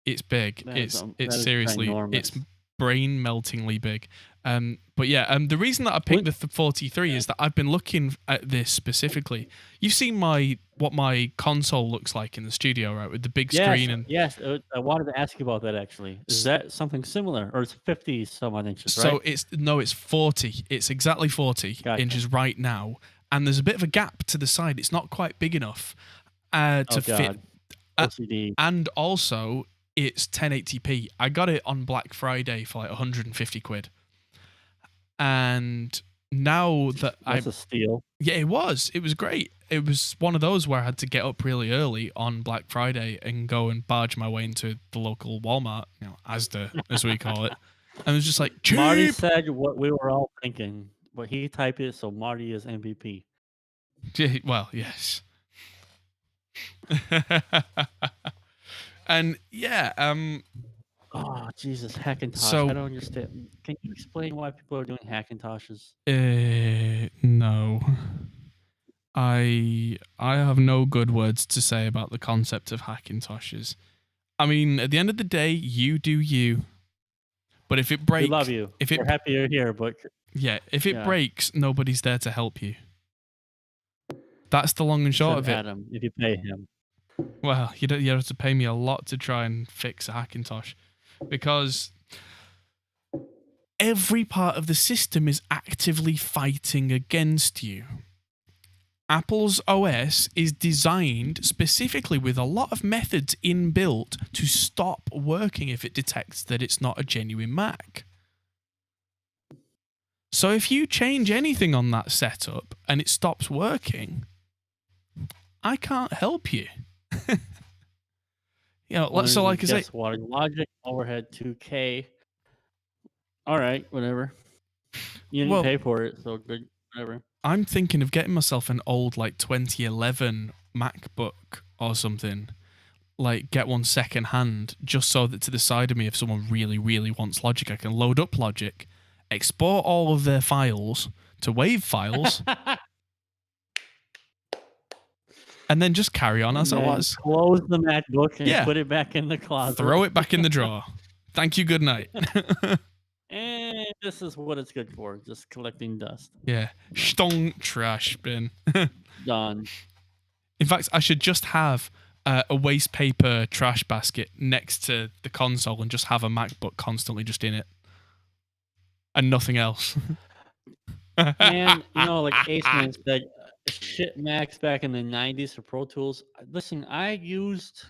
it's big. That It's is seriously, it's ginormous. brain meltingly big. But yeah, the reason that I picked What? the 43 Yeah. is that I've been looking at this specifically. You've seen what my console looks like in the studio, right, with the big Yes, screen and yes. I wanted to ask you about that actually. Is that something similar, or it's 50 some odd inches, so right? it's 40. It's exactly 40 Gotcha. inches right now, and there's a bit of a gap to the side. It's not quite big enough to Oh fit. God, Uh, OCD. and also, it's 1080p. I got it on Black Friday for like 150 quid. And now that That's a steal. yeah, it was great. It was one of those where I had to get up really early on Black Friday and go and barge my way into the local Walmart, Asda as we call it. And it was just like, Marty cheap. said what we were all thinking, but he typed it so Marty is MVP. Yeah, well, yes. And yeah, Oh Jesus, Hackintosh! So- I don't understand. Can you explain why people are doing Hackintoshes? no. I have no good words to say about the concept of Hackintoshes. I mean, at the end of the day, you do you. But if it We breaks, love you. if it We're happy you're here, but if it yeah. breaks, nobody's there to help you. That's the long and short of except it. Adam, if you pay him. Well, you have to pay me a lot to try and fix a Hackintosh. because every part of the system is actively fighting against you. Apple's OS is designed specifically with a lot of methods inbuilt to stop working if it detects that it's not a genuine Mac. So if you change anything on that setup and it stops working, I can't help you. So like I say, water logic overhead 2K. All right, whatever. You didn't pay for it, so good, whatever. I'm thinking of getting myself an old, like, 2011 MacBook or something. Like, get one second hand, just so that to the side of me, if someone really, really wants Logic, I can load up Logic, export all of their files to WAV files, and then just carry on as I was. Close the MacBook and put it back in the closet. Throw it back in the drawer. Thank you, good night. And this is what it's good for, just collecting dust. Yeah. Stonk trash bin. Done. In fact, I should just have a waste paper trash basket next to the console and just have a MacBook constantly just in it. And nothing else. And, like Ace Man said, shit Macs back in the 90s for Pro Tools. Listen, I used...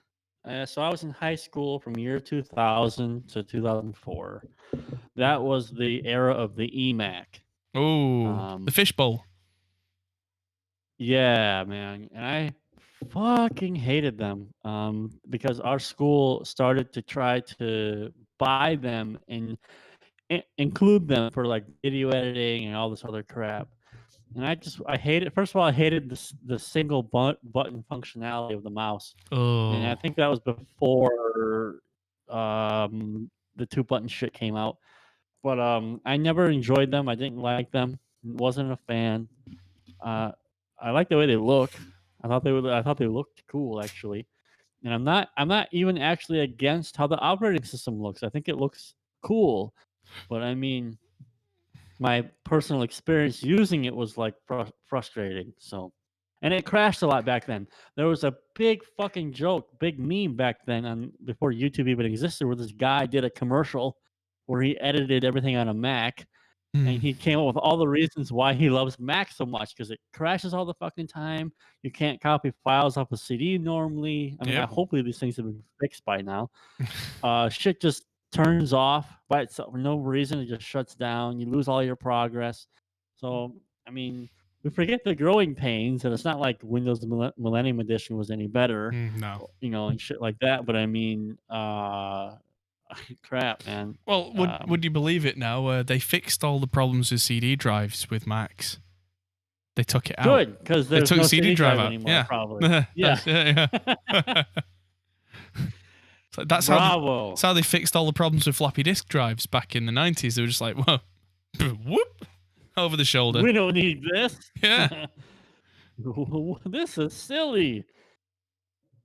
so I was in high school from year 2000 to 2004. That was the era of the eMac. Oh, the fishbowl. Yeah, man. And I fucking hated them because our school started to try to buy them and include them for like video editing and all this other crap. And I hated, first of all, I hated the single button functionality of the mouse. Oh. And I think that was before the 2-button shit came out. But I never enjoyed them. I didn't like them. Wasn't a fan. I like the way they look. I thought they looked cool actually. And I'm not even actually against how the operating system looks. I think it looks cool. But I mean, my personal experience using it was like frustrating. So, and it crashed a lot back then. There was a big fucking joke, big meme back then before YouTube even existed, where this guy did a commercial where he edited everything on a Mac, and he came up with all the reasons why he loves Mac so much, because it crashes all the fucking time. You can't copy files off a CD normally. I mean, hopefully these things have been fixed by now. Shit just turns off by itself for no reason. It just shuts down. You lose all your progress. So, I mean, we forget the growing pains, and it's not like Windows Millennium Edition was any better. No. And shit like that. But I mean, crap, man. Well, would you believe it now? They fixed all the problems with CD drives with Macs. They took it out. Good, because there's no CD drive out anymore, yeah. probably. Yeah. So that's how they fixed all the problems with floppy disk drives back in the 90s. They were just like, whoa, whoop, over the shoulder. We don't need this. Yeah. This is silly.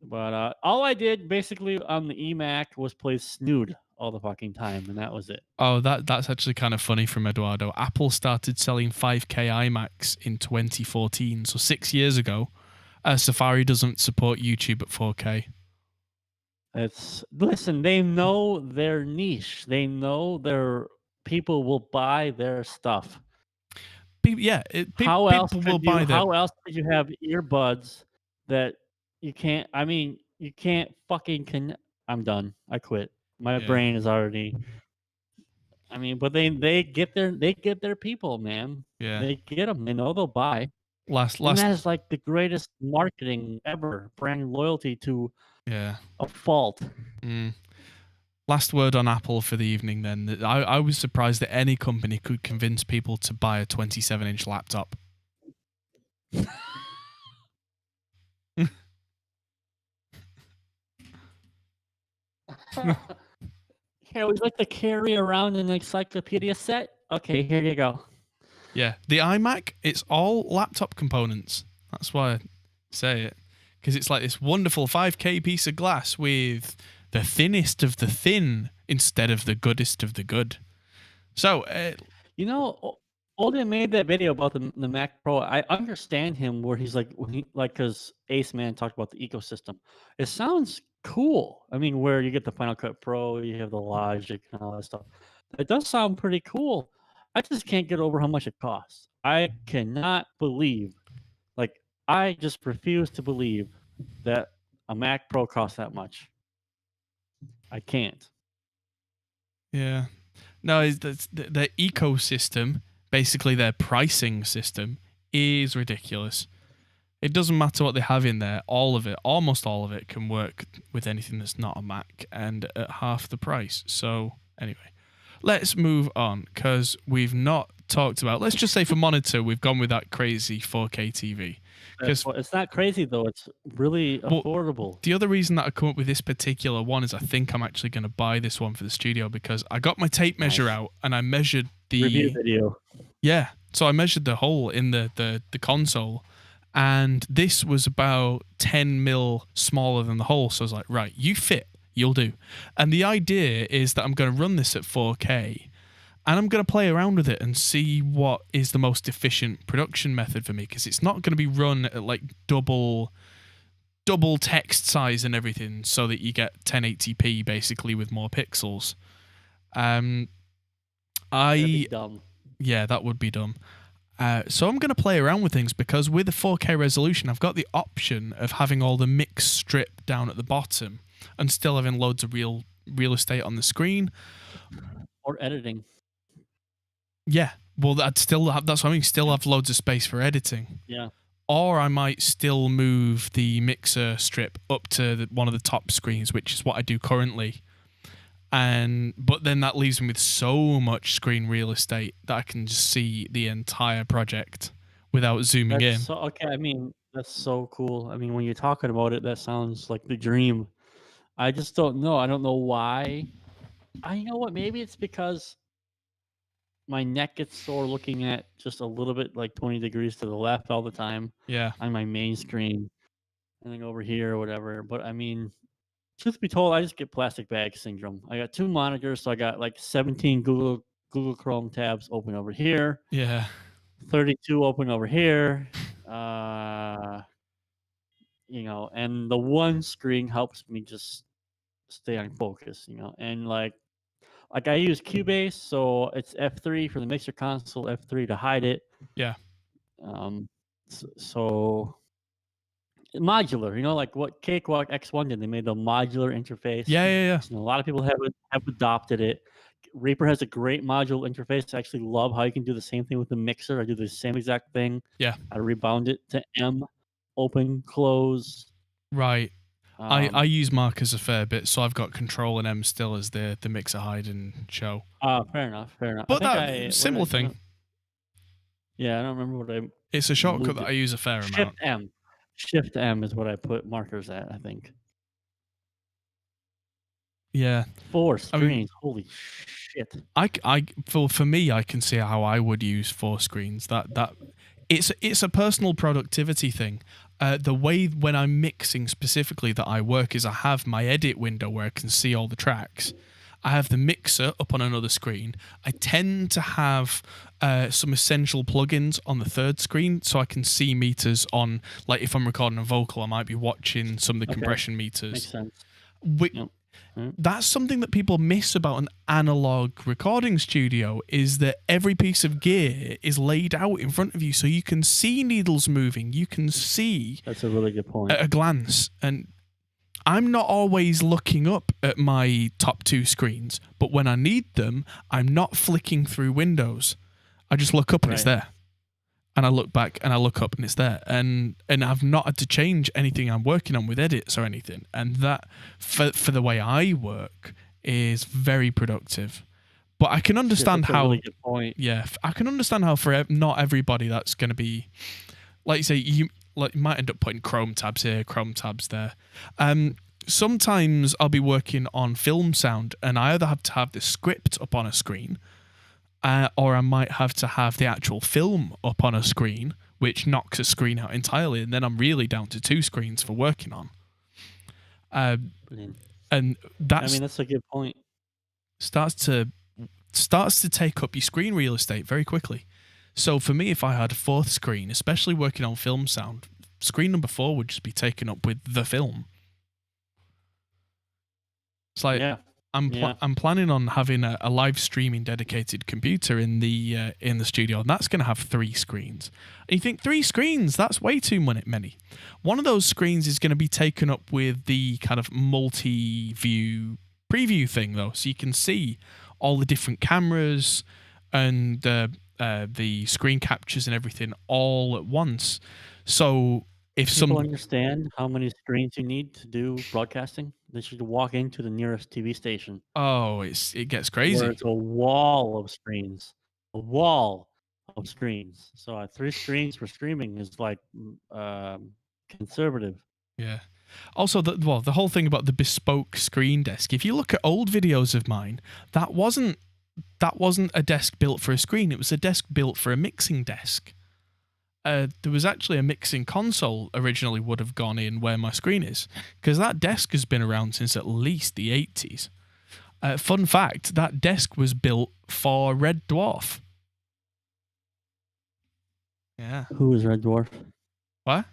But all I did basically on the eMac was play Snood all the fucking time, and that was it. Oh, that's actually kind of funny from Eduardo. Apple started selling 5K iMacs in 2014, so 6 years ago. Safari doesn't support YouTube at 4K. Listen, they know their niche. They know their people will buy their stuff. How else could you have earbuds that you can't? I mean, you can't fucking I'm done. I quit. My brain is already. I mean, but they get their people, man. Yeah, they get them. They know they'll buy. And that is like the greatest marketing ever. Brand loyalty to a fault. Last word on Apple for the evening then. I was surprised that any company could convince people to buy a 27-inch laptop. Here, would you like to carry around an encyclopedia set? Okay, here you go. Yeah, the iMac, it's all laptop components. That's why I say it. Because it's like this wonderful 5K piece of glass with the thinnest of the thin instead of the goodest of the good. So, Olden made that video about the Mac Pro. I understand him where he's like, because Ace Man talked about the ecosystem. It sounds cool. I mean, where you get the Final Cut Pro, you have the Logic and all that stuff. It does sound pretty cool. I just can't get over how much it costs. I cannot believe, like, I just refuse to believe that a Mac Pro costs that much. I can't. Yeah. No, the ecosystem, basically their pricing system, is ridiculous. It doesn't matter what they have in there. All of it, almost all of it, can work with anything that's not a Mac and at half the price. So anyway, let's move on because we've not talked about. Let's just say for monitor, we've gone with that crazy 4K TV. Because It's not crazy though. It's really affordable. the other reason that I come up with this particular one is I think I'm actually going to buy this one for the studio because I got my tape measure Nice. out and I measured the Review video. Yeah. So I measured the hole in the console, and this was about 10 mil smaller than the hole. So I was like, right, you fit, you'll do. And the idea is that I'm going to run this at 4K, and I'm going to play around with it and see what is the most efficient production method for me, because it's not going to be run at like double text size and everything, so that you get 1080p basically with more pixels. That'd be dumb. Yeah, that would be dumb. So I'm going to play around with things because with the 4K resolution, I've got the option of having all the mix strip down at the bottom and still having loads of real estate on the screen. Or editing. Yeah, well, that's what I mean. Still have loads of space for editing. Yeah. Or I might still move the mixer strip up to one of the top screens, which is what I do currently. But then that leaves me with so much screen real estate that I can just see the entire project without zooming in. So, okay, I mean, that's so cool. I mean, when you're talking about it, that sounds like the dream. I just don't know. I don't know why. You know what? Maybe it's because my neck gets sore looking at just a little bit like 20 degrees to the left all the time Yeah. on my main screen and then over here or whatever. But I mean, truth be told, I just get plastic bag syndrome. I got 2 monitors, so I got like 17 Google Chrome tabs open over here, Yeah. 32 open over here. And the one screen helps me just stay on focus, and like I use Cubase, so it's F3 for the mixer console, F3 to hide it. Yeah. So modular, like what Cakewalk X1 did. They made the modular interface. Yeah. A lot of people have adopted it. Reaper has a great modular interface. I actually love how you can do the same thing with the mixer. I do the same exact thing. Yeah. I rebound it to M, open, close. Right. I use markers a fair bit, so I've got Control and M still as the mixer hide and show. Fair enough. But similar thing. Yeah, I don't remember what I. It's a shortcut that I use a fair amount. Shift M is what I put markers at, I think. Yeah. 4 screens. Holy shit. For me, I can see how I would use 4 screens. That it's a personal productivity thing. The way when I'm mixing specifically that I work is I have my edit window where I can see all the tracks. I have the mixer up on another screen. I tend to have some essential plugins on the third screen so I can see meters on, like if I'm recording a vocal, I might be watching some of the compression meters. Makes sense. Yep. That's something that people miss about an analog recording studio, is that every piece of gear is laid out in front of you so you can see needles moving. You can see. That's a really good point. At a glance. And I'm not always looking up at my top 2 screens, but when I need them, I'm not flicking through windows. I just look up and it's there. And I look back and I look up and it's there. And I've not had to change anything I'm working on with edits or anything. And that, for the way I work, is very productive. But I can understand how. Really good point. Yeah, I can understand how for not everybody that's going to be, like you say, you might end up putting Chrome tabs here, Chrome tabs there. Sometimes I'll be working on film sound and I either have to have the script up on a screen, or I might have to have the actual film up on a screen, which knocks a screen out entirely, and then I'm really down to 2 screens for working on. And that's a good point. Starts to take up your screen real estate very quickly. So for me, if I had a 4th screen, especially working on film sound, screen number 4 would just be taken up with the film. It's like Yeah. Yeah. I'm planning on having a live streaming dedicated computer in the studio, and that's going to have 3 screens. And you think 3 screens? That's way too many. One of those screens is going to be taken up with the kind of multi-view preview thing, though, so you can see all the different cameras and the screen captures and everything all at once. So if People some understand how many screens you need to do broadcasting. They should walk into the nearest TV station it gets where crazy. it's a wall of screens, a wall of screens. So 3 screens for streaming is like conservative. Yeah. Also, the whole thing about the bespoke screen desk. If you look at old videos of mine, that wasn't a desk built for a screen. It was a desk built for a mixing desk. There was actually a mixing console originally would have gone in where my screen is, because that desk has been around since at least the 80s. Fun fact: that desk was built for Red Dwarf. Yeah. Who is Red Dwarf? What?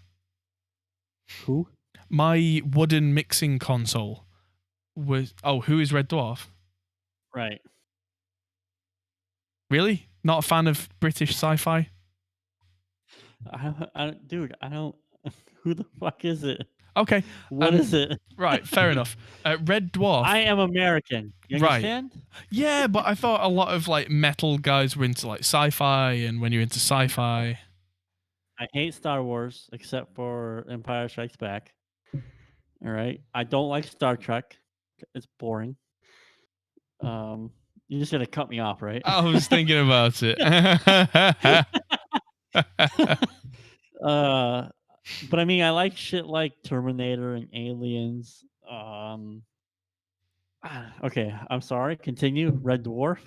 Who? My wooden mixing console was. Oh, who is Red Dwarf? Right. Really? Not a fan of British sci-fi? Dude, I don't. Who the fuck is it? Okay. What is it? Right, fair enough. Red Dwarf. I am American. You Right. understand? Yeah, but I thought a lot of like metal guys were into like sci-fi, and when you're into sci-fi, I hate Star Wars except for Empire Strikes Back. All right. I don't like Star Trek. It's boring. You just gotta cut me off, right? I was thinking about it. But I mean, I like shit like Terminator and Aliens. Okay, I'm sorry. Continue. Red Dwarf.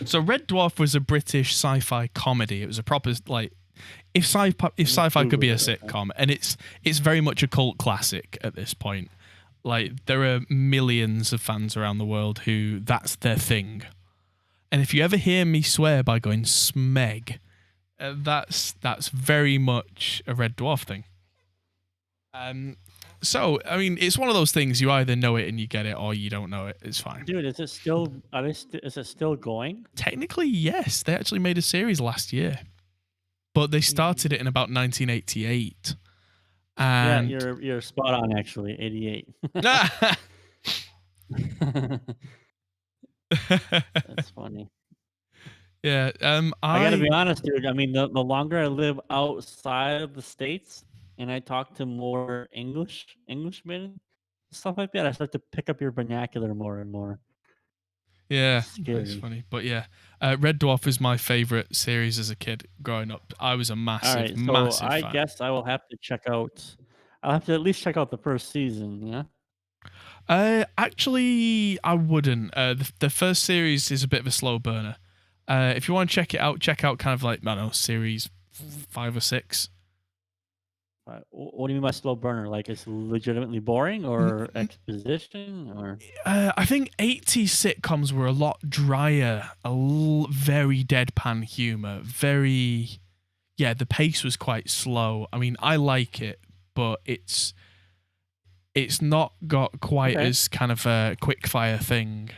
So Red Dwarf was a British sci-fi comedy. It was a proper like if sci-fi could be a sitcom, and it's very much a cult classic at this point. Like there are millions of fans around the world who that's their thing. And if you ever hear me swear by going smeg, that's very much a Red Dwarf thing. So I mean, it's one of those things you either know it and you get it, or you don't know it. It's fine. Dude, is it still? Is it still going? Technically, yes. They actually made a series last year, but they started it in about 1988. And yeah, you're spot on. Actually, 88. That's funny. Yeah. I gotta be honest, dude. I mean, the longer I live outside of the States and I talk to more Englishmen, stuff like that, I start to pick up your vernacular more and more. Yeah, Scary. that's funny. But yeah, Red Dwarf was my favorite series as a kid growing up. I was a massive, massive I fan. guess I will have to check out. I'll have to at least check out the first season. Yeah. Actually, I wouldn't. The first series is a bit of a slow burner. If you want to check it out, check out kind of like, I don't know, series 5 or 6. What do you mean by slow burner? Like it's legitimately boring, or exposition, or? I think 80s sitcoms were a lot drier, very deadpan humor, very. Yeah, the pace was quite slow. I mean, I like it, but it's not got quite as kind of a quick fire thing.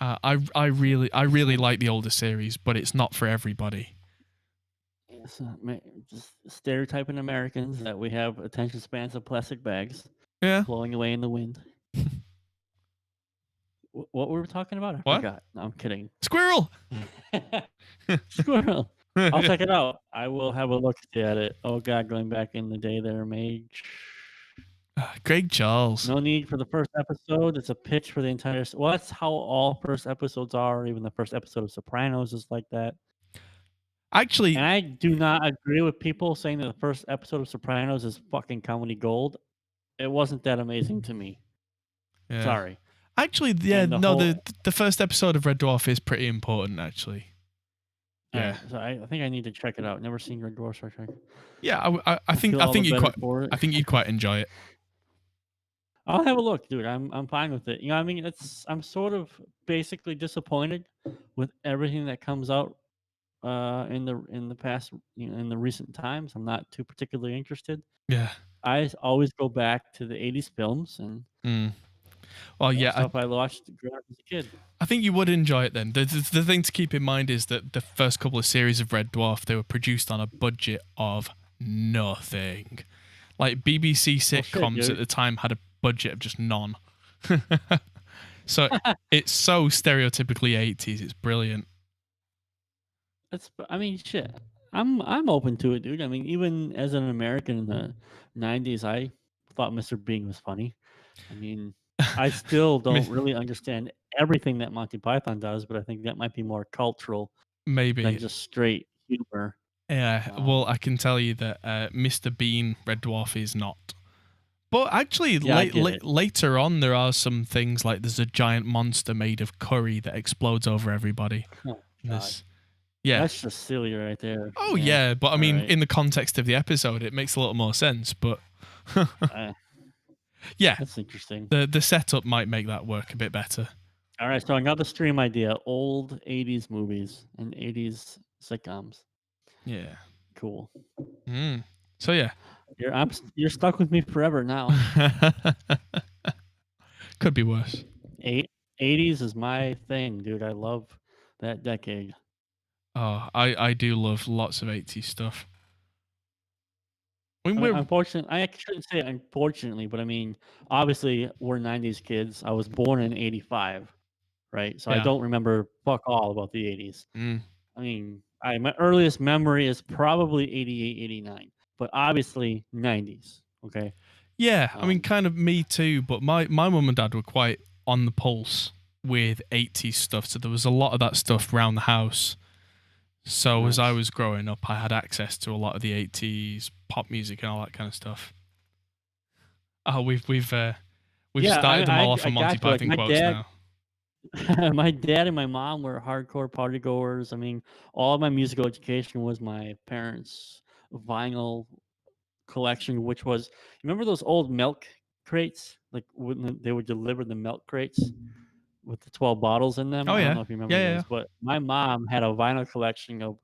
I really like the older series, but it's not for everybody. Just stereotyping Americans that we have attention spans of plastic bags, Yeah. blowing away in the wind. What were we talking about? I forgot. No, I'm kidding. Squirrel. Squirrel. I'll check it out. I will have a look at it. Oh God, going back in the day there, Mage. Greg Charles. No need for the first episode. It's a pitch for the entire. Well, that's how all first episodes are. Even the first episode of Sopranos is like that. Actually, and I do not agree with people saying that the first episode of Sopranos is fucking comedy gold. It wasn't that amazing to me. Yeah. Sorry. Actually, yeah, the first episode of Red Dwarf is pretty important, actually. Yeah. So I think I need to check it out. Never seen Red Dwarf Star Trek. Yeah, I think you'd quite enjoy it. I'll have a look, dude. I'm fine with it. You know, I mean, I'm sort of basically disappointed with everything that comes out in the past, in the recent times. I'm not too particularly interested. Yeah. I always go back to the 80s films, and Well, All yeah, stuff I watched growing up as a kid. I think you would enjoy it then. The thing to keep in mind is that the first couple of series of Red Dwarf, they were produced on a budget of nothing. Like BBC Well, shit, sitcoms at dude. the time had a budget of just none. So it's so stereotypically 80s. It's brilliant. I mean, shit. I'm open to it, dude. I mean, even as an American in the '90s, I thought Mr. Bean was funny. I mean, I still don't really understand everything that Monty Python does, but I think that might be more cultural than Maybe. just straight humor. Yeah. Well, I can tell you that Mr. Bean, Red Dwarf, is not. But actually, Yeah, I get it. later on, there are some things like there's a giant monster made of curry that explodes over everybody. Oh And God, yeah. that's just silly right there. Oh yeah, but I all mean, right. in the context of the episode, it makes a little more sense. But Uh, yeah, that's interesting. the setup might make that work a bit better. All right, so another stream idea: old '80s movies and '80s sitcoms. Yeah. Cool. So yeah, You're stuck with me forever now. could be worse. 80s is my thing, dude. I love that decade. Oh, I do love lots of 80s stuff. I mean, I mean, we're unfortunately, I shouldn't say unfortunately, but I mean, obviously, we're '90s kids. I was born in '85, right? So I yeah. don't remember fuck all about the '80s. Mm. I mean, my earliest memory is probably '88, '89, but obviously '90s. Okay. Yeah, I mean, kind of me too. But my mum and dad were quite on the pulse with 80s stuff, so there was a lot of that stuff around the house. So as I Nice. was growing up, I had access to a lot of the 80s pop music and all that kind of stuff. Oh, we've Yeah, started them all off I on Monty got you. Like Python quotes now. my dad and my mom were hardcore party goers. I mean, all of my musical education was my parents' vinyl collection, which was, remember those old milk crates? Like when they would deliver the milk crates with the 12 bottles in them. Oh I don't yeah, know if you remember yeah, yeah. those, but my mom had a vinyl collection of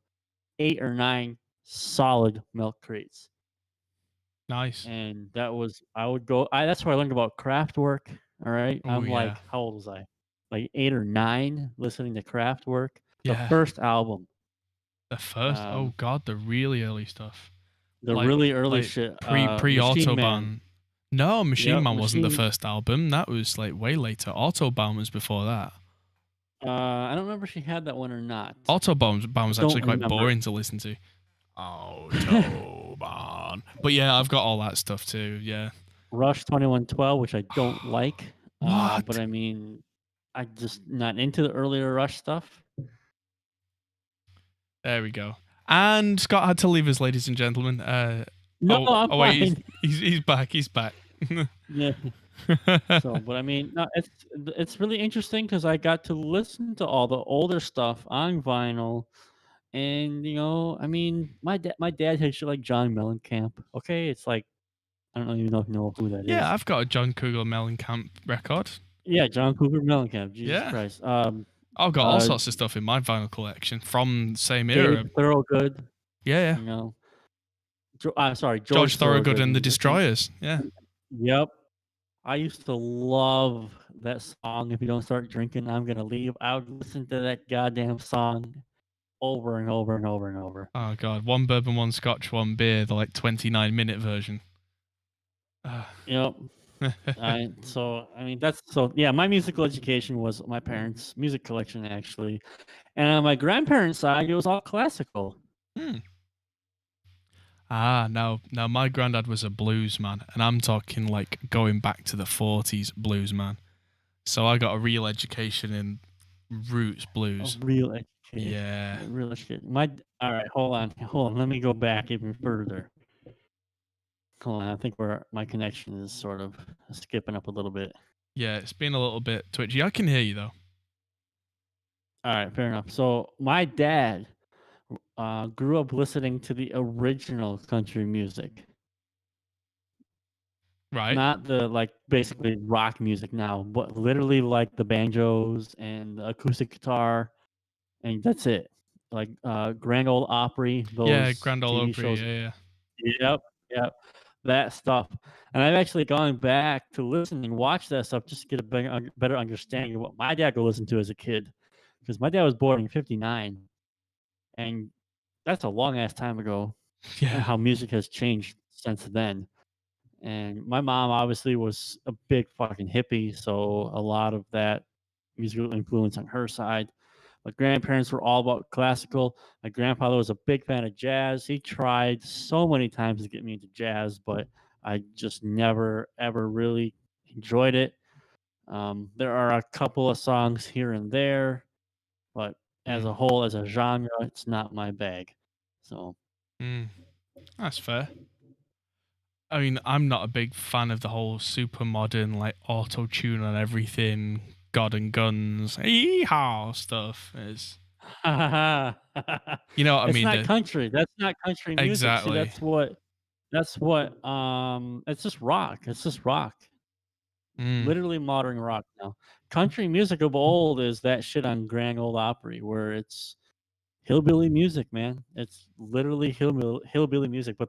8 or 9 solid milk crates. Nice. And that was, I would go, that's where I learned about craft work. All right. Oh I'm yeah, like, how old was I? Like 8 or 9, listening to craft work. The yeah. first album, The first. Oh um, god, the really early stuff. the really early Like shit, pre Machine Man. Autobahn. No, Machine Yep, Man wasn't the Machine. first album. That was like way later. Autobahn was before that. I don't remember if she had that one or not. Autobahn I was don't actually quite remember. boring to listen to. Autobahn. But yeah, I've got all that stuff too. Yeah. Rush 2112, which I don't like. What? But I mean, I just not into the earlier Rush stuff. There we go. And Scott had to leave us, ladies and gentlemen. No, I'm wait, fine. he's back. He's back. Yeah. So, but I mean, no, it's really interesting because I got to listen to all the older stuff on vinyl, and I mean, my dad had shit like John Mellencamp. Okay, it's like I don't even know who that Yeah, is. I've got a John Cougar Mellencamp record. Yeah, John Cougar Mellencamp. Jesus Yeah. Christ. I've got all sorts of stuff in my vinyl collection from the same Dave era. Thorogood. Yeah, yeah. You know, I'm sorry, George George Thorogood Thorogood. and the Destroyers. Yeah. Yep. I used to love that song. If you don't start drinking, I'm gonna leave. I would listen to that goddamn song over and over and over and over. Oh god, one bourbon, one scotch, one beer, the like 29-minute version. Yep. So I mean yeah. My musical education was my parents' music collection actually, and on my grandparents' side, it was all classical. Now my granddad was a blues man, and I'm talking like going back to the 40s blues man. So I got a real education in roots blues. Real education. Yeah. Real education. All right. Hold on. Let me go back even further. Hold on. I think my connection is sort of skipping up a little bit. Yeah, it's been a little bit twitchy. I can hear you though. All right, fair enough. So my dad grew up listening to the original country music, Right. not the like basically rock music now, but literally like the banjos and the acoustic guitar, and that's it. Like Grand Ole Opry, those Grand Ole TV Opry. shows. Yeah, yeah. Yep, yep. that stuff. And I've actually gone back to listen and watch that stuff just to get a better understanding of what my dad would listen to as a kid. Because my dad was born in '59, and that's a long ass time ago. And Yeah. how music has changed since then. And my mom obviously was a big fucking hippie, so a lot of that musical influence on her side. My grandparents were all about classical. My grandfather was a big fan of jazz. He tried so many times to get me into jazz, but I just never ever really enjoyed it. There are a couple of songs here and there, but as Mm. a whole, as a genre, it's not my bag. So Mm. That's fair. I mean, I'm not a big fan of the whole super modern, like auto tune on everything, God and guns, yeehaw stuff. Is you know what I it's mean? not country. That's not country music. See, Exactly. that's what it's just rock. It's just rock. Mm. Literally modern rock now. Country music of old is that shit on Grand Ole Opry where it's hillbilly music, man. It's literally hillbilly music. But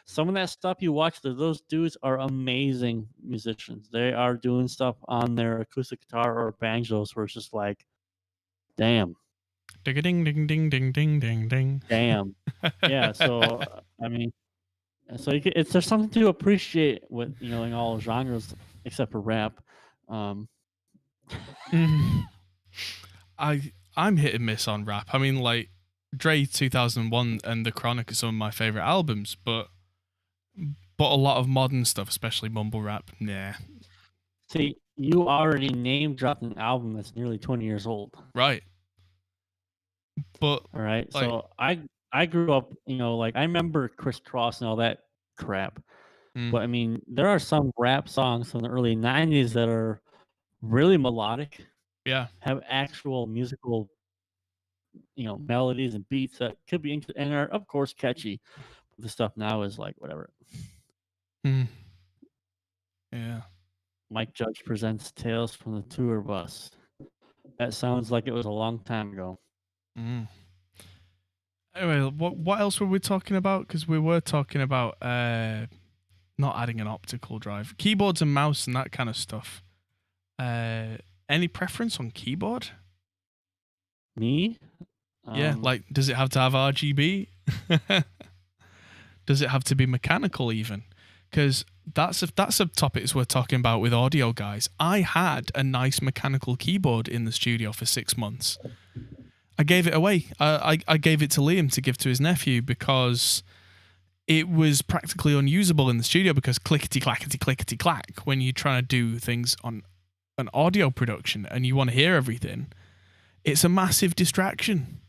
some of that stuff you watch, those dudes are amazing musicians. They are doing stuff on their acoustic guitar or banjos where it's just like, damn, Ding a ding ding ding ding ding ding ding. damn. Yeah. So I mean, so it's there's something to appreciate with in all genres except for rap. Um, Mm. I'm hit and miss on rap. I mean, like Dre 2001 and The Chronic are some of my favorite albums, but a lot of modern stuff, especially mumble rap, nah. See, you already name dropped an album that's nearly 20 years old. Right. But All right. like, So I grew up, like I remember Chris Cross and all that crap. mm, But I mean, there are some rap songs from the early 90s that are really melodic, yeah. have actual musical, melodies and beats that could be and are of course catchy. The stuff now is like whatever. Mm, yeah. Mike Judge presents Tales from the Tour Bus. That sounds like it was a long time ago. Mm. Anyway, what else were we talking about? Because we were talking about not adding an optical drive, keyboards and mouse and that kind of stuff. Any preference on keyboard? Me? Yeah, like does it have to have RGB? Does it have to be mechanical even? Because that's a topic we're talking about with audio guys. I had a nice mechanical keyboard in the studio for 6 months. I gave it away. I gave it to Liam to give to his nephew because it was practically unusable in the studio because clickety clackety clickety clack when you're trying to do things on an audio production and you want to hear everything. It's a massive distraction.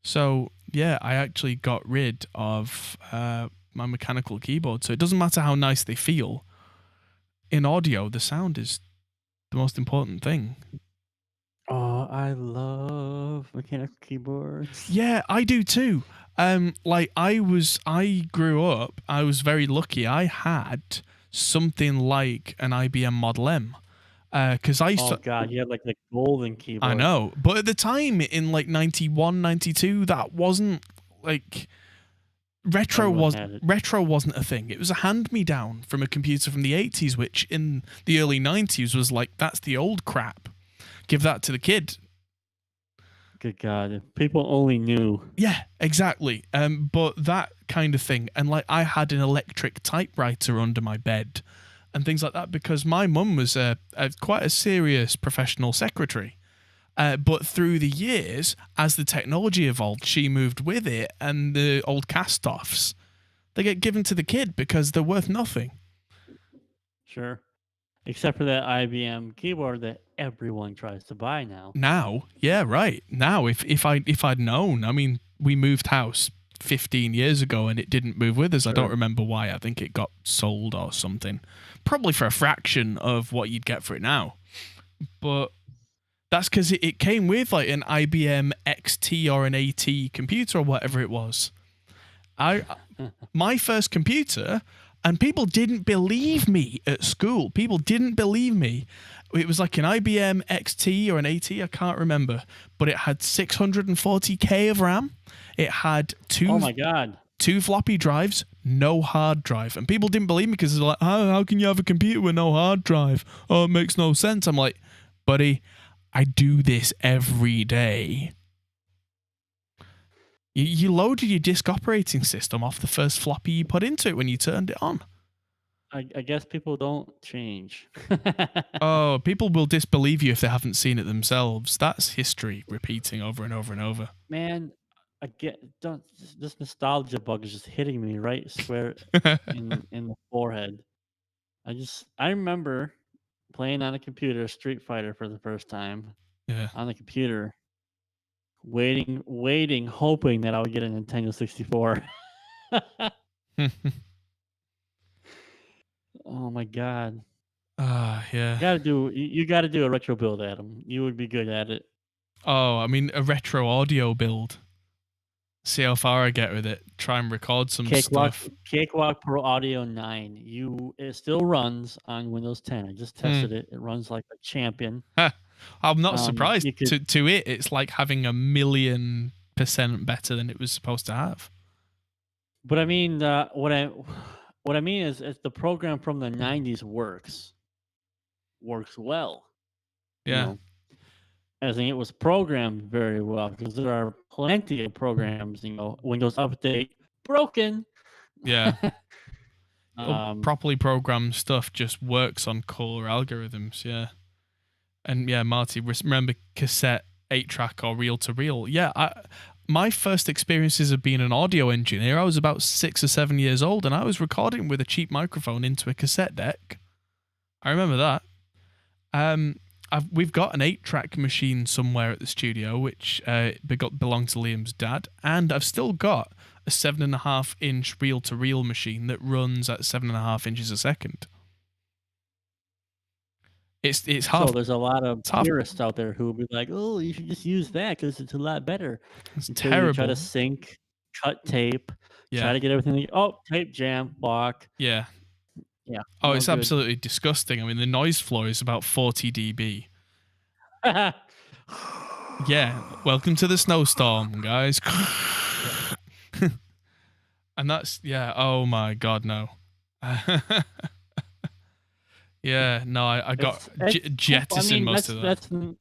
So yeah, I actually got rid of my mechanical keyboard. So it doesn't matter how nice they feel. In audio, the sound is the most important thing. Oh, I love mechanical keyboards. Yeah, I do too. Like I grew up. I was very lucky. I had something like an IBM Model M. Because I used Oh to, god, you had like the golden keyboard. I know, but at the time in like 91, 92, that wasn't like Everyone had it. retro wasn't a thing. It was a hand me down from a computer from the 80s, which in the early 90s was like that's the old crap. Give that to the kid. Good god, if people only knew. Yeah, exactly. But that kind of thing, and like I had an electric typewriter under my bed, and things like that because my mum was quite a serious professional secretary. But through the years, as the technology evolved, she moved with it, and the old cast-offs, they get given to the kid because they're worth nothing. Sure. Except for that IBM keyboard that everyone tries to buy now. Now, yeah, right. Now, if I'd known, I mean, we moved house 15 years ago and it didn't move with us. Sure. I don't remember why. I think it got sold or something. Probably for a fraction of what you'd get for it now. But that's because it came with like an IBM XT or an AT computer or whatever it was. My first computer, and people didn't believe me at school. People didn't believe me. It was like an IBM XT or an AT, I can't remember, but it had 640K of RAM. It had Oh my god. 2 floppy drives, no hard drive. And people didn't believe me because they're like, how can you have a computer with no hard drive? Oh, it makes no sense. I'm like, buddy, I do this every day. You loaded your disk operating system off the first floppy you put into it when you turned it on. I guess people don't change. Oh, people will disbelieve you if they haven't seen it themselves. That's history repeating over and over and over. Man, this nostalgia bug is just hitting me right square in the forehead. I remember playing on a computer Street Fighter for the first time Yeah. on the computer, waiting, hoping that I would get a Nintendo 64. Oh my god. Yeah. You gotta do a retro build, Adam. You would be good at it. Oh, I mean, a retro audio build. See how far I get with it. Try and record some stuff. Cakewalk Pro Audio 9. It still runs on Windows 10. I just tested it. It runs like a champion. I'm not surprised. You could- To it, it's like having 1,000,000% better than it was supposed to have. But I mean, what I mean is the program from the 90s works well. Yeah. You know? I think it was programmed very well because there are plenty of programs, Windows Update broken. Yeah. Properly programmed stuff just works on cooler algorithms. Yeah. And yeah, Marty, remember cassette, 8-track, or reel-to-reel? Yeah, my first experiences of being an audio engineer, I was about 6 or 7 years old, and I was recording with a cheap microphone into a cassette deck. I remember that. We've got an 8-track machine somewhere at the studio, which belonged to Liam's dad, and I've still got a 7.5-inch reel-to-reel machine that runs at 7.5 inches a second. It's half. So there's a lot of purists out there who will be like, "Oh, you should just use that because it's a lot better." It's terrible. You try to sync, cut tape, try to get everything. Oh, tape jam, block. Yeah. Yeah. Oh, it's absolutely disgusting. I mean, the noise floor is about 40 dB. Yeah. Welcome to the snowstorm, guys. And that's, yeah. Oh my God, no. Yeah, no, I got jettisoned most of that.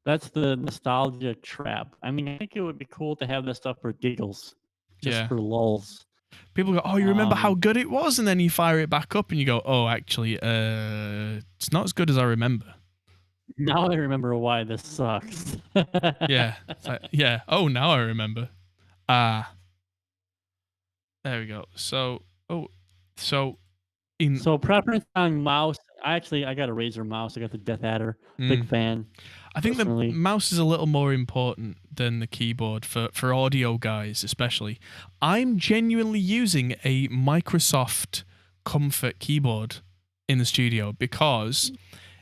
That's the nostalgia trap. I mean, I think it would be cool to have this stuff for giggles, just for lulls. People go, "Oh, you remember how good it was?" And then you fire it back up and you go, "Oh, actually, it's not as good as I remember." Now I remember why this sucks. Yeah. Yeah. Oh, now I remember. There we go. So preference on mouse. I got a Razer mouse. I got the Death Adder. Big fan. I think the mouse is a little more important than the keyboard for audio guys, especially. I'm genuinely using a Microsoft Comfort keyboard in the studio because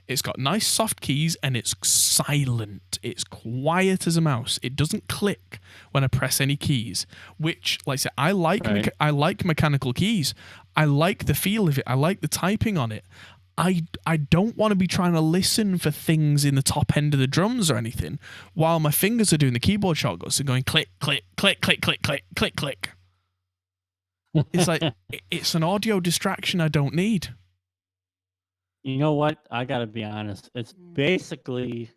it's got nice soft keys and it's silent. It's quiet as a mouse. It doesn't click when I press any keys, which, like I said, I like mechanical keys. I like the feel of it. I like the typing on it. I don't want to be trying to listen for things in the top end of the drums or anything while my fingers are doing the keyboard shortcuts and going click, click, click, click, click, click, click, click. It's like, it's an audio distraction I don't need. You know what? I gotta be honest. It's basically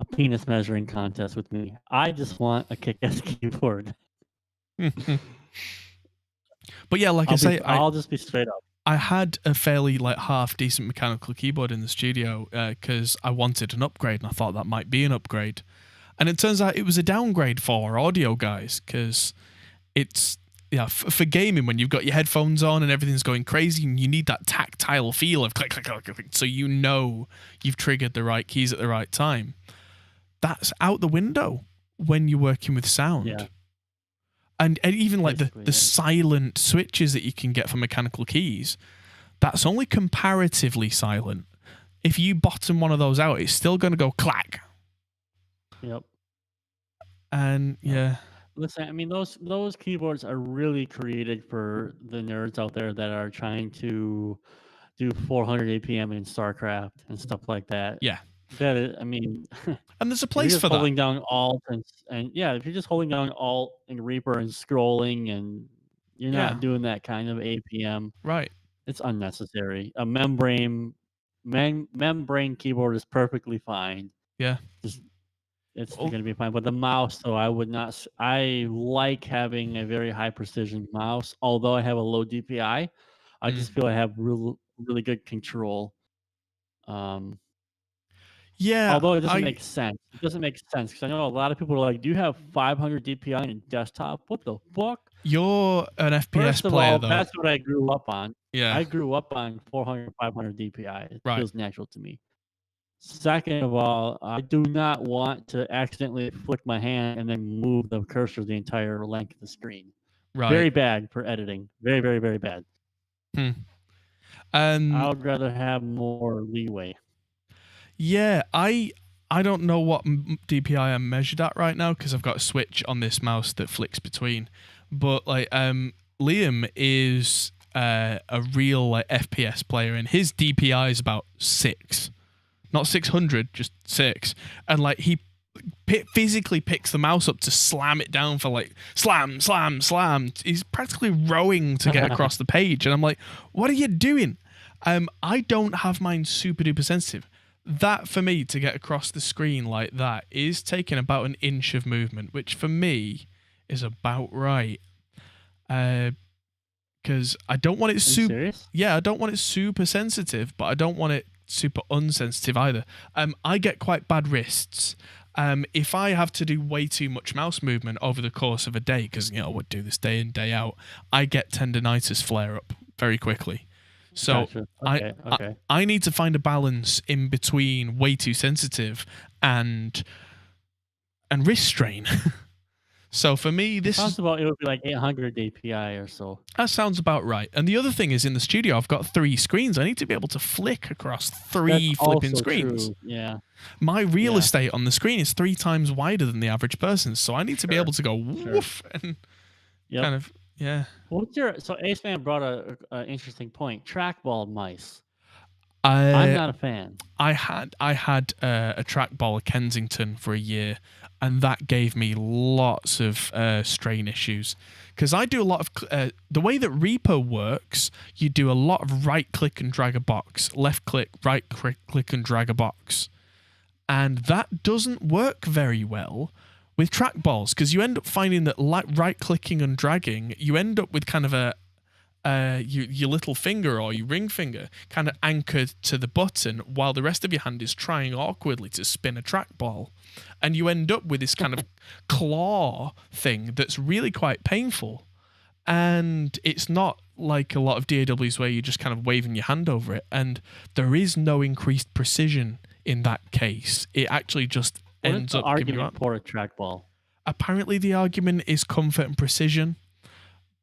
a penis measuring contest with me. I just want a kick-ass keyboard. But yeah, like I'll just be straight up. I had a fairly half decent mechanical keyboard in the studio because I wanted an upgrade and I thought that might be an upgrade. And it turns out it was a downgrade for audio guys because it's, for gaming when you've got your headphones on and everything's going crazy and you need that tactile feel of click, click, click, click, so you know you've triggered the right keys at the right time. That's out the window when you're working with sound. Yeah. And even like the silent switches that you can get for mechanical keys, that's only comparatively silent. If you bottom one of those out, it's still going to go clack. Yep. And yeah. Listen, I mean, those keyboards are really created for the nerds out there that are trying to do 400 APM in StarCraft and stuff like that. Yeah. That is, I mean, and there's a place for that. Holding down Alt and yeah, if you're just holding down Alt and Reaper and scrolling and You're Yeah. not doing that kind of APM. Right. It's unnecessary. A membrane keyboard is perfectly fine. Yeah. Just it's Well, gonna be fine. But the mouse, though, I would not. I like having a very high precision mouse. Although I have a low DPI, I mm. just feel I have really good control. Um, Yeah. Although it doesn't I make sense. It doesn't make sense because I know a lot of people are like, "Do you have 500 DPI on your desktop? What the fuck?" You're an FPS First of player all, though. that's what I grew up on. Yeah. I grew up on 400, 500 DPI. It Right. feels natural to me. Second of all, I do not want to accidentally flick my hand and then move the cursor the entire length of the screen. Right. Very bad for editing. Very, very, very bad. Hmm. I would rather have more leeway. Yeah, I don't know what DPI I'm measured at right now because I've got a switch on this mouse that flicks between. But like Liam is a real like FPS player and his DPI is about 6. Not 600, just 6. And like he physically picks the mouse up to slam it down for like slam, slam, slam. He's practically rowing to get across the page. And I'm like, what are you doing? I don't have mine super duper sensitive. That for me to get across the screen like that is taking about an inch of movement, which for me is about right. Because I don't want it super. Serious? Yeah, I don't want it super sensitive, but I don't want it super unsensitive either. I get quite bad wrists. If I have to do way too much mouse movement over the course of a day, because I would do this day in day out, I get tendonitis flare up very quickly. So Gotcha. Okay. I need to find a balance in between way too sensitive and wrist strain. So for me, this sounds about it would be like 800 DPI or so. That sounds about right. And the other thing is in the studio, I've got 3 screens. I need to be able to flick across 3 That's flipping also screens. true. Yeah. My real estate on the screen is 3 times wider than the average person, so I need to be able to go woof and kind of What's your so Ace Man brought a interesting point. Trackball mice. I'm I'm not a fan. I had a trackball at Kensington for a year, and that gave me lots of strain issues because I do a lot of the way that Reaper works. You do a lot of right click and drag a box, left click, right click and drag a box, and that doesn't work very well with trackballs because you end up finding that like right clicking and dragging, you end up with kind of a your little finger or your ring finger kind of anchored to the button while the rest of your hand is trying awkwardly to spin a trackball. And you end up with this kind of claw thing that's really quite painful. And it's not like a lot of DAWs where you're just kind of waving your hand over it. And there is no increased precision in that case. It actually just ends up giving you argument for a trackball. Apparently the argument is comfort and precision.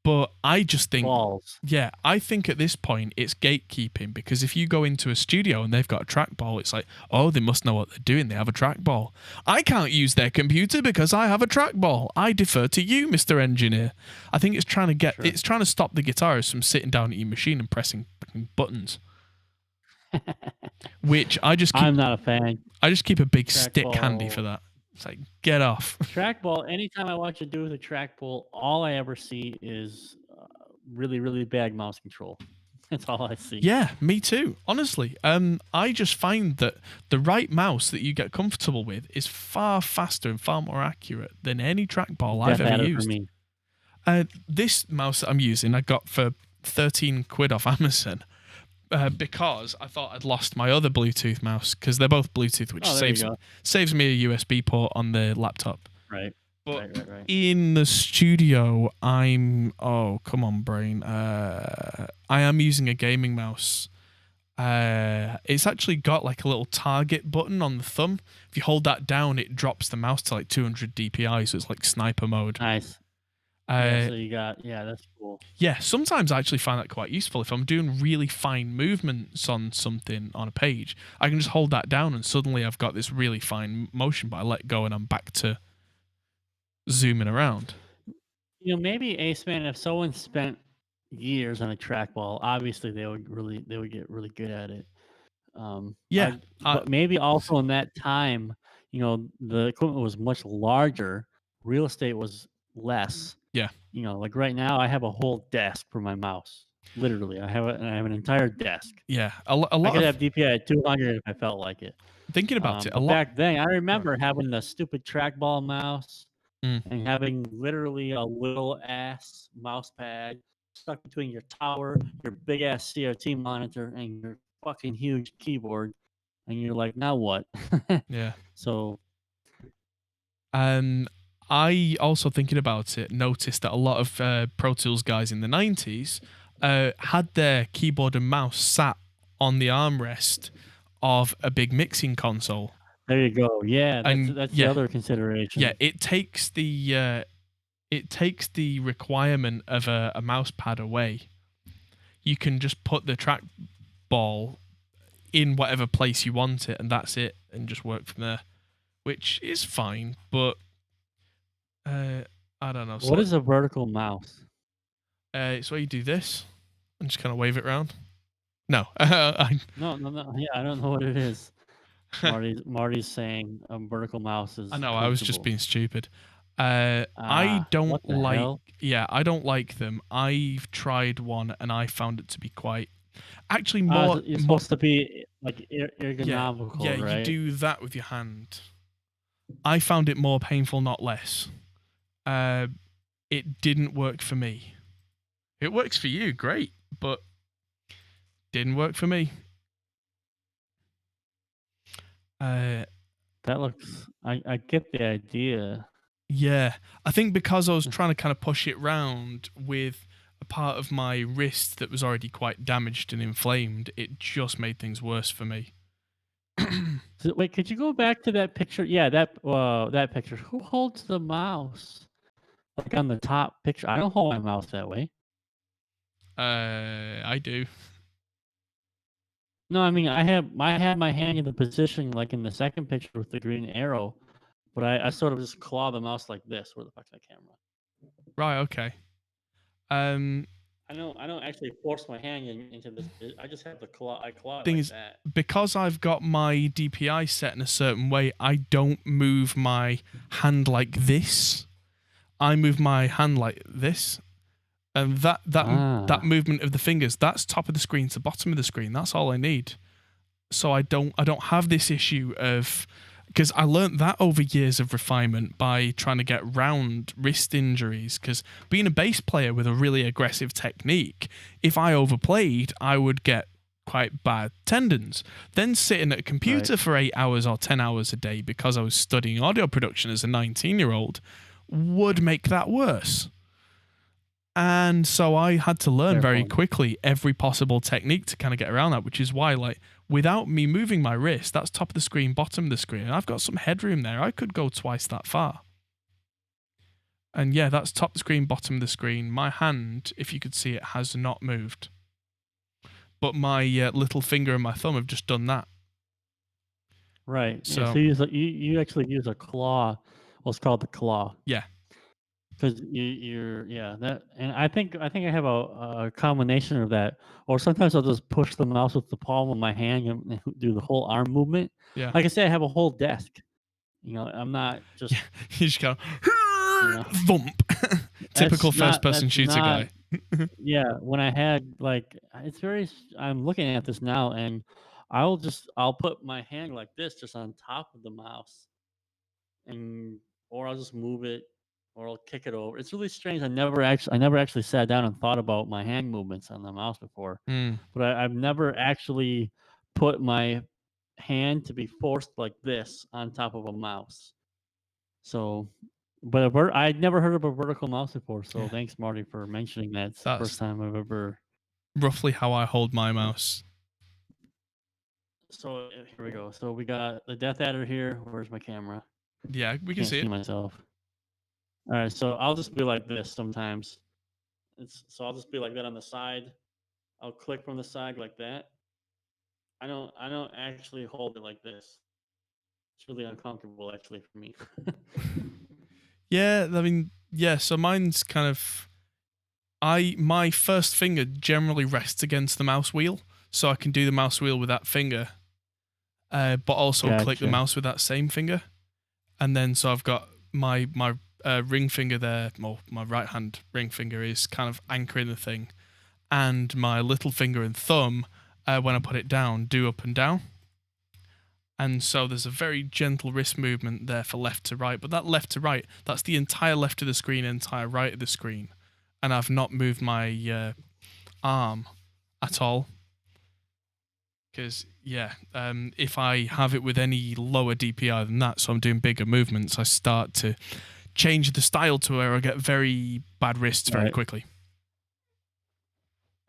But I just think, I think at this point it's gatekeeping because if you go into a studio and they've got a trackball, it's like, oh, they must know what they're doing. They have a trackball. I can't use their computer because I have a trackball. I defer to you, Mr. Engineer. I think it's trying to it's trying to stop the guitarist from sitting down at your machine and pressing buttons. Which I'm not a fan. I just keep a big stick handy for that. It's like, get off. Trackball, anytime I watch it do with a trackball, all I ever see is really, really bad mouse control. That's all I see. Yeah, me too. Honestly, I just find that the right mouse that you get comfortable with is far faster and far more accurate than any trackball I've ever used. For me. This mouse that I'm using, I got for 13 quid off Amazon. Because I thought I'd lost my other Bluetooth mouse because they're both Bluetooth, which saves me a USB port on the laptop. Right. But in the studio, come on, brain. I am using a gaming mouse. It's actually got like a little target button on the thumb. If you hold that down, it drops the mouse to like 200 DPI, so it's like sniper mode. Nice. So you got, that's cool. Yeah, sometimes I actually find that quite useful. If I'm doing really fine movements on something on a page, I can just hold that down and suddenly I've got this really fine motion, but I let go and I'm back to zooming around. Maybe Ace Man, if someone spent years on a trackball, obviously they would get really good at it. But maybe also in that time, the equipment was much larger, real estate was less. Yeah. You know, like right now, I have a whole desk for my mouse. Literally, I have an entire desk. Yeah. A I lot could of have DPI at 200 if I felt like it. thinking about it, a But lot. back then, I remember having the stupid trackball mouse Mm, and having literally a little ass mouse pad stuck between your tower, your big ass CRT monitor, and your fucking huge keyboard. And you're like, now what? yeah. So, I also thinking about it noticed that a lot of Pro Tools guys in the 90s had their keyboard and mouse sat on the armrest of a big mixing console, there you go. Yeah, and that's the yeah, other yeah, consideration. it takes the requirement of a mouse pad away. You can just put the trackball in whatever place you want it, and that's it, and just work from there, which is fine. But uh, I don't know. What So is a vertical mouse? it's where you do this and just kind of wave it around. No, No, no, no. Yeah, I don't know what it is. Marty's saying a vertical mouse I is know. I was just comfortable. being stupid. I What don't the like. hell? Yeah, I don't like them. I've tried one and I found it to be quite actually more You're more. supposed to be like Yeah, ergonomical, yeah. You right? do that with your hand. I found it more painful, not less. Uh, it didn't work for me. It works for you, great, but didn't work for me. Uh, That looks. I get the idea. yeah, I think because I was trying to kind of push it round with a part of my wrist that was already quite damaged and inflamed, it just made things worse for me. So, wait, could you go back to that picture? Yeah, that picture. Who holds the mouse? Like on the top picture. I don't hold my mouse that way. I do. No, I mean I have my hand in the position like in the second picture with the green arrow, but I sort of just claw the mouse like this. Where the fuck's that camera? Right, okay. Um, I don't actually force my hand into this. I just have the claw. I claw it thing like is, that. because I've got my DPI set in a certain way, I don't move my hand like this. I move my hand like this, and that Ah, movement of the fingers, that's top of the screen to bottom of the screen. That's all I need. So I don't have this issue of, because I learnt that over years of refinement by trying to get round wrist injuries. Because being a bass player with a really aggressive technique, if I overplayed, I would get quite bad tendons. Then sitting at a computer right. for 8 hours or 10 hours a day because I was studying audio production as a 19-year-old would make that worse. And so I had to learn Fair very point. quickly every possible technique to kind of get around that, which is why, like, without me moving my wrist, that's top of the screen, bottom of the screen, and I've got some headroom there. I could go twice that far. And yeah, that's top of the screen, bottom of the screen. My hand, if you could see it, has not moved. But my little finger and my thumb have just done that. Right. Yeah. So, So you actually use a claw. What's called the claw. yeah. Because you're yeah that and I think I have a combination of that, or sometimes I'll just push the mouse with the palm of my hand and do the whole arm movement. Yeah. Like I say, I have a whole desk. You know, I'm not just Yeah. You just go, you know thump. Typical first person that's shooter not guy. yeah. When I had like it's very I'm looking at this now and I'll put my hand like this just on top of the mouse and or I'll just move it or I'll kick it over. It's really strange. I never actually sat down and thought about my hand movements on the mouse before, Mm, but I've never actually put my hand to be forced like this on top of a mouse. So, but I'd never heard of a vertical mouse before. So yeah. thanks, Marty, for mentioning that. It's the first That's time I've ever. roughly how I hold my uh, mouse. So here we go. So we got the Death Adder here. Where's my camera? Yeah, we can Can't see see it. myself. All right, so I'll just be like this sometimes. So I'll just be like that on the side. I'll click from the side like that. I don't actually hold it like this. It's really uncomfortable actually for me. Yeah, I mean, yeah, so mine's kind of my first finger generally rests against the mouse wheel, so I can do the mouse wheel with that finger, but also click the Gotcha. mouse with that same finger. And then so I've got my ring finger there, or my right hand ring finger, is kind of anchoring the thing, and my little finger and thumb, when I put it down, do up and down. And so there's a very gentle wrist movement there for left to right, but that left to right, that's the entire left of the screen, entire right of the screen, and I've not moved my arm at all. Because, yeah, if I have it with any lower DPI than that, so I'm doing bigger movements, I start to change the style to where I get very bad wrists very quickly.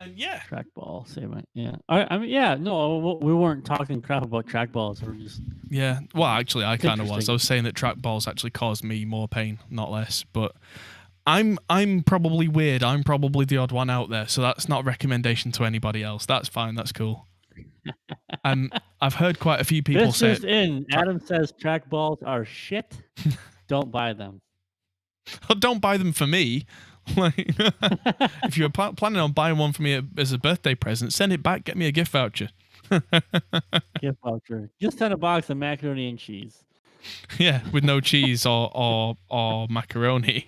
And yeah. Trackball, say right. Yeah. I mean, yeah, no, we weren't talking crap about trackballs. We're just. Yeah. Well, actually, I kind of was. I was saying that trackballs actually caused me more pain, not less. But I'm probably weird. I'm probably the odd one out there. So that's not a recommendation to anybody else. That's fine. That's cool. I've heard quite a few people say. This is Adam says trackballs are shit. Don't buy them. Don't buy them for me. Like, if you were planning on buying one for me as a birthday present, send it back. Get me a gift voucher. Gift voucher. Just send a box of macaroni and cheese. Yeah, with no cheese or macaroni.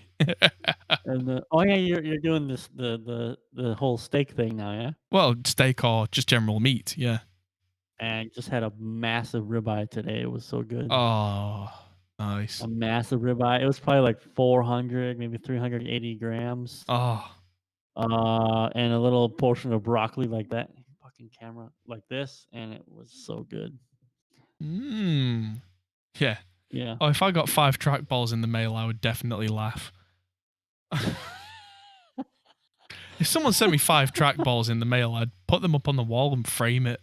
And oh yeah, you're doing this the whole steak thing now, yeah? Well, steak or just general meat, yeah. And just had a massive ribeye today. It was so good. Oh, nice. A massive ribeye. It was probably like 400, maybe 380 grams. Oh. And a little portion of broccoli like that. Fucking camera like this, and it was so good. Yeah. Yeah. Oh, if I got 5 trackballs in the mail, I would definitely laugh. If someone sent me 5 trackballs in the mail, I'd put them up on the wall and frame it.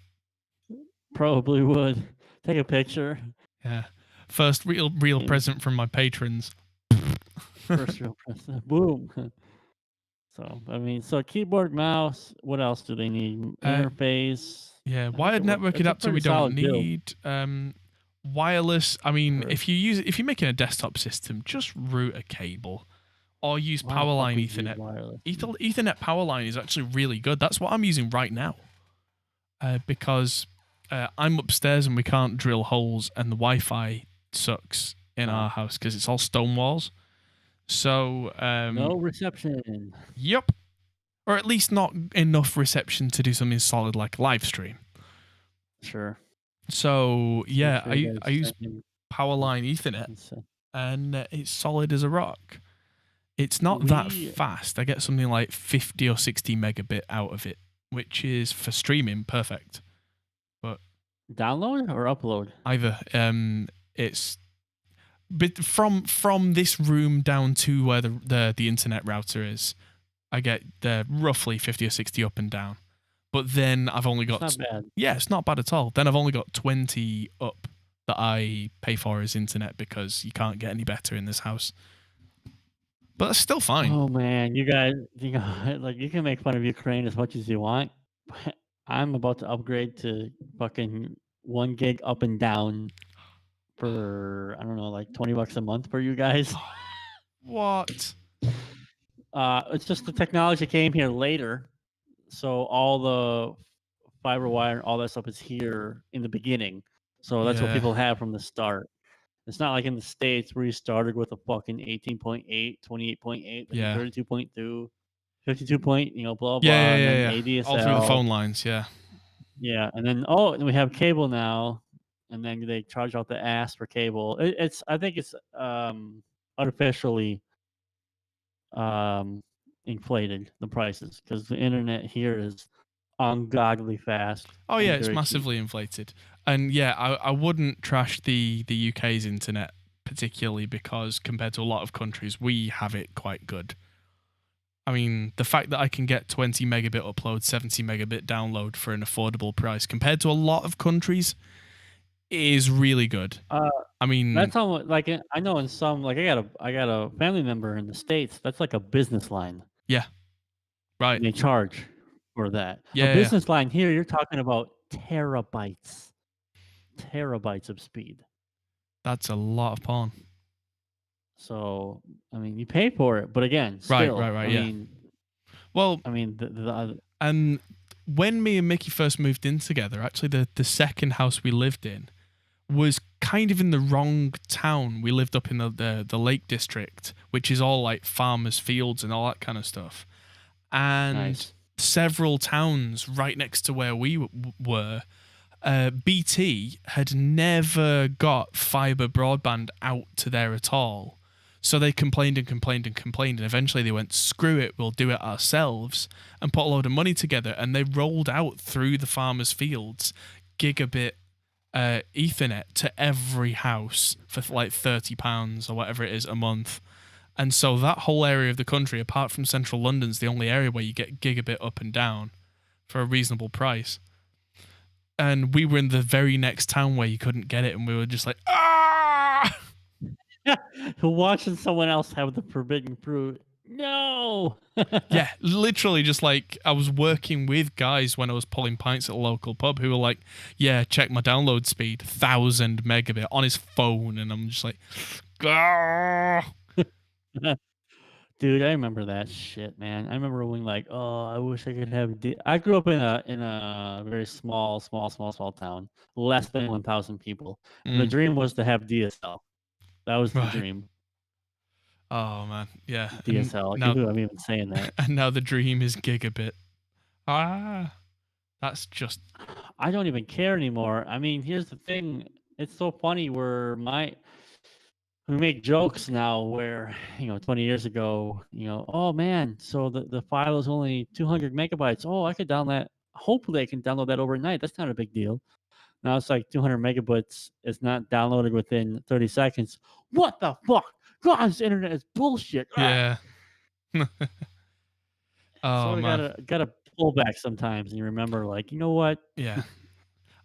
Probably would. Take a picture. Yeah. First real present from my patrons. First real present. Boom. So, I mean, so keyboard, mouse, what else do they need? Interface. Yeah, wired network adapter we don't need. Wireless, I mean, if you're making a desktop system, just route a cable or use Powerline Ethernet. Ethernet Powerline is actually really good. That's what I'm using right now. Because I'm upstairs and we can't drill holes and the Wi-Fi sucks in our house because it's all stone walls. So no reception. Yep. Or at least not enough reception to do something solid like a live stream. Sure. So yeah, I use Powerline Ethernet and it's solid as a rock. It's not that fast. I get something like 50 or 60 megabit out of it, which is for streaming perfect. But download or upload? Either. It's from this room down to where the internet router is, I get roughly 50 or 60 up and down. But then I've only got... It's not bad. Yeah, it's not bad at all. Then I've only got 20 up that I pay for as internet because you can't get any better in this house. But that's still fine. Oh, man. You guys, like, you can make fun of Ukraine as much as you want. But I'm about to upgrade to fucking 1 gig up and down for, I don't know, like $20 a month for you guys. What? It's just the technology came here later. So all the fiber wire and all that stuff is here in the beginning. So that's what people have from the start. It's not like in the States where you started with a fucking 18.8, 28.8, 32.2, 52 point, blah, blah, and then ADSL. All through the phone lines, yeah. Yeah, and then, and we have cable now, and then they charge out the ass for cable. I think it's artificially inflated, the prices, because the internet here is ungodly fast. Oh yeah, it's massively inflated. And yeah, I wouldn't trash the UK's internet particularly because compared to a lot of countries, we have it quite good. I mean, the fact that I can get 20 megabit upload, 70 megabit download for an affordable price compared to a lot of countries is really good. I mean, that's how, like, I know in some, like, I got a family member in the States. That's like a business line. Yeah, right. And they charge for that. Yeah, a business line here, you're talking about terabytes of speed. That's a lot of porn. So, I mean, you pay for it, but again, still, right. I mean, well, I mean, and when me and Mickey first moved in together, actually, the second house we lived in, was kind of in the wrong town. We lived up in the Lake District, which is all like farmers' fields and all that kind of stuff. And Nice. several towns right next to where we were, BT had never got fiber broadband out to there at all. So they complained and complained and complained, and eventually they went, screw it, we'll do it ourselves, and put a load of money together, and they rolled out through the farmers' fields gigabit Ethernet to every house for like £30 or whatever it is a month. And so that whole area of the country, apart from central London's the only area where you get gigabit up and down for a reasonable price. And we were in the very next town where you couldn't get it, and we were just like, ah! Watching someone else have the forbidden fruit. No. Yeah, literally just like I was working with guys when I was pulling pints at a local pub who were like, yeah, check my download speed, 1000 megabit on his phone. And I'm just like, ah! Dude, I remember that shit, man. I remember when like, oh, I wish I could have. I grew up in a very small town, less than 1,000 people. The dream was to have DSL. That was the Right. dream. Oh man, yeah. DSL. I can't believe I'm even saying that. And now the dream is gigabit. Ah, that's just I don't even care anymore. I mean, here's the thing. It's so funny where we make jokes now where, 20 years ago, oh man, so the file is only 200 megabytes. Oh, I could download that. Hopefully I can download that overnight. That's not a big deal. Now it's like 200 megabytes. It's not downloaded within 30 seconds. What the fuck? God, this internet is bullshit. yeah. Oh So man, gotta pull back sometimes and you remember like, you know what? yeah.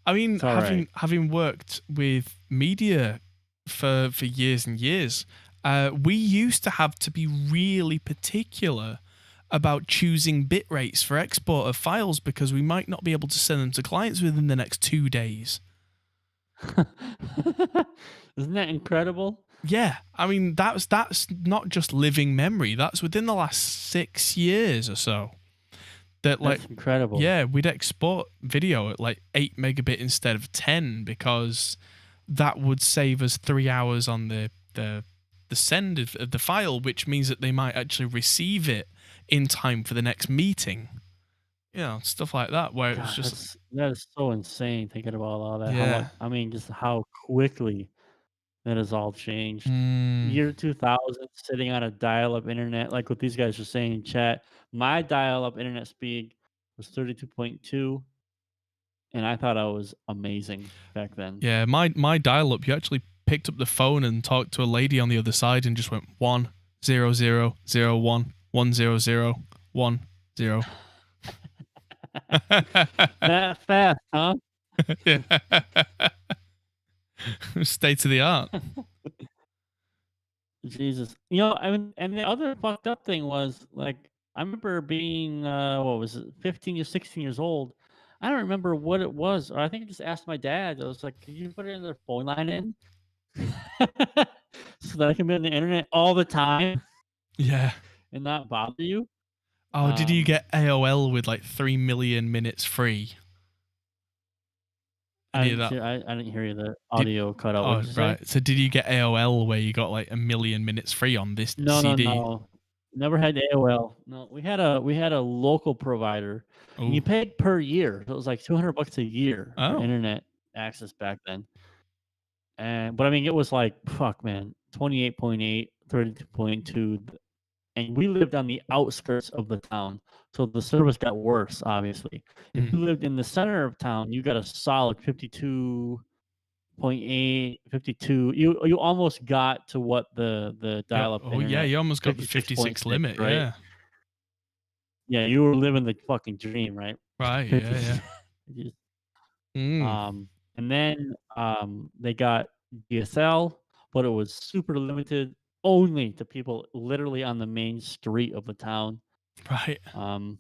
I mean, It's all right. having worked with media for years and years, we used to have to be really particular about choosing bit rates for export of files because we might not be able to send them to clients within the next 2 days. Isn't that incredible? Yeah, I mean that's not just living memory. That's within the last 6 years or so. That like, That's incredible. yeah, we'd export video at like 8 megabit instead of 10 because that would save us 3 hours on the send of the file, which means that they might actually receive it in time for the next meeting. You know, stuff like that, where it was God, just, that is so insane thinking about all that. How much yeah. I mean, just how quickly that has all changed. Mm, Year 2000, sitting on a dial-up internet, like what these guys are saying in chat. My dial-up internet speed was 32.2, and I thought I was amazing back then. yeah, my dial up, you actually picked up the phone and talked to a lady on the other side and just went 10001100110. That fast, huh? Yeah. State of the art. Jesus. I mean, and the other fucked up thing was like I remember being what was it, 15 or 16 years old. I don't remember what it was, or I think I just asked my dad. I was like, "Can you put another phone line in so that I can be on the internet all the time Yeah. and not bother you?" Oh, did you Um, get AOL with like 3 million minutes free? Any of that? I didn't hear you. The Did audio cut out. What Oh, did you say? right. So did you get AOL where you got like 1 million minutes free on this No, no, CD? no. Never had AOL. No, we had a local provider, and you Oh. paid per year. So it was like $200 a year for Oh. internet access back then. But I mean, it was like, fuck, man, 28.8, 32.2, and we lived on the outskirts of the town, so the service got worse, obviously. If Mm. you lived in the center of town, you got a solid 52.8, 52. You almost got to what the Yeah. dial-up Oh, yeah, internet, you almost got the 56 56.6, limit, right? yeah. Yeah, you were living the fucking dream, right? Right, 50. yeah, yeah. Just Mm. And then, they got DSL, but it was super limited only to people literally on the main street of the town. Right. Um,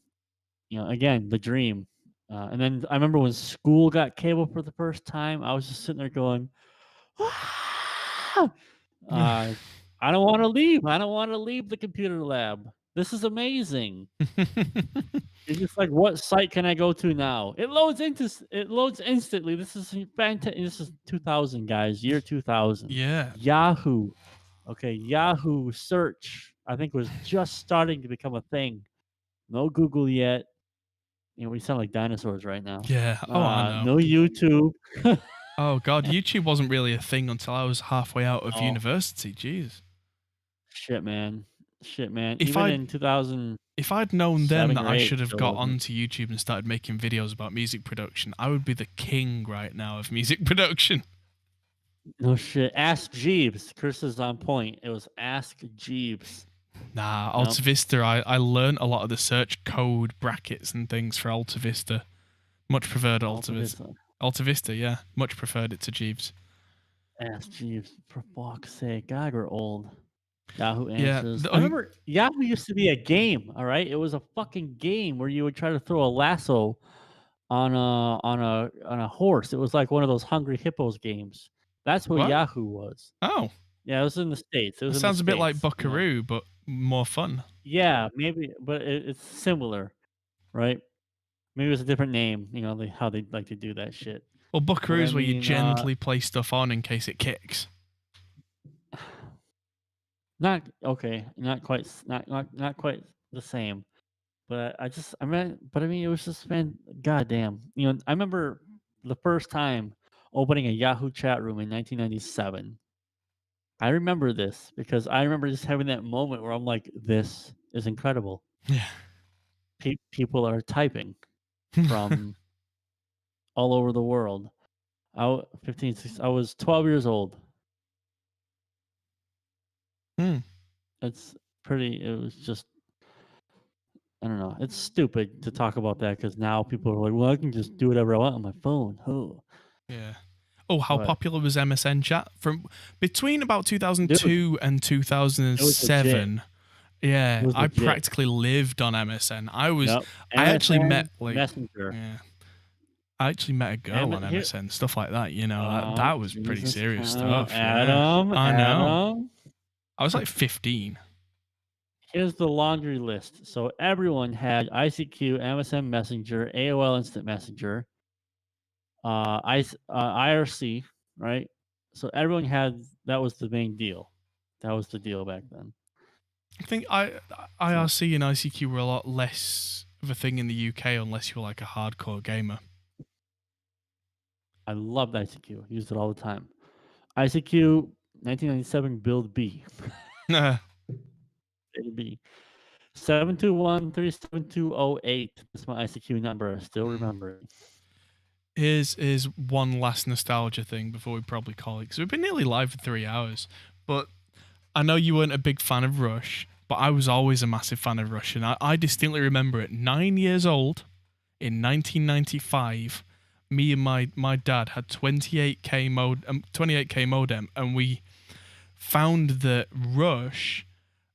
again, the dream. And then I remember when school got cable for the first time, I was just sitting there going, "Ah!" Uh, I don't wanna leave. I don't wanna leave the computer lab. This is amazing. It's just like, what site can I go to now? It loads instantly. This is fantastic. This is 2000, guys. Year 2000. Yeah. Yahoo. Okay, Yahoo search, I think, was just starting to become a thing. No Google yet. We sound like dinosaurs right now. Yeah. Oh, I know. No YouTube. Oh God, YouTube wasn't really a thing until I was halfway out of Oh, university. Jeez. shit, man. Shit, man. If Even I in 2007 if I'd known then that or I 8, should have still got wasn't. onto YouTube and started making videos about music production, I would be the king right now of music production. No shit. Ask Jeeves. Chris is on point. It was Ask Jeeves. Nah, Yep. Alta Vista, I learned a lot of the search code brackets and things for Alta Vista. Much preferred Alta Vista. Alta Vista, yeah. Much preferred it to Jeeves. Ask Jeeves. For fuck's sake. God, we're old. Yahoo Yeah, Answers. I remember Yahoo used to be a game, all right? It was a fucking game where you would try to throw a lasso on a horse. It was like one of those Hungry Hippos games. That's what Yahoo was. Oh. Yeah, it was in the States. It sounds a bit like Buckaroo, you know? but more fun. Yeah, maybe, but it's similar, right? Maybe it's a different name, how they like to do that shit. Well, Buckaroo is where you gently play stuff on in case it kicks. Not quite the same. But I mean, it was just, man, goddamn. I remember the first time opening a Yahoo chat room in 1997. I remember this because I remember just having that moment where I'm like, this is incredible. Yeah. People are typing from all over the world. I was 12 years old. It was just, I don't know. It's stupid to talk about that because now people are like, well, I can just do whatever I want on my phone. Oh. Yeah. Oh, how popular was MSN chat? From between about 2002 and 2007. Yeah, I practically lived on MSN. I actually met Messenger. Yeah. I actually met a girl on MSN, stuff like that, that was pretty serious stuff. Adam, I know. I was like 15. Here's the laundry list. So everyone had ICQ, MSN Messenger, AOL Instant Messenger, IRC, right? So everyone had, that was the main deal. That was the deal back then. I think IRC and ICQ were a lot less of a thing in the UK unless you were like a hardcore gamer. I loved ICQ. Used it all the time. ICQ 1997 build B. B. 721-37208. That's my ICQ number. I still remember it. Here's one last nostalgia thing before we probably call it, because we've been nearly live for 3 hours. But I know you weren't a big fan of Rush, but I was always a massive fan of Rush, and I distinctly remember it. 9 years old, in 1995, me and my dad had 28K modem, and we found that Rush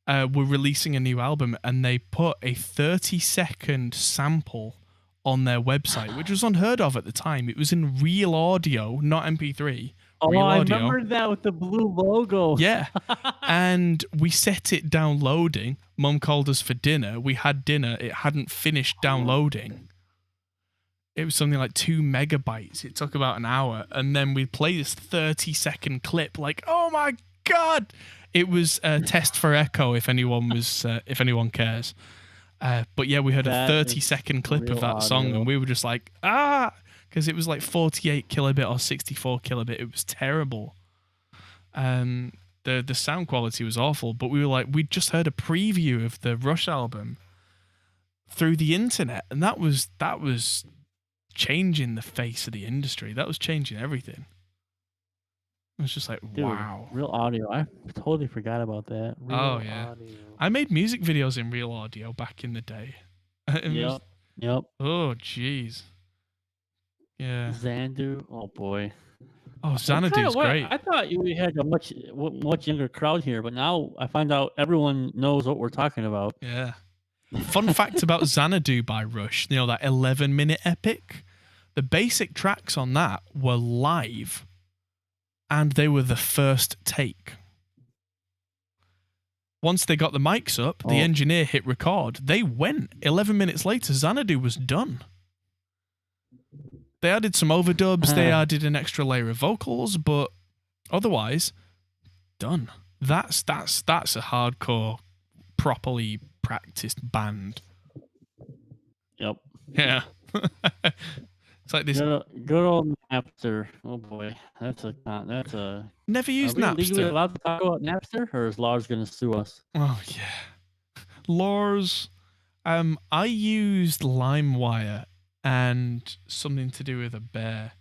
were releasing a new album, and they put a 30-second sample on their website, which was unheard of at the time. It was in real audio, not MP3. Oh, I remember that with the blue logo. Yeah. And we set it downloading. Mum called us for dinner. We had dinner. It hadn't finished downloading. It was something like 2 megabytes. It took about an hour. And then we played this 30-second clip like, oh my God. It was a test for Echo, if anyone cares. But yeah, we heard a 30-second clip of that song, and we were just like, because it was like 48 kilobit or 64 kilobit. It was terrible. The sound quality was awful, but we were like, we'd just heard a preview of the Rush album through the internet, and that was changing the face of the industry. That was changing everything. It was just like, dude, wow. Real audio. I totally forgot about that. Real audio. I made music videos in real audio back in the day. Yep. Oh, jeez. Yeah. Xanadu. Oh, boy. Oh, Xanadu's great. I thought we had a much younger crowd here, but now I find out everyone knows what we're talking about. Yeah. Fun fact about Xanadu by Rush, that 11-minute epic? The basic tracks on that were live, and they were the first take. Once they got the mics up, the engineer hit record. They went. 11 minutes later, Xanadu was done. They added some overdubs. They added an extra layer of vocals, but otherwise, done. That's a hardcore, properly practiced band. Yep. Yeah. It's like this. Good old Napster. Oh boy, that's a. Never used Are we Napster. legally allowed to talk about Napster, or is Lars going to sue us? Oh yeah, Lars. I used LimeWire and something to do with a bear.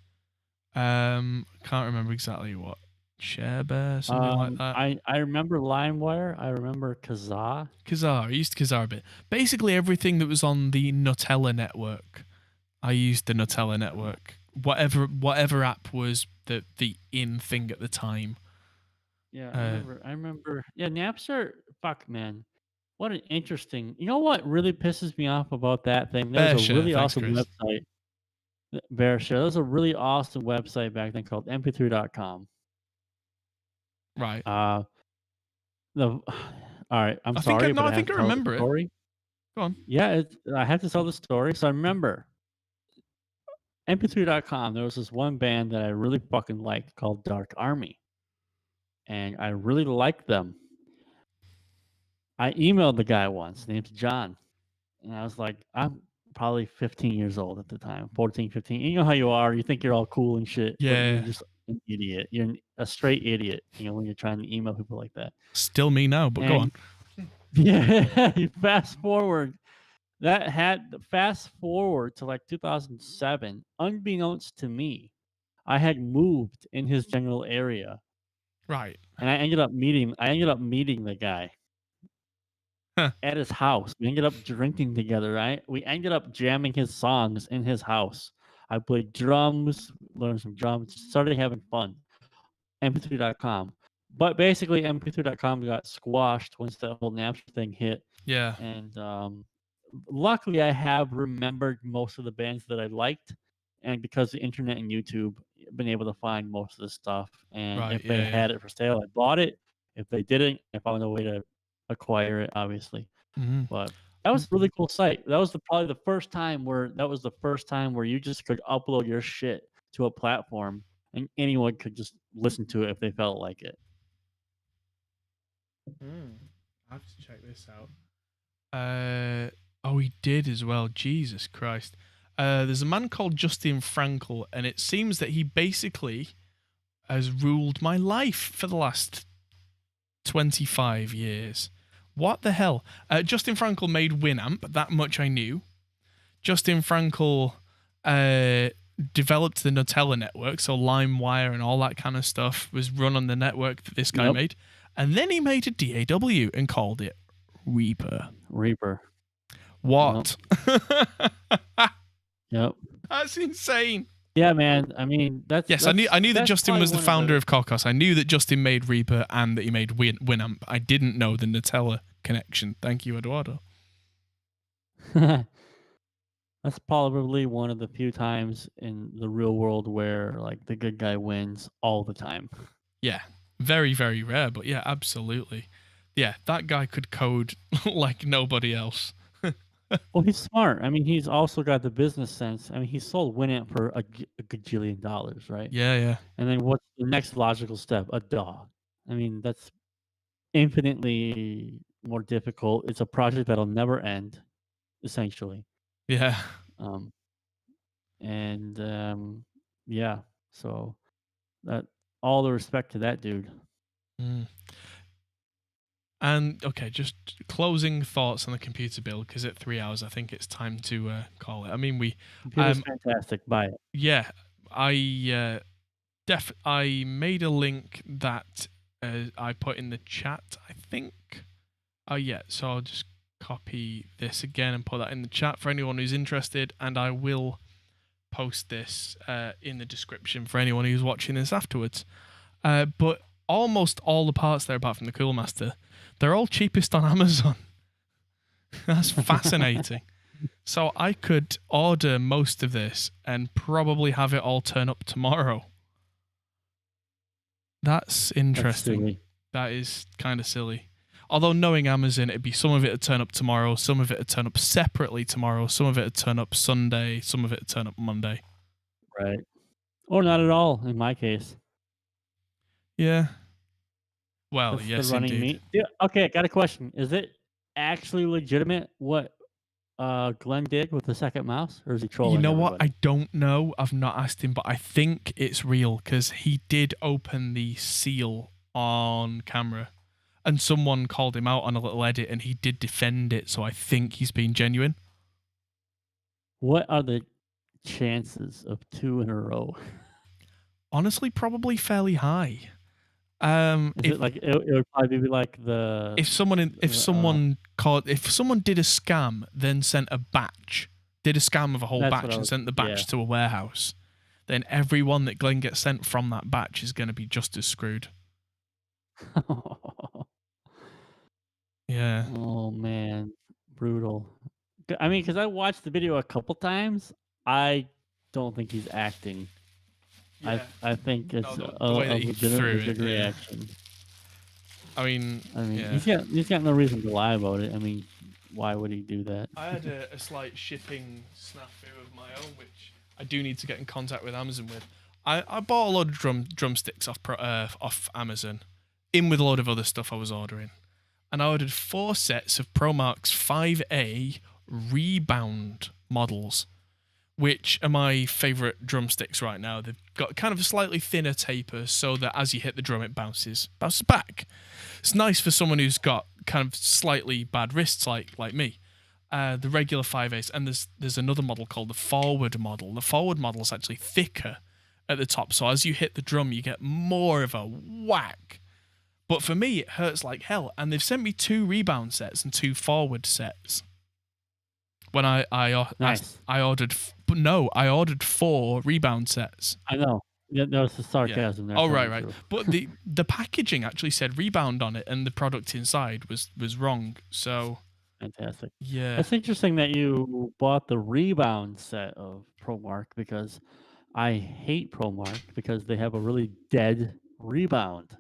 Can't remember exactly what. ShareBear, something like that. I remember LimeWire. I remember Kazaa. I used Kazaa a bit. Basically everything that was on the Nutella network. I used the Nutella network. Whatever app was the in thing at the time. Yeah, I remember. Yeah, Napster. Fuck, man. What an interesting. You know what really pisses me off about that thing? There was a really awesome website. BearShare. There was a really awesome website back then called mp3.com. Right. All right. I'm sorry, but I think I remember it. Go on. Yeah, I have to tell the story. So I remember mp3.com. There was this one band that I really fucking liked called Dark Army, and I really liked them. I emailed the guy once. His name's John, and I was like, I'm probably 15 years old at the time, 14, 15. You know how you are. You think you're all cool and shit. Yeah. But you're just an idiot. You're a straight idiot, when you're trying to email people like that. Still me now, but go on. Yeah, you fast forward. Fast forward to like 2007. Unbeknownst to me, I had moved in his general area. Right. And I ended up meeting the guy. At his house. We ended up drinking together, right? We ended up jamming his songs in his house. I played drums, learned some drums, started having fun. mp3.com. But basically, mp3.com got squashed once that whole Napster thing hit. Yeah. And luckily, I have remembered most of the bands that I liked. And because the internet and YouTube, I've been able to find most of the stuff. And if they had it for sale, I bought it. If they didn't, I found a way to acquire it, obviously. Mm-hmm. But that was a really cool site. That was probably the first time where you just could upload your shit to a platform and anyone could just listen to it if they felt like it. I have to check this out. He did as well. Jesus Christ. There's a man called Justin Frankel, and it seems that he basically has ruled my life for the last 25 years. What the hell? Justin Frankel made Winamp, that much I knew. Justin Frankel developed the Nutella network, so LimeWire and all that kind of stuff was run on the network that this guy made. And then he made a DAW and called it Reaper. What? Yep. That's insane. Yeah, man. I mean, I knew that Justin was the founder of Kokos. I knew that Justin made Reaper and that he made Winamp. I didn't know the Nutella connection. Thank you, Eduardo. That's probably one of the few times in the real world where like the good guy wins all the time. Yeah, very, very rare, but yeah, absolutely. Yeah, that guy could code like nobody else. Well, he's smart. I mean, he's also got the business sense. I mean, he sold Winamp for a gajillion dollars, right? Yeah. And then what's the next logical step? A dog. I mean, that's infinitely more difficult. It's a project that'll never end, essentially. Yeah. Yeah. So that all the respect to that dude. And okay, just closing thoughts on the computer build, because at 3 hours, I think it's time to call it. I mean, computer's fantastic. Buy it. Yeah, I made a link that I put in the chat, I think. Yeah, so I'll just copy this again and put that in the chat for anyone who's interested, and I will post this in the description for anyone who's watching this afterwards. But almost all the parts there, apart from the Cool Master, they're all cheapest on Amazon. That's fascinating. So I could order most of this and probably have it all turn up tomorrow. That's interesting. That's silly. That is kind of silly. Although knowing Amazon, it'd be some of it would turn up tomorrow, some of it would turn up separately tomorrow, some of it would turn up Sunday, some of it would turn up Monday. Right. Or not at all in my case. Yeah. Well, That's the yes, running indeed. meat. Yeah, okay, I got a question. Is it actually legitimate what Glenn did with the second mouse, or is he You trolling know what? everybody? I don't know. I've not asked him, but I think it's real because he did open the seal on camera and someone called him out on a little edit and he did defend it. So I think he's being genuine. What are the chances of 2 in a row? Honestly, probably fairly high. Is If it like it would probably be like if someone if someone did a scam, then sent a batch, did a scam of a whole that's batch what I and was sent the batch yeah. to a warehouse, then everyone that Glenn gets sent from that batch is going to be just as screwed. Yeah. Oh man, brutal. I mean, because I watched the video a couple times, I don't think he's acting. Yeah. I think it's No, a the way that he threw legit it, yeah. reaction. I mean, yeah. he's got no reason to lie about it. I mean, why would he do that? I had a slight shipping snafu of my own, which I do need to get in contact with Amazon with. I bought a load of drumsticks off Amazon, in with a load of other stuff I was ordering, and I ordered 4 sets of ProMark's 5A rebound models, which are my favourite drumsticks right now. They've got kind of a slightly thinner taper so that as you hit the drum, it bounces back. It's nice for someone who's got kind of slightly bad wrists like me. The regular 5/8, and there's another model called the forward model. The forward model is actually thicker at the top, so as you hit the drum, you get more of a whack. But for me, it hurts like hell, and they've sent me 2 rebound sets and 2 forward sets. When I ordered 4 rebound sets. I know. Yeah, there was the sarcasm there. Oh right. But the packaging actually said rebound on it, and the product inside was wrong. So fantastic. yeah, It's interesting that you bought the rebound set of ProMark, because I hate ProMark because they have a really dead rebound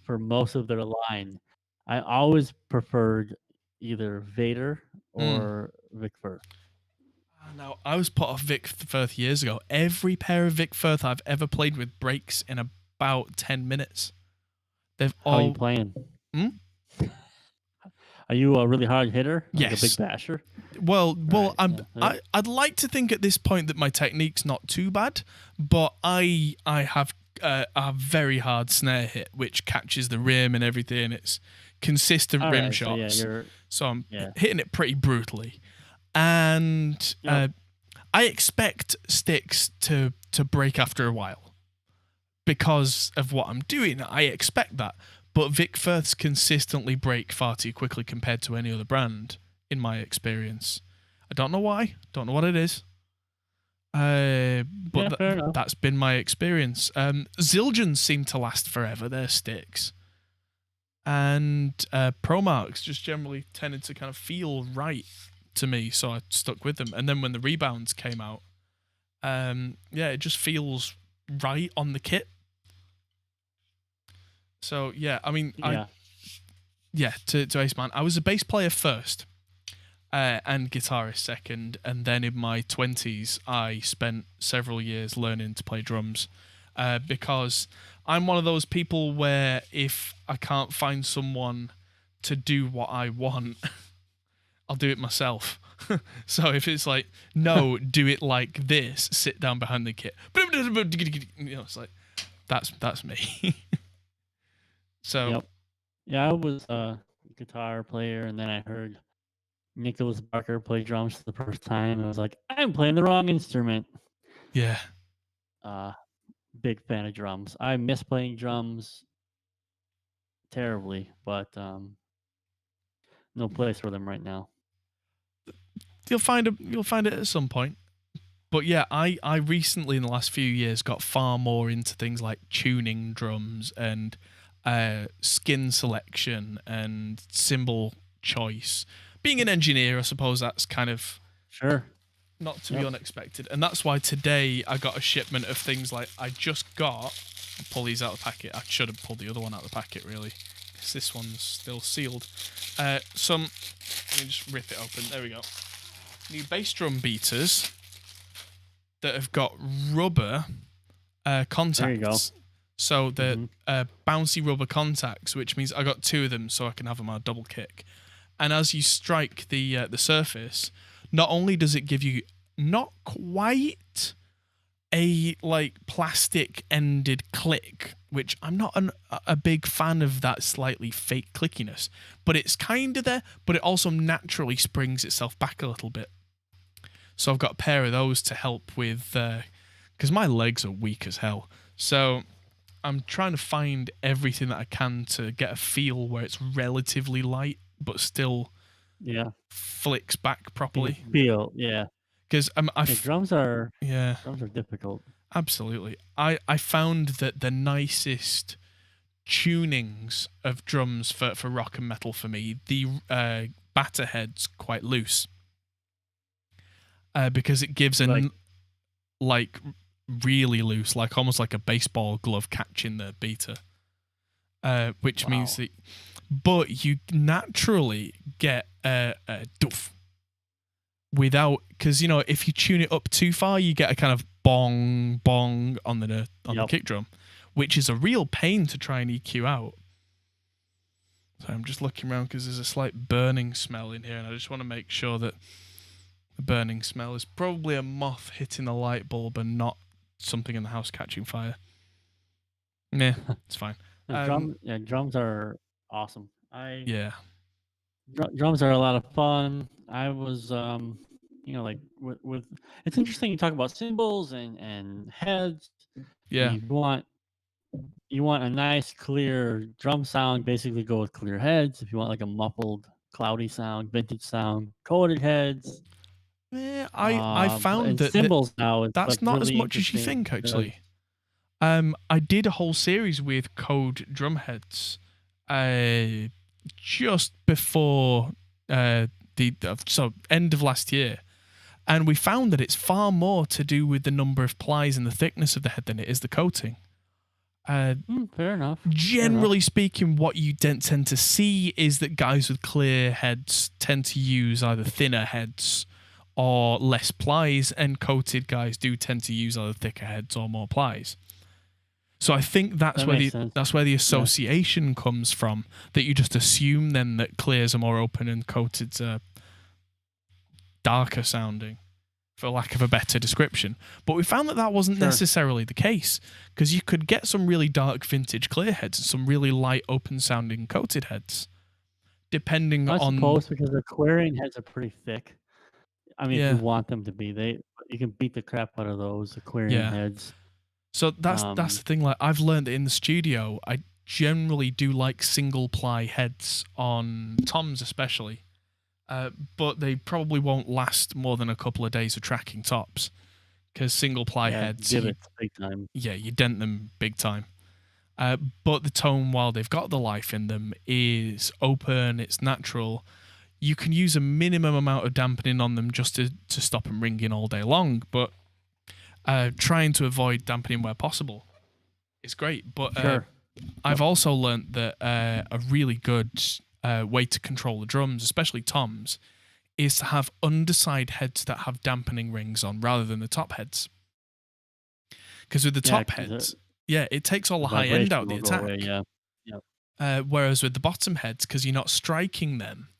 for most of their line. I always preferred either Vader or Vic Firth. Now, I was put off Vic Firth years ago. Every pair of Vic Firth I've ever played with breaks in about 10 minutes. How are you playing? Are you a really hard hitter? Like yes. A big basher? Well, I'd like to think at this point that my technique's not too bad, but I have a very hard snare hit, which catches the rim and everything. It's consistent rim shots. So I'm hitting it pretty brutally. And I expect sticks to break after a while because of what I'm doing. I expect that. But Vic Firths consistently break far too quickly compared to any other brand, in my experience. I don't know why. Don't know what it is. But that's been my experience. Zildjians seem to last forever, their sticks. And ProMarks just generally tended to kind of feel right to me, so I stuck with them. And then when the rebounds came out, it just feels right on the kit. So yeah, I mean, to Ace Man, I was a bass player first, and guitarist second, and then in my 20s I spent several years learning to play drums, because I'm one of those people where if I can't find someone to do what I want, I'll do it myself. So if it's like, no, do it like this, sit down behind the kit, it's like, that's me. So I was a guitar player, and then I heard Nicholas Barker play drums for the first time, and I was like, I'm playing the wrong instrument. Yeah. Big fan of drums. I miss playing drums terribly, but no place for them right now. You'll find it at some point. But yeah, I recently in the last few years got far more into things like tuning drums and skin selection and cymbal choice. Being an engineer, I suppose that's kind of not to be unexpected. And that's why today I got a shipment of things like I just got. I'll pull these out of the packet. I should have pulled the other one out of the packet, really. yes, this one's still sealed. Let me just rip it open. There we go. New bass drum beaters that have got rubber contacts. There you go. So the bouncy rubber contacts, which means I got 2 of them so I can have them on a double kick. And as you strike the surface, not only does it give you not quite a like plastic ended click, which I'm not a big fan of that slightly fake clickiness, but it's kind of there, but it also naturally springs itself back a little bit. So I've got a pair of those to help with, because my legs are weak as hell. So I'm trying to find everything that I can to get a feel where it's relatively light, but still flicks back properly. Feel, yeah. Because drums are yeah, drums are difficult. Absolutely. I found that the nicest tunings of drums for rock and metal for me, the batter head's quite loose. Because it gives like really loose, like almost like a baseball glove catching the beater. Which means that, but you naturally get a doof without, because you know if you tune it up too far, you get a kind of bong bong on the kick drum, which is a real pain to try and EQ out. So I'm just looking around because there's a slight burning smell in here, and I just want to make sure that the burning smell is probably a moth hitting the light bulb and not something in the house catching fire. Nah, it's fine. Drums are awesome. Drums are a lot of fun. I was, like with it's interesting. You talk about cymbals and heads. Yeah. You want a nice clear drum sound. Basically, go with clear heads. If you want like a muffled, cloudy sound, vintage sound, coated heads. Yeah, I found that cymbals now. That's like not really as much as you think, actually. I did a whole series with code drum heads, just before so end of last year, and we found that it's far more to do with the number of plies and the thickness of the head than it is the coating. Fair enough. Generally speaking, what you tend to see is that guys with clear heads tend to use either thinner heads or less plies, and coated guys do tend to use either thicker heads or more plies. So I think that's where the association comes from, that you just assume then that clears are more open and coateds are darker sounding, for lack of a better description. But we found that wasn't necessarily the case, because you could get some really dark vintage clear heads and some really light open sounding coated heads, depending on... I suppose because the clearing heads are pretty thick. I mean, if you want them to be, you can beat the crap out of those, the clearing heads. So that's the thing. Like, I've learned that in the studio, I generally do like single ply heads on toms, especially, but they probably won't last more than a couple of days of tracking tops, because single ply heads, big time. Yeah, you dent them big time. But the tone, while they've got the life in them, is open. It's natural. You can use a minimum amount of dampening on them just to stop them ringing all day long, but trying to avoid dampening where possible is great. But I've also learnt that a really good way to control the drums, especially toms, is to have underside heads that have dampening rings on rather than the top heads. Because with the top heads, it takes all the high end out of the attack. Away, whereas with the bottom heads, because you're not striking them,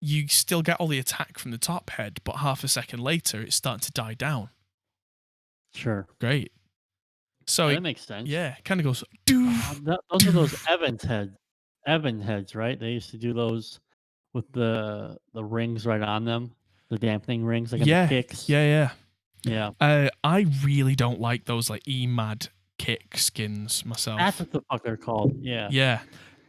you still get all the attack from the top head, but half a second later, it's starting to die down. Sure. Great. So that makes sense. Yeah, it kind of goes... those are those Evans heads, right? They used to do those with the rings right on them, the dampening rings, like on the kicks. Yeah. I really don't like those like EMAD kick skins myself. That's what the fuck they're called. Yeah. Yeah.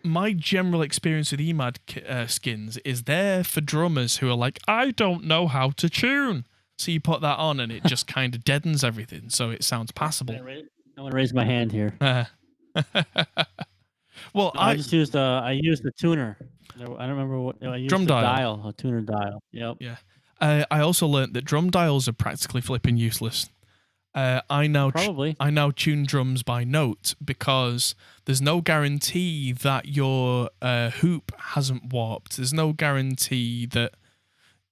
My general experience with EMAD skins is they're for drummers who are like, I don't know how to tune. So you put that on and it just kind of deadens everything, so it sounds passable. I'm going to raise my hand here. Well, I used a tuner. I don't remember what I used. Drum dial. A tuner dial. Yep. Yeah. I also learned that drum dials are practically flipping useless. Probably. I now tune drums by note because there's no guarantee that your hoop hasn't warped. There's no guarantee that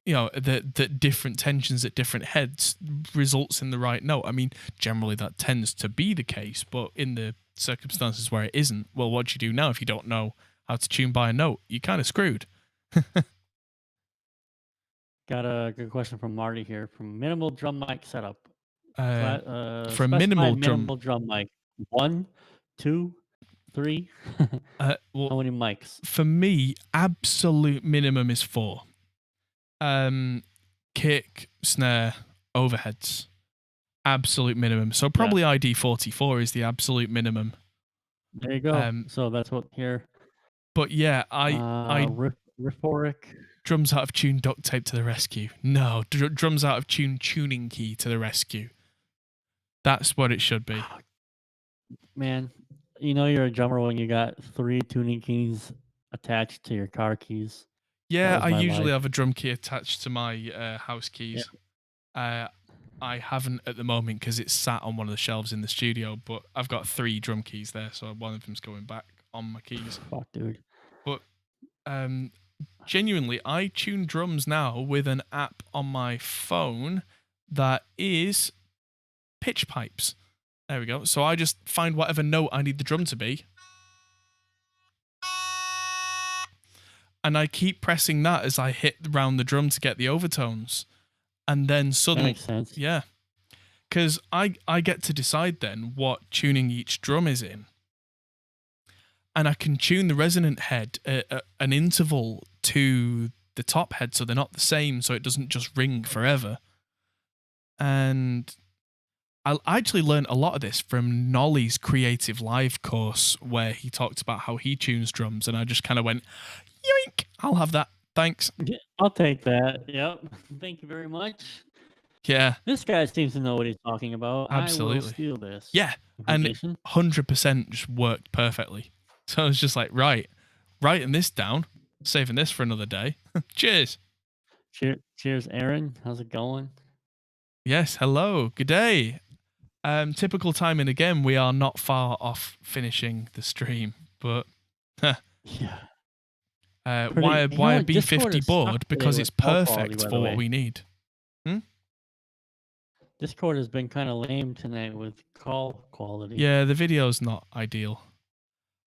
that different tensions at different heads results in the right note. I mean, generally that tends to be the case, but in the circumstances where it isn't, well, what do you do now if you don't know how to tune by a note? You're kind of screwed. Got a good question from Marty here. From minimal drum mic setup. For a Specify minimal drum mic. 1, 2, 3. How well, many mics? for me, absolute minimum is 4. Kick, snare, overheads. Absolute minimum. So probably ID44 is the absolute minimum. There you go. So that's what here. But yeah, Rhetoric. Drums out of tune, duct tape to the rescue. No, drums out of tune, tuning key to the rescue. That's what it should be. Man, you know you're a drummer when you got 3 tuning keys attached to your car keys. Yeah, I usually have a drum key attached to my house keys. Yeah. I haven't at the moment because it's sat on one of the shelves in the studio, but I've got 3 drum keys there, so one of them's going back on my keys. Fuck, dude. But genuinely, I tune drums now with an app on my phone that is pitch pipes. There we go. So I just find whatever note I need the drum to be, and I keep pressing that as I hit around the drum to get the overtones. And then suddenly, that makes sense. Yeah, because I get to decide then what tuning each drum is in. And I can tune the resonant head at an interval to the top head so they're not the same, so it doesn't just ring forever. And I actually learned a lot of this from Nolly's Creative Live course, where he talked about how he tunes drums, and I just kind of went, yoink, I'll have that. Thanks. Yeah, I'll take that. Yep. Thank you very much. Yeah. This guy seems to know what he's talking about. Absolutely. I will steal this. Yeah. And 100% just worked perfectly. So I was just like, right, writing this down, saving this for another day. Cheers. Cheers, Aaron. How's it going? Yes. Hello. Good day. Typical timing again. We are not far off finishing the stream, but yeah. Why a B50 board? Because it's perfect for what we need. Discord has been kind of lame tonight with call quality. Yeah, the video's not ideal.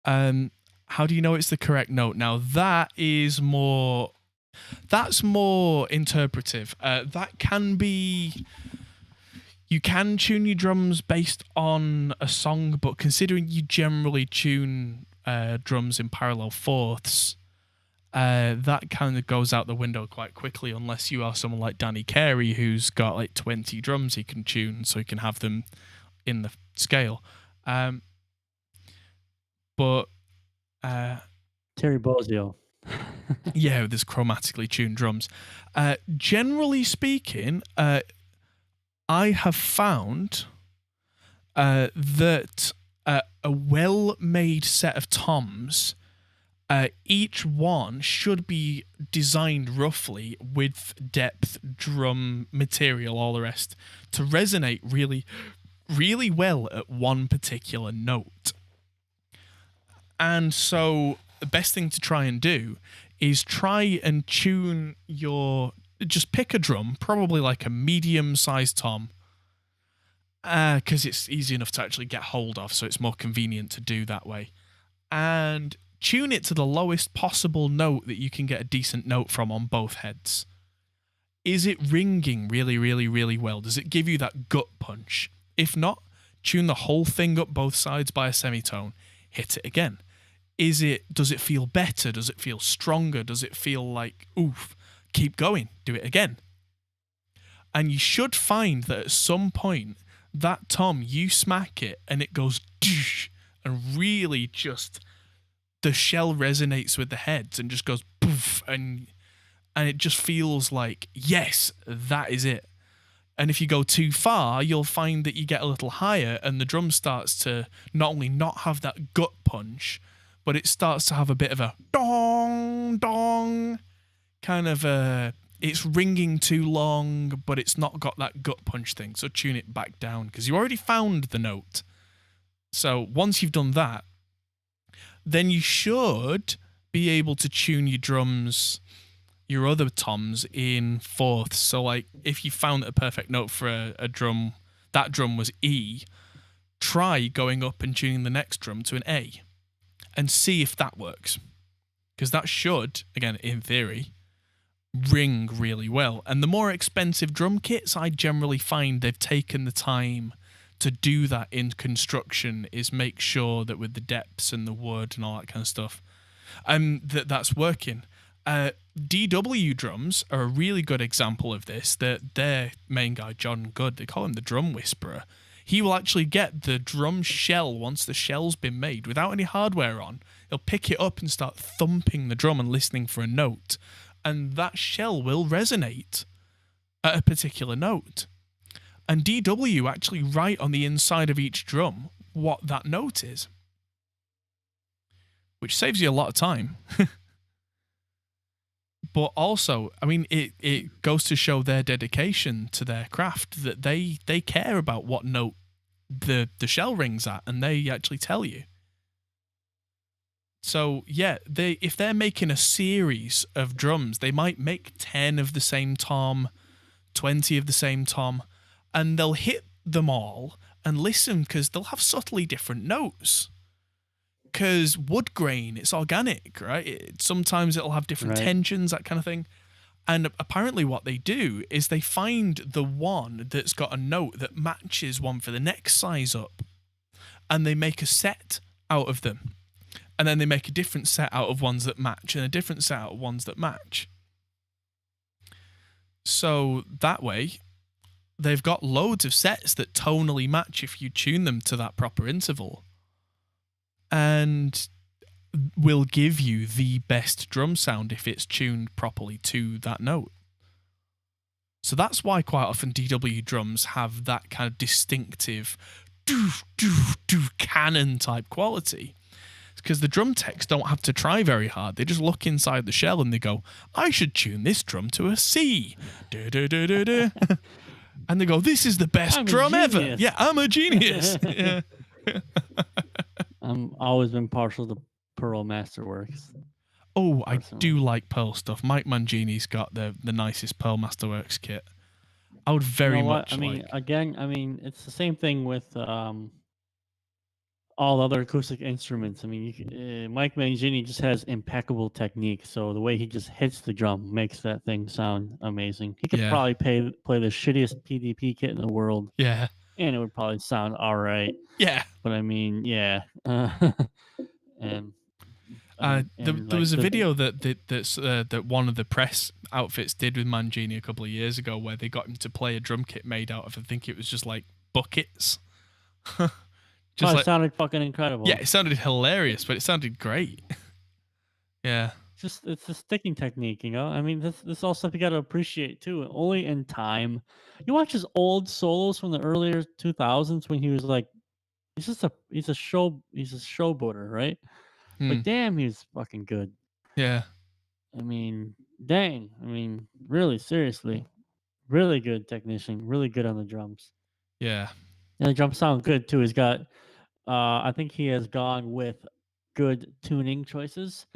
How do you know it's the correct note? Now that's more interpretive. That can be, you can tune your drums based on a song, but considering you generally tune drums in parallel fourths, that kind of goes out the window quite quickly unless you are someone like Danny Carey, who's got like 20 drums he can tune, so he can have them in the scale. But Terry Bozzio. Yeah, there's chromatically tuned drums. Generally speaking, I have found that a well-made set of toms, each one should be designed roughly with depth, drum material, all the rest, to resonate really, really well at one particular note. And so the best thing to try and do is try and tune just pick a drum, probably like a medium-sized tom, because it's easy enough to actually get hold of, so it's more convenient to do that way. And tune it to the lowest possible note that you can get a decent note from on both heads. Is it ringing really, really, really well? Does it give you that gut punch? If not, tune the whole thing up both sides by a semitone. Hit it again. Does it feel better? Does it feel stronger? Does it feel like, oof, keep going, do it again? And you should find that at some point, that tom, you smack it and it goes, and really just, the shell resonates with the heads and just goes poof, and it just feels like, yes, that is it. And if you go too far, you'll find that you get a little higher and the drum starts to not only not have that gut punch, but it starts to have a bit of a dong, dong kind of it's ringing too long, but it's not got that gut punch thing. So tune it back down because you already found the note. So once you've done that, then you should be able to tune your drums, your other toms, in fourths. So like if you found a perfect note for a drum, that drum was E, try going up and tuning the next drum to an A and see if that works. Because that should, again, in theory, ring really well. And the more expensive drum kits, I generally find they've taken the time to do that in construction, is make sure that with the depths and the wood and all that kind of stuff, that's working. DW drums are a really good example of this. Their main guy, John Good, they call him the Drum Whisperer. He will actually get the drum shell once the shell's been made without any hardware on. He'll pick it up and start thumping the drum and listening for a note. And that shell will resonate at a particular note. And DW actually write on the inside of each drum what that note is, which saves you a lot of time. But also, I mean, it goes to show their dedication to their craft, that they care about what note the shell rings at, and they actually tell you. So yeah, if they're making a series of drums, they might make 10 of the same tom, 20 of the same tom, and they'll hit them all and listen because they'll have subtly different notes. Because wood grain, it's organic, right? Sometimes it'll have different tensions, that kind of thing. And apparently what they do is they find the one that's got a note that matches one for the next size up. And they make a set out of them. And then they make a different set out of ones that match and a different set out of ones that match. So that way, they've got loads of sets that tonally match if you tune them to that proper interval. And will give you the best drum sound if it's tuned properly to that note. So that's why quite often DW drums have that kind of distinctive cannon type quality. It's because the drum techs don't have to try very hard. They just look inside the shell and they go, I should tune this drum to a C. And they go, this is the best drum ever. Yeah, I'm a genius. Yeah. I'm always been partial to Pearl Masterworks. Oh, personally. I do like Pearl stuff. Mike Mangini's got the nicest Pearl Masterworks kit. I would very much. I mean, again, it's the same thing with all other acoustic instruments. I mean, Mike Mangini just has impeccable technique. So the way he just hits the drum makes that thing sound amazing. He could probably play the shittiest PDP kit in the world. Yeah. And it would probably sound all right. Yeah. But I mean, yeah. And there was a video that one of the press outfits did with Mangini a couple of years ago where they got him to play a drum kit made out of, I think it was just like buckets. It sounded fucking incredible. Yeah, it sounded hilarious, but it sounded great. Yeah. It's a sticking technique, you know? I mean, this all stuff you got to appreciate too. Only in time. You watch his old solos from the earlier 2000s when he was like, he's a showboater, right? But damn, he's fucking good. Yeah. I mean, dang. I mean, really, seriously. Really good technician. Really good on the drums. Yeah. And the drums sound good too. He's got, I think he has gone with good tuning choices.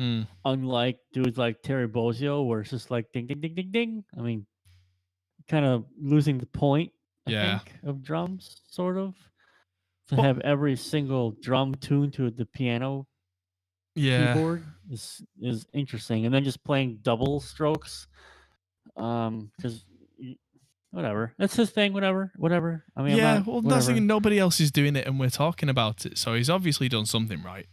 Unlike dudes like Terry Bozzio, where it's just like ding, ding, ding, ding, ding. I mean, kind of losing the point, I think, of drums, sort of. To have every single drum tuned to the piano keyboard is interesting, and then just playing double strokes, because whatever, that's his thing. Whatever. I mean, that's the thing. Nobody else is doing it, and we're talking about it, so he's obviously done something right.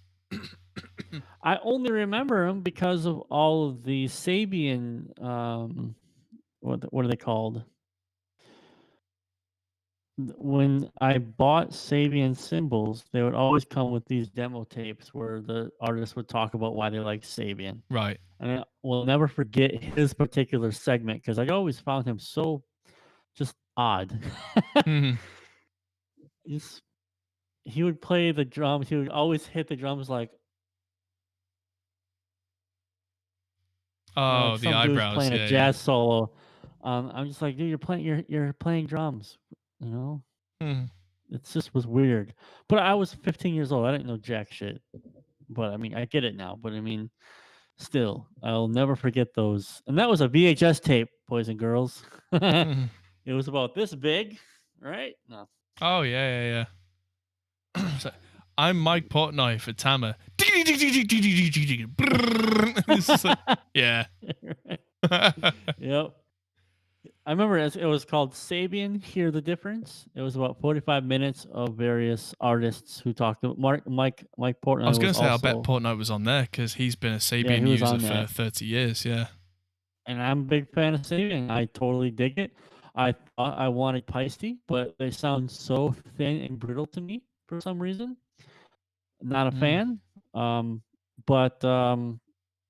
I only remember him because of all of the Sabian. What are they called? When I bought Sabian cymbals, they would always come with these demo tapes where the artist would talk about why they liked Sabian. Right. And I will never forget his particular segment because I always found him so just odd. He would play the drums. He would always hit the drums like. Oh, Like the some dude's eyebrows. playing a Yeah, yeah. jazz solo. I'm just like, dude, you're playing drums. You know, Hmm. it just was weird. But I was 15 years old. I didn't know jack shit. But I mean, I get it now. But I mean, still, I'll never forget those. And that was a VHS tape, boys and girls. Hmm. It was about this big, right? No. Oh, yeah, yeah, yeah. So, I'm Mike Portnoy for Tama. It's just like, yeah. Yep. I remember it was called Sabian. Hear the Difference. It was about 45 minutes of various artists who talked. Mike I was Portnoy going was to say, I bet also, Portnoy was on there because he's been a yeah, he Sabian was user on for that. 30 years. Yeah. And I'm a big fan of Sabian. I totally dig it. I thought I wanted Peisty, but they sound so thin and brittle to me for some reason. Not a Mm. fan. Um, but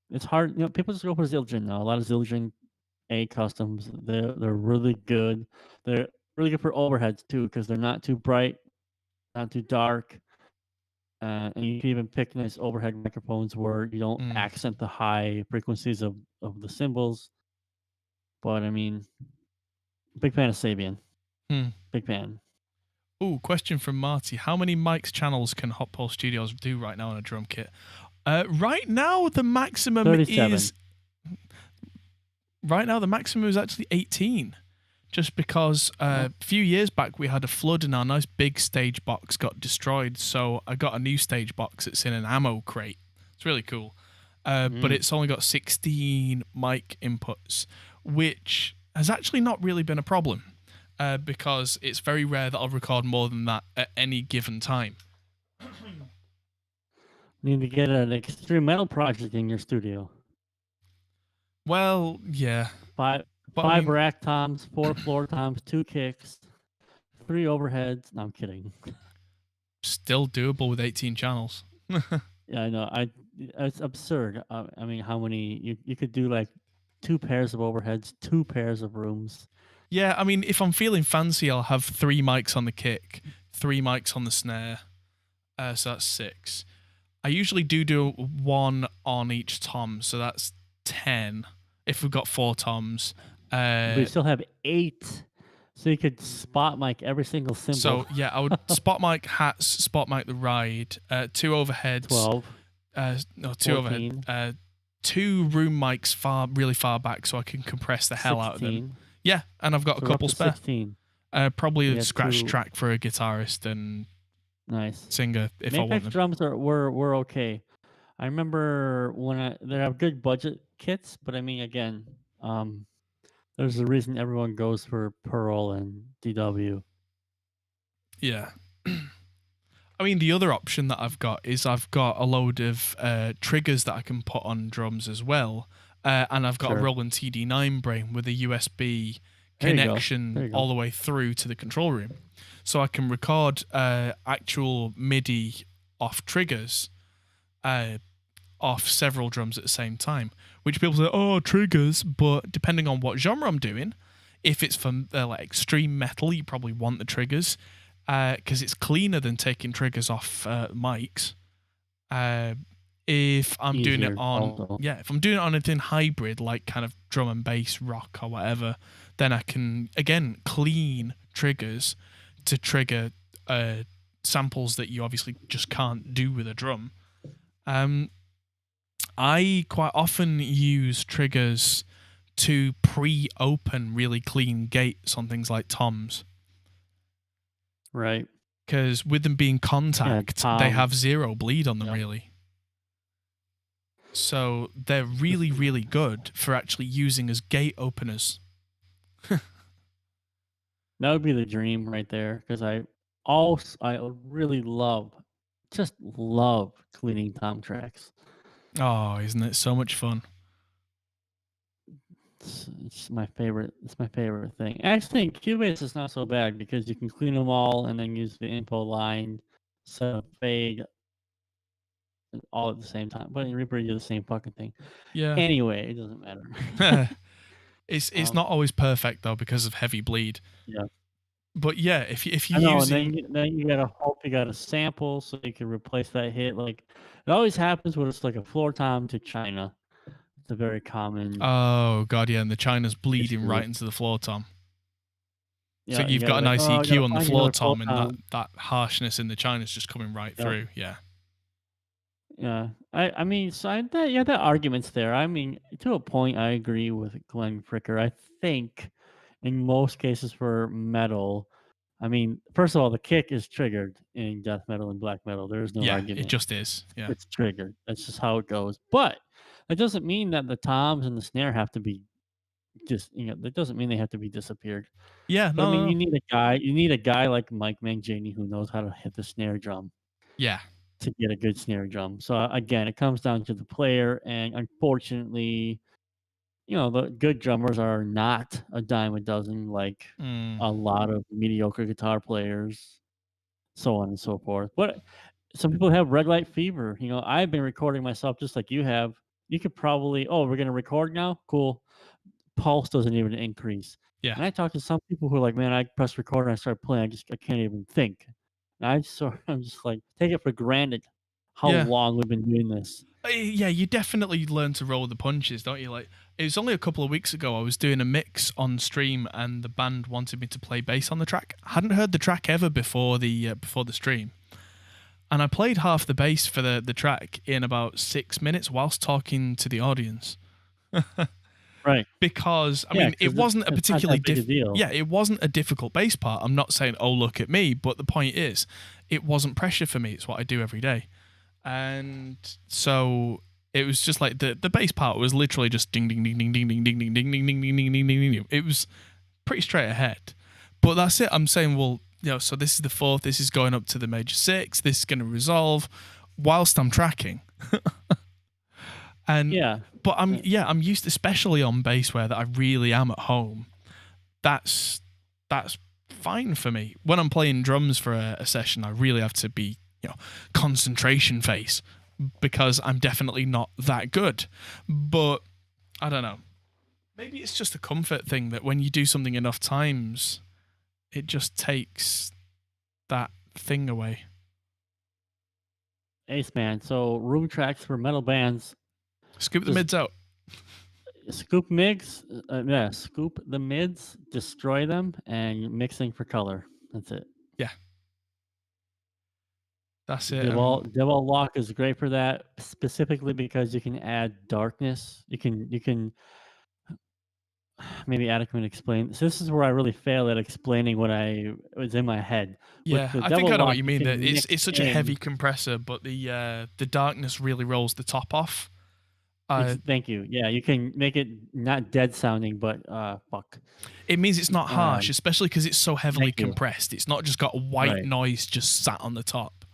it's hard. You know, people just go for Zildjian now. A lot of Zildjian A customs. They're really good. They're really good for overheads too because they're not too bright, not too dark, and you can even pick nice overhead microphones where you don't Mm. accent the high frequencies of the cymbals. But I mean, big fan of Sabian. Hmm. Big fan. Ooh, question from Marty. How many mics channels can Hot Pulse Studios do right now on a drum kit? Right now, the maximum 37. is actually 18. Just because Oh, a few years back we had a flood and our nice big stage box got destroyed, so I got a new stage box that's in an ammo crate. It's really cool. But mm. it's only got 16 mic inputs, which has actually not really been a problem because it's very rare that I'll record more than that at any given time. Need to get an extreme metal project in your studio. Well, yeah, Five but I five mean, rack toms, 4 floor toms, 2 kicks, 3 overheads. No, I'm kidding. still doable with 18 channels. Yeah, I know. It's absurd. I mean, how many you could do like 2 pairs of overheads, 2 pairs of rooms. Yeah, I mean, if I'm feeling fancy, I'll have 3 mics on the kick, 3 mics on the snare. So that's 6. I usually do 1 on each tom, so that's 10. If we've got 4 toms. But you still have 8. So you could spot mic every single cymbal. So yeah, I would spot mic hats, spot mic the ride, 2 overheads. 12. No, 2 14. overhead. 2 room mics really far back, so I can compress the hell 16. out of them. Yeah, and I've got So a we're up couple to spare. 16. Probably We a have scratch 2. track for a guitarist and Nice. singer if I want Mapex them. drums were okay. I remember when they have good budget kits, but I mean, again, there's a reason everyone goes for Pearl and DW. Yeah. I mean, the other option that I've got is I've got a load of triggers that I can put on drums as well. And I've got a Sure. Roland TD9 brain with a USB There you go. connection There you go. all the way through to the control room. So I can record actual MIDI off triggers off several drums at the same time. Which people say, oh, triggers. But depending on what genre I'm doing, if it's for like extreme metal, you probably want the triggers. Because it's cleaner than taking triggers off mics. If I'm doing it Easier on, also. if I'm doing it on anything hybrid, like kind of drum and bass rock or whatever, then I can again clean triggers to trigger samples that you obviously just can't do with a drum. I quite often use triggers to pre-open really clean gates on things like toms. Right. Because with them being contact, they have 0 bleed on them, Yep. really. So they're really, really good for actually using as gate openers. That would be the dream right there, because I really just love cleaning tom tracks. Oh, isn't it so much fun? It's my favorite. It's my favorite thing. Actually, in Cubase is not so bad because you can clean them all and then use the info line, set a fade, all at the same time. But in Reaper, you do the same fucking thing. Yeah. Anyway, it doesn't matter. It's not always perfect though because of heavy bleed. Yeah. But yeah, if I you're know, using, and then you gotta hope you got a sample so you can replace that hit. Like it always happens when it's like a floor tom to China. It's a very common Oh god, yeah, and the China's bleeding issue. right into the floor tom. So Yeah, you you've gotta got an like, oh, I gotta ICQ on the find floor another floor tom, and tom. that harshness in the China's just coming right Yep. through. Yeah. Yeah. I mean, so that argument's there. I mean, to a point, I agree with Glenn Fricker. I think in most cases for metal, I mean, first of all, the kick is triggered in death metal and black metal. There is no Yeah, it argument. just is. Yeah. It's triggered. That's just how it goes. But that doesn't mean that the toms and the snare have to be that doesn't mean they have to be disappeared. Yeah, But I no, mean, no, no. you need a guy like Mike Mangiani who knows how to hit the snare drum Yeah. to get a good snare drum. So again, it comes down to the player, and unfortunately, the good drummers are not a dime a dozen like Mm, a lot of mediocre guitar players, so on and so forth. But some people have red light fever. I've been recording myself just like you have. You could probably, oh, we're gonna record now? Cool. Pulse doesn't even increase. yeah. And I talk to some people who are like, man, I press record and I start playing. I can't even think. And I'm just like, take it for granted how Yeah. long we've been doing this. Yeah, you definitely learn to roll the punches, don't you? Like, it was only a couple of weeks ago I was doing a mix on stream, and the band wanted me to play bass on the track. I hadn't heard the track ever before the stream, and I played half the bass for the track in about 6 minutes whilst talking to the audience. Right. Because I Yeah, mean, it because wasn't a it's not particularly that big a deal. yeah, it wasn't a difficult bass part. I'm not saying, oh, look at me, but the point is, it wasn't pressure for me. It's what I do every day. And so it was just like the bass part was literally just ding ding ding ding ding ding ding ding ding ding ding ding ding ding ding ding. It was pretty straight ahead. But that's it. I'm saying, well, so this is the fourth, this is going up to the major six, this is going to resolve whilst I'm tracking. And Yeah. but I'm used, especially on bass where that I really am at home. That's fine for me. When I'm playing drums for a session, I really have to be, concentration face, because I'm definitely not that good. But I don't know. Maybe it's just a comfort thing that when you do something enough times, it just takes that thing away. Ace man. So room tracks for metal bands. Scoop the Just- mids out. Scoop scoop the mids, destroy them, and you're mixing for color. That's it. That's it. Devil Lock is great for that, specifically because you can add darkness. You can maybe Adam can explain. So this is where I really fail at explaining what was in my head. Yeah, With the I think Devil I know Lock, what you mean. That can it's mix such a in- heavy compressor, but the darkness really rolls the top off. Thank you. Yeah, you can make it not dead sounding, but fuck. It means it's not harsh, Um, especially because it's so heavily thank you. compressed. It's not just got a white Right. noise just sat on the top.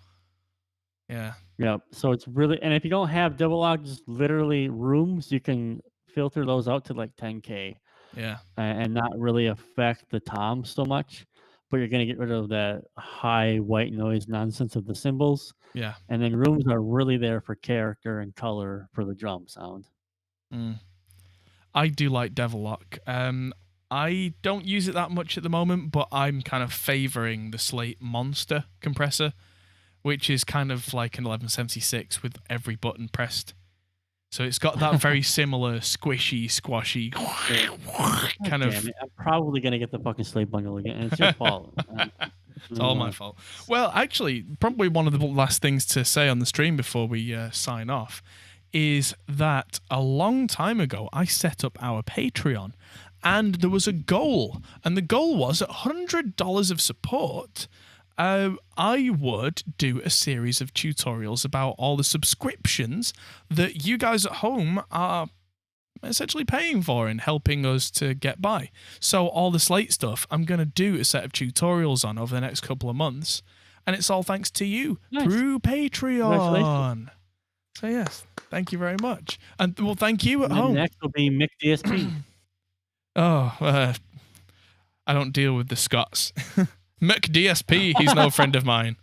Yeah. Yeah. So it's really, and if you don't have Devil Lock, just literally rooms, you can filter those out to like 10K. Yeah. And not really affect the toms so much, but you're going to get rid of that high white noise nonsense of the cymbals. Yeah. And then rooms are really there for character and color for the drum sound. I do like Devil Lock. I don't use it that much at the moment, but I'm kind of favoring the Slate Monster compressor, which is kind of like an 1176 with every button pressed. So it's got that very similar squishy, squashy kind of. Damn it, I'm probably going to get the fucking Slate bundle again, and it's your fault. It's all my fault. Well, actually, probably one of the last things to say on the stream before we sign off is that a long time ago, I set up our Patreon, and there was a goal, and the goal was at $100 of support, I would do a series of tutorials about all the subscriptions that you guys at home are essentially paying for and helping us to get by. So all the Slate stuff, I'm going to do a set of tutorials on over the next couple of months, and it's all thanks to you through Patreon. So yes, thank you very much. And well, thank you at home. Next will be Mick DSP. I don't deal with the Scots. Mick DSP, he's no friend of mine.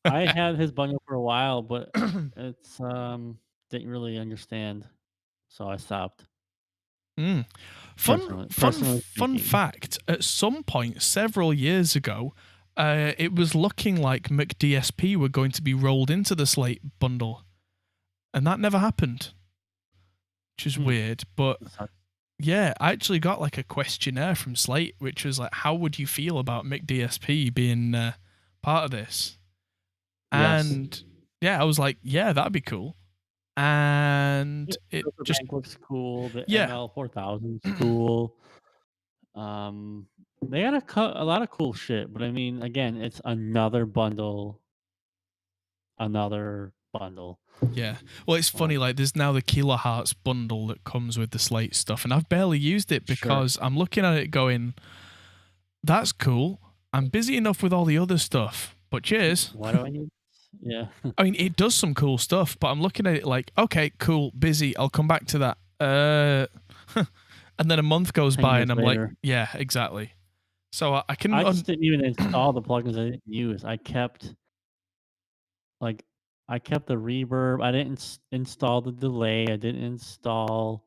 I had his bundle for a while, but it's didn't really understand, so I stopped. Fun fact, at some point several years ago, it was looking like McDSP were going to be rolled into the Slate bundle, and that never happened. which is Hmm. weird. But That sucks. yeah, I actually got like a questionnaire from Slate, which was like, how would you feel about Mick DSP being part of this? Yes. And yeah, I was like, yeah, that'd be cool. And Yeah, it Silver just, Bank looks cool. The yeah, ML4000 is cool. They got a lot of cool shit, but I mean, again, it's another bundle, another bundle. yeah. Well, it's funny, like, there's now the Kilohertz bundle that comes with the Slate stuff, and I've barely used it Sure. because I'm looking at it going, that's cool. I'm busy enough with all the other stuff, but cheers. Why do I need? Yeah. I mean, it does some cool stuff, but I'm looking at it like, okay, cool, busy. I'll come back to that. And then a month goes 10 by, years and I'm like, later. yeah, exactly. So I can. I just didn't even install the plugins I didn't use. Like, I kept the reverb. I didn't install the delay. I didn't install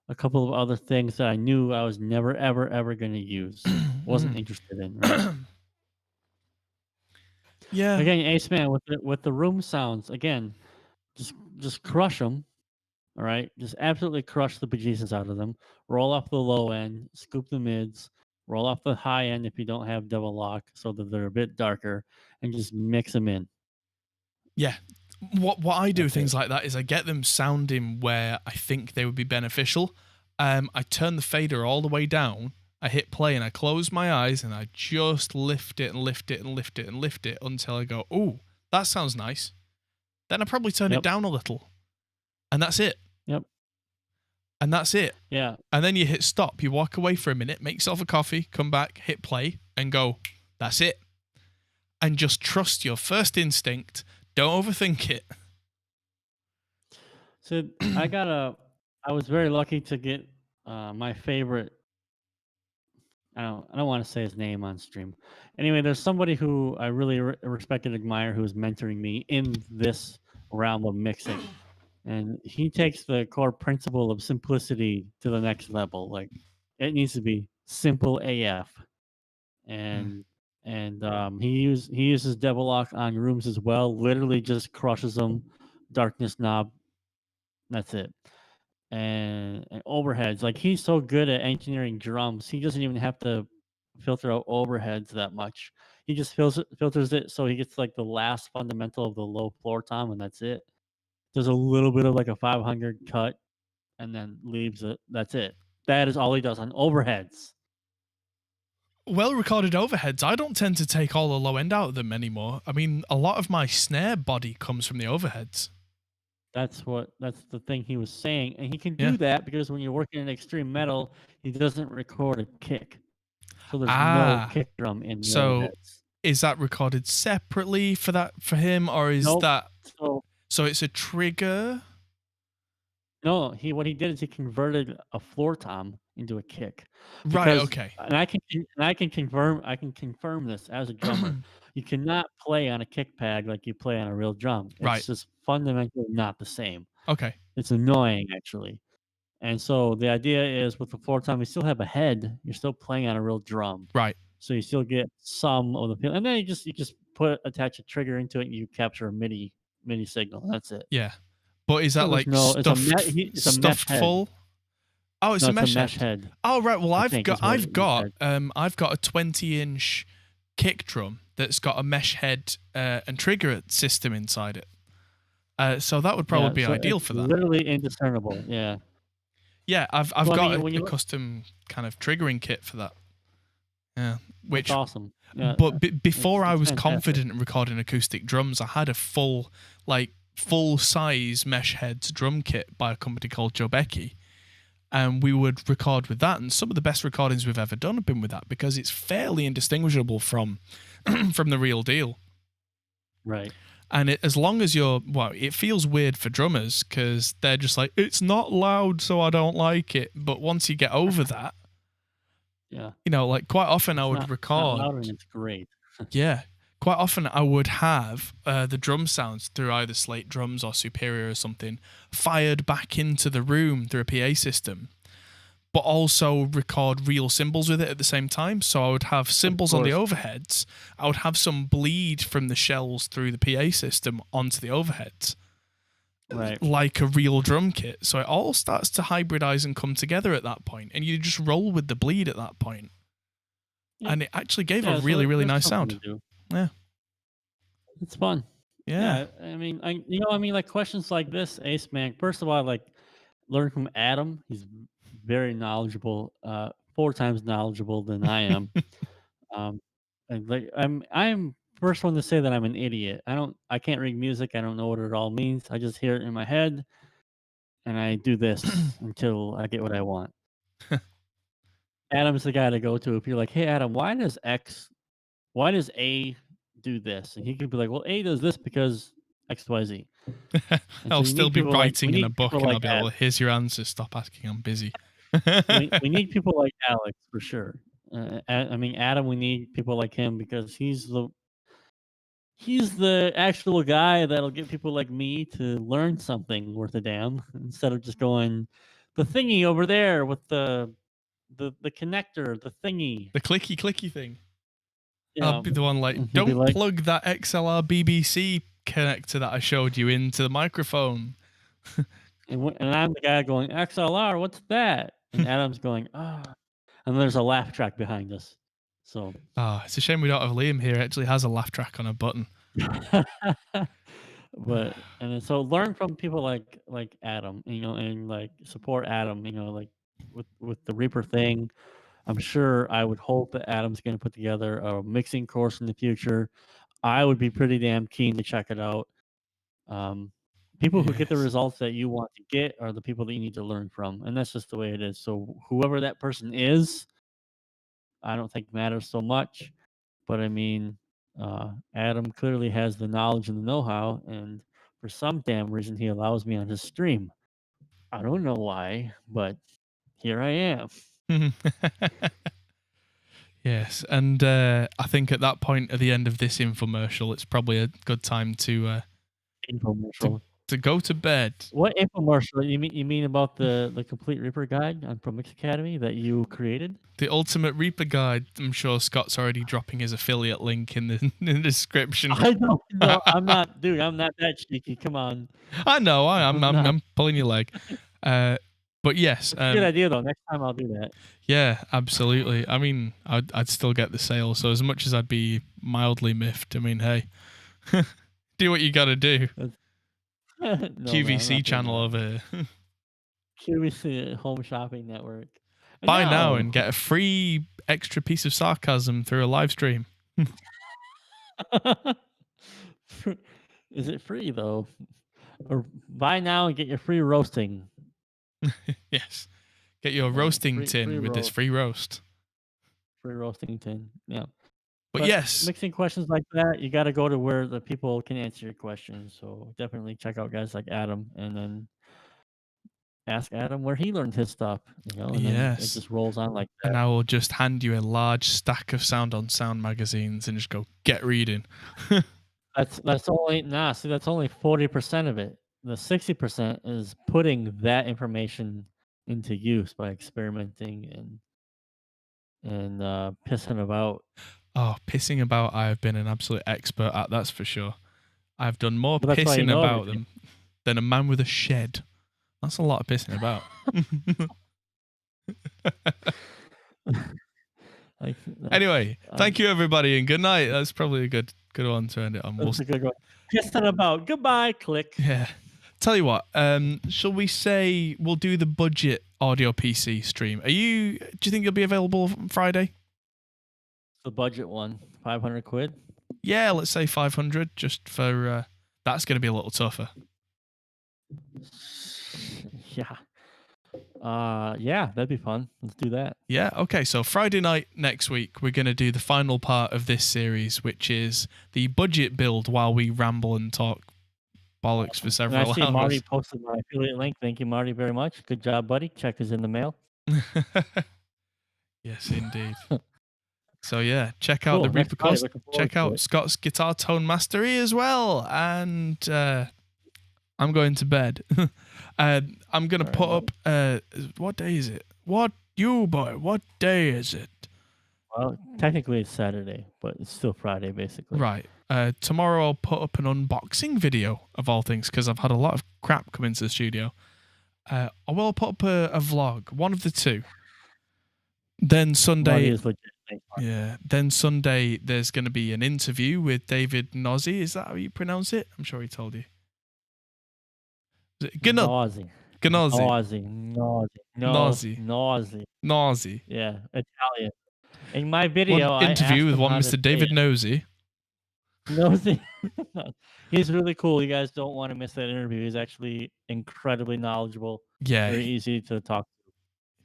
a couple of other things that I knew I was never, ever, ever going to use. Wasn't interested in, right? Yeah. Again, Ace Man with the room sounds. Again, just crush them. All right, just absolutely crush the bejesus out of them. Roll off the low end, scoop the mids, roll off the high end if you don't have double lock, so that they're a bit darker, and just mix them in. Yeah. What I do That's things it. like that is I get them sounding where I think they would be beneficial. I turn the fader all the way down. I hit play and I close my eyes and I just lift it and lift it and lift it and lift it until I go, "Ooh, that sounds nice." Then I probably turn it Yep. down a little, and that's it. Yep. And that's it. Yeah. And then you hit stop. You walk away for a minute, make yourself a coffee, come back, hit play, and go, "That's it." And just trust your first instinct. Don't overthink it. So I was very lucky to get my favorite. I don't want to say his name on stream. Anyway, there's somebody who I really respect and admire who's mentoring me in this realm of mixing. And he takes the core principle of simplicity to the next level. Like, it needs to be simple AF. And he uses double lock on rooms as well. Literally just crushes them, darkness knob. That's it. And overheads. Like, he's so good at engineering drums. He doesn't even have to filter out overheads that much. He just filters it so he gets like the last fundamental of the low floor tom, and that's it. There's a little bit of like a 500 cut, and then leaves it. That's it. That is all he does on overheads. Well recorded overheads, I don't tend to take all the low end out of them anymore. I mean, a lot of my snare body comes from the overheads. That's the thing he was saying, and he can Yeah. do that because when you're working in extreme metal, he doesn't record a kick, so there's no Ah, kick drum in the so overheads. is that recorded separately for him, or is Nope. that So it's a trigger? no, what he did is he converted a floor tom into a kick. Right, Because okay. and I can confirm this as a drummer. You cannot play on a kick pad like you play on a real drum. It's Right. just fundamentally not the same. Okay. It's annoying, actually. And so the idea is with the floor tom, you still have a head. You're still playing on a real drum. Right. So you still get some of the feel. And then you just attach a trigger into it and you capture a MIDI signal. That's it. Yeah. But is So that there's like no it's a stuffed mesh head. full? Oh, it's No, a mesh head. head. Oh, right. Well, I've got he a 20-inch kick drum that's got a mesh head and trigger system inside it. So that would probably be so ideal it's for that. literally indiscernible. Yeah. Yeah, I've Well, I got mean, a custom kind of triggering kit for that. Yeah, which That's awesome. Yeah, but before I it's was fantastic. confident in recording acoustic drums, I had a full size mesh heads drum kit by a company called Joe Becky, and we would record with that. And some of the best recordings we've ever done have been with that because it's fairly indistinguishable from from the real deal. Right. And as long as it feels weird for drummers because they're just like, it's not loud, so I don't like it. But once you get over that, Yeah. like quite often I It's would not record. loud and it's great. Yeah. Quite often I would have the drum sounds through either Slate drums or Superior or something fired back into the room through a PA system, but also record real cymbals with it at the same time. So I would have cymbals on the overheads. I would have some bleed from the shells through the PA system onto the overheads. Right. like a real drum kit. So it all starts to hybridize and come together at that point, and you just roll with the bleed at that point. Yeah. And it actually gave a Yeah. So really, really there's nice something to sound. do. Yeah. It's fun. Yeah. Yeah. I mean, like questions like this, Ace Man. First of all, like learn from Adam. He's very knowledgeable, 4 times knowledgeable than I am. Um, and like I'm first one to say that I'm an idiot. I can't read music. I don't know what it all means. I just hear it in my head, and I do this until I get what I want. Adam's the guy to go to if you're like, hey Adam, why does A do this? And he could be like, well, A does this because X, Y, Z. And so I'll you still need be people like we writing in a need book people and like I'll be like, that. well, here's your answer. Stop asking. I'm busy. We need people like Alex for sure. I mean, Adam, we need people like him because he's the actual guy that'll get people like me to learn something worth a damn instead of just going the thingy over there with the connector, the thingy. The clicky thing. I'll Yeah, be the one like, and he'll be don't like, plug that XLR BBC connector that I showed you into the microphone. and I'm the guy going XLR. What's that? And Adam's going, and there's a laugh track behind us. So, It's a shame we don't have Liam here. It actually has a laugh track on a button. but and then, so learn from people like Adam, and like support Adam, like with the Reaper thing. I'm sure I would hope that Adam's going to put together a mixing course in the future. I would be pretty damn keen to check it out. People who get the Yes. results that you want to get are the people that you need to learn from, and that's just the way it is. So whoever that person is, I don't think matters so much. But I mean, Adam clearly has the knowledge and the know-how, and for some damn reason, he allows me on his stream. I don't know why, but here I am. Yes, and I think at that point, at the end of this infomercial, it's probably a good time to Infomercial. go to bed. What infomercial? You mean about the complete Reaper guide on Pro Mix Academy that you created? The Ultimate Reaper Guide. I'm sure Scott's already dropping his affiliate link in the description. I don't know. I'm not, dude. I'm not that cheeky. Come on. I know. I'm pulling your leg. But yes, Good idea though. Next time I'll do that. Yeah, absolutely. I mean, I'd still get the sale. So as much as I'd be mildly miffed, I mean, hey, do what you got to do. No, QVC channel over here. QVC Home Shopping Network. Buy now and get a free extra piece of sarcasm through a live stream. Is it free though? Or buy now and get your free roasting. Yes. Get your roasting tin with this free roast. Free roasting tin. Yeah. But yes. Mixing questions like that, you got to go to where the people can answer your questions. So definitely check out guys like Adam and then ask Adam where he learned his stuff. And then it just rolls on like that. And I will just hand you a large stack of Sound on Sound magazines and just go, get reading. That's only 40% of it. The 60% is putting that information into use by experimenting and pissing about. Oh, pissing about, I have been an absolute expert at, that's for sure. I've done more But that's why you pissing know about everything. them than a man with a shed. That's a lot of pissing about. Anyway, thank you everybody and good night. That's probably a good one to end it on. That's a good one. Pissing about. Goodbye, click. Yeah. Tell you what, shall we say we'll do the budget audio PC stream? Do you think you'll be available on Friday? The budget one, 500 quid. Yeah, let's say 500 just for that's going to be a little tougher. Yeah. Yeah, that'd be fun. Let's do that. Yeah, okay. So Friday night next week, we're going to do the final part of this series, which is the budget build while we ramble and talk bollocks for several hours. I see Marty posted my affiliate link. Thank you, Marty, very much. Good job, buddy. Check is in the mail. Yes, indeed. So yeah, check out the Reaper course. Check out Scott's Guitar Tone Mastery as well. And I'm going to bed. I'm going to put up... what day is it? What day is it? Well, technically it's Saturday, but it's still Friday, basically. Right. Tomorrow I'll put up an unboxing video of all things because I've had a lot of crap come into the studio. I will put up a vlog, one of the two. Then Well, he Sunday, is legit. Thanks, Mark. yeah. Then Sunday, there's going to be an interview with David Nosey. Is that how you pronounce it? I'm sure he told you. Nausea. Gnozzi. Nausea. Nausea. No, Nosey. nausea. Nosey. Yeah, Italian. In my One video, I interview asked with him one how to Mr. David say Nosey. it. Nosey. He's really cool. You guys don't want to miss that interview. He's actually incredibly knowledgeable. Yeah. Very easy to talk to.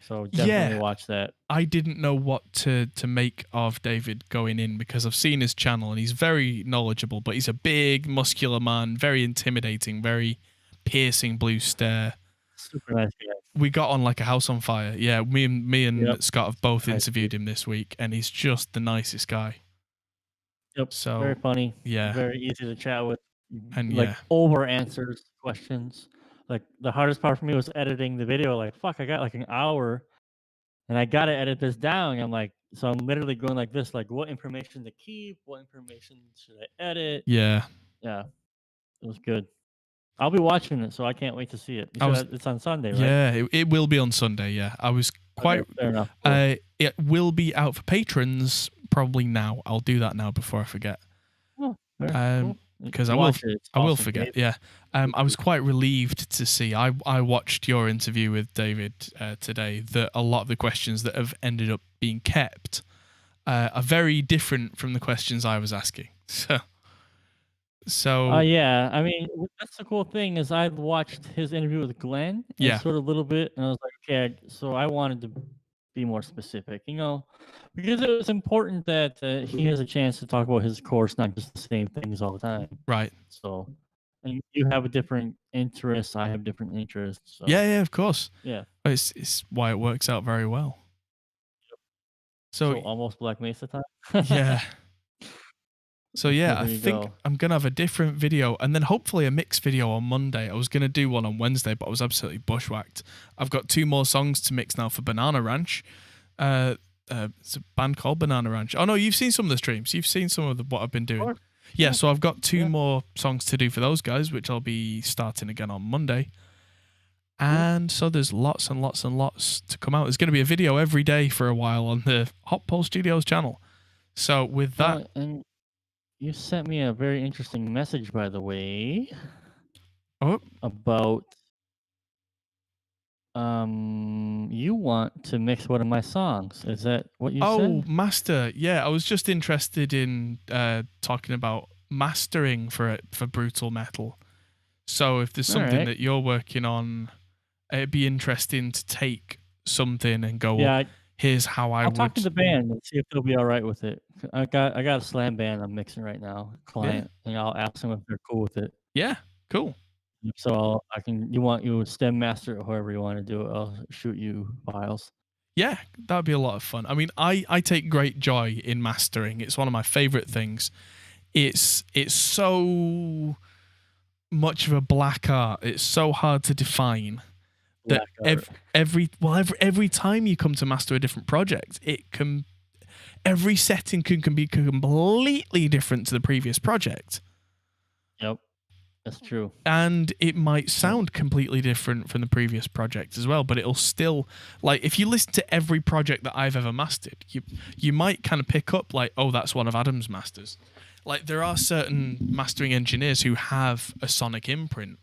So Yeah. definitely watch that. I didn't know what to make of David going in because I've seen his channel and he's very knowledgeable, but he's a big, muscular man, very intimidating, very piercing blue stare. Super nice guy. We got on like a house on fire. Yeah, me and Yep. Scott have both Nice interviewed him this week, and he's just the nicest guy. Yep. So Very funny. yeah, Very easy to chat with. and Like yeah, over answers questions. Like the hardest part for me was editing the video. Like fuck, I got like an hour, and I gotta edit this down. I'm like, so I'm literally going like this. Like, what information to keep? What information should I edit? yeah. Yeah, it was good. I'll be watching it, so I can't wait to see it. You said it's on Sunday, right? Yeah, it will be on Sunday. Yeah, I was quite. Okay, fair enough. Cool. It will be out for patrons probably now. I'll do that now before I forget. Oh, fair, cool. Because I Watch it, it's will awesome, forget. Dave. Yeah, I was quite relieved to see. I watched your interview with David today. That a lot of the questions that have ended up being kept are very different from the questions I was asking. So Yeah, I mean, that's the cool thing is I watched his interview with Glenn, and Yeah. sort of a little bit, and I was like, okay, so I wanted to be more specific, because it was important that he has a chance to talk about his course, not just the same things all the time. Right. So, and you have a different interest, I have different interests. So Yeah, of course. yeah. It's why it works out very well. So almost Black Mesa time. Yeah. So yeah, there I you think go. I'm gonna have a different video and then hopefully a mixed video on Monday. I was gonna do one on Wednesday, but I was absolutely bushwhacked. I've got 2 more songs to mix now for Banana Ranch. It's a band called Banana Ranch. Oh no, you've seen some of the streams. You've seen some of what I've been doing. Sure. Yeah, Yeah. so I've got 2 Yeah. more songs to do for those guys, which I'll be starting again on Monday. And so there's lots and lots and lots to come out. There's going to be a video every day for a while on the Hot Pole Studios channel. So with that, And you sent me a very interesting message, by the way, oh, about you want to mix one of my songs. Is that what you said? master. Yeah, I was just interested in talking about mastering for brutal metal. So if there's something Alright. that you're working on, it'd be interesting to take something and go, Yeah, here's how I I'll would. talk to the band and see if they'll be all right with it. I got a slam band I'm mixing right now, client, and I'll ask them if they're cool with it. Yeah, cool. So you stem master it, however you want to do it. I'll shoot you files. Yeah, that'd be a lot of fun. I mean, I take great joy in mastering. It's one of my favorite things. It's so much of a black art. It's so hard to define that every time you come to master a different project, every setting can be completely different to the previous project. Yep, that's true. And it might sound completely different from the previous project as well, but it'll still, like, if you listen to every project that I've ever mastered, you might kind of pick up like, oh, that's one of Adam's masters. Like, there are certain mastering engineers who have a sonic imprint,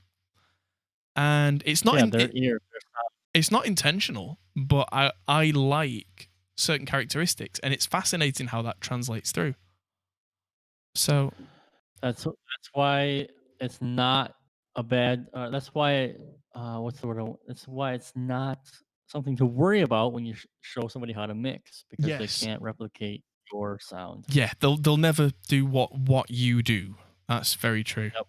and it's not it's not intentional, but I like certain characteristics, and it's fascinating how that translates through. So that's why it's not a bad. That's why what's the word? That's why it's not something to worry about when you show somebody how to mix, because they can't replicate your sound. Yeah, they'll never do what you do. That's very true. Yep.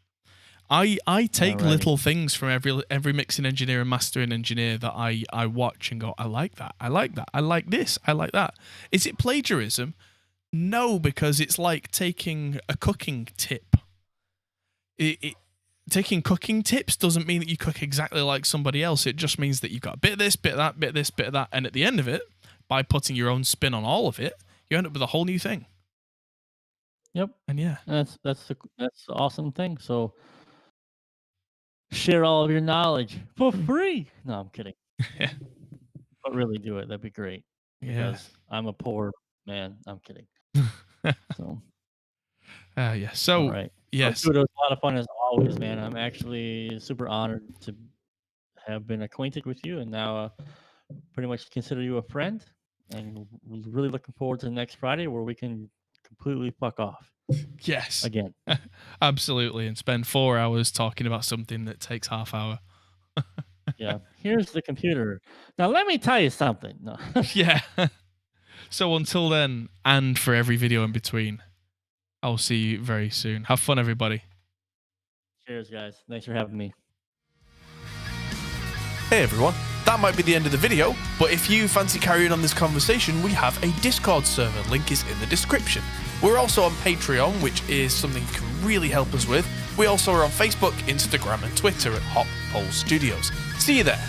I take little things from every mixing engineer and mastering engineer that I watch and go, I like that, I like that, I like this, I like that. Is it plagiarism? No, because it's like taking a cooking tip. Taking cooking tips doesn't mean that you cook exactly like somebody else. It just means that you've got a bit of this, bit of that, bit of this, bit of that, and at the end of it, by putting your own spin on all of it, you end up with a whole new thing. Yep. And yeah, that's the awesome thing. So share all of your knowledge for free. No, I'm kidding. Yeah. But really do it. That'd be great. Yeah. Because I'm a poor man. I'm kidding. So, Yeah. all So, right. So, yes. dude, it was a lot of fun as always, man. I'm actually super honored to have been acquainted with you and now pretty much consider you a friend. And really looking forward to next Friday where we can completely fuck off Yes. again. Absolutely. And spend 4 hours talking about something that takes half hour. Yeah. Here's the computer. Now, let me tell you something. No. Yeah. So until then, and for every video in between, I'll see you very soon. Have fun, everybody. Cheers, guys. Thanks for having me. Hey everyone, that might be the end of the video, but if you fancy carrying on this conversation, we have a Discord server, link is in the description. We're also on Patreon, which is something you can really help us with. We also are on Facebook, Instagram and Twitter at Hop Hole Studios. See you there.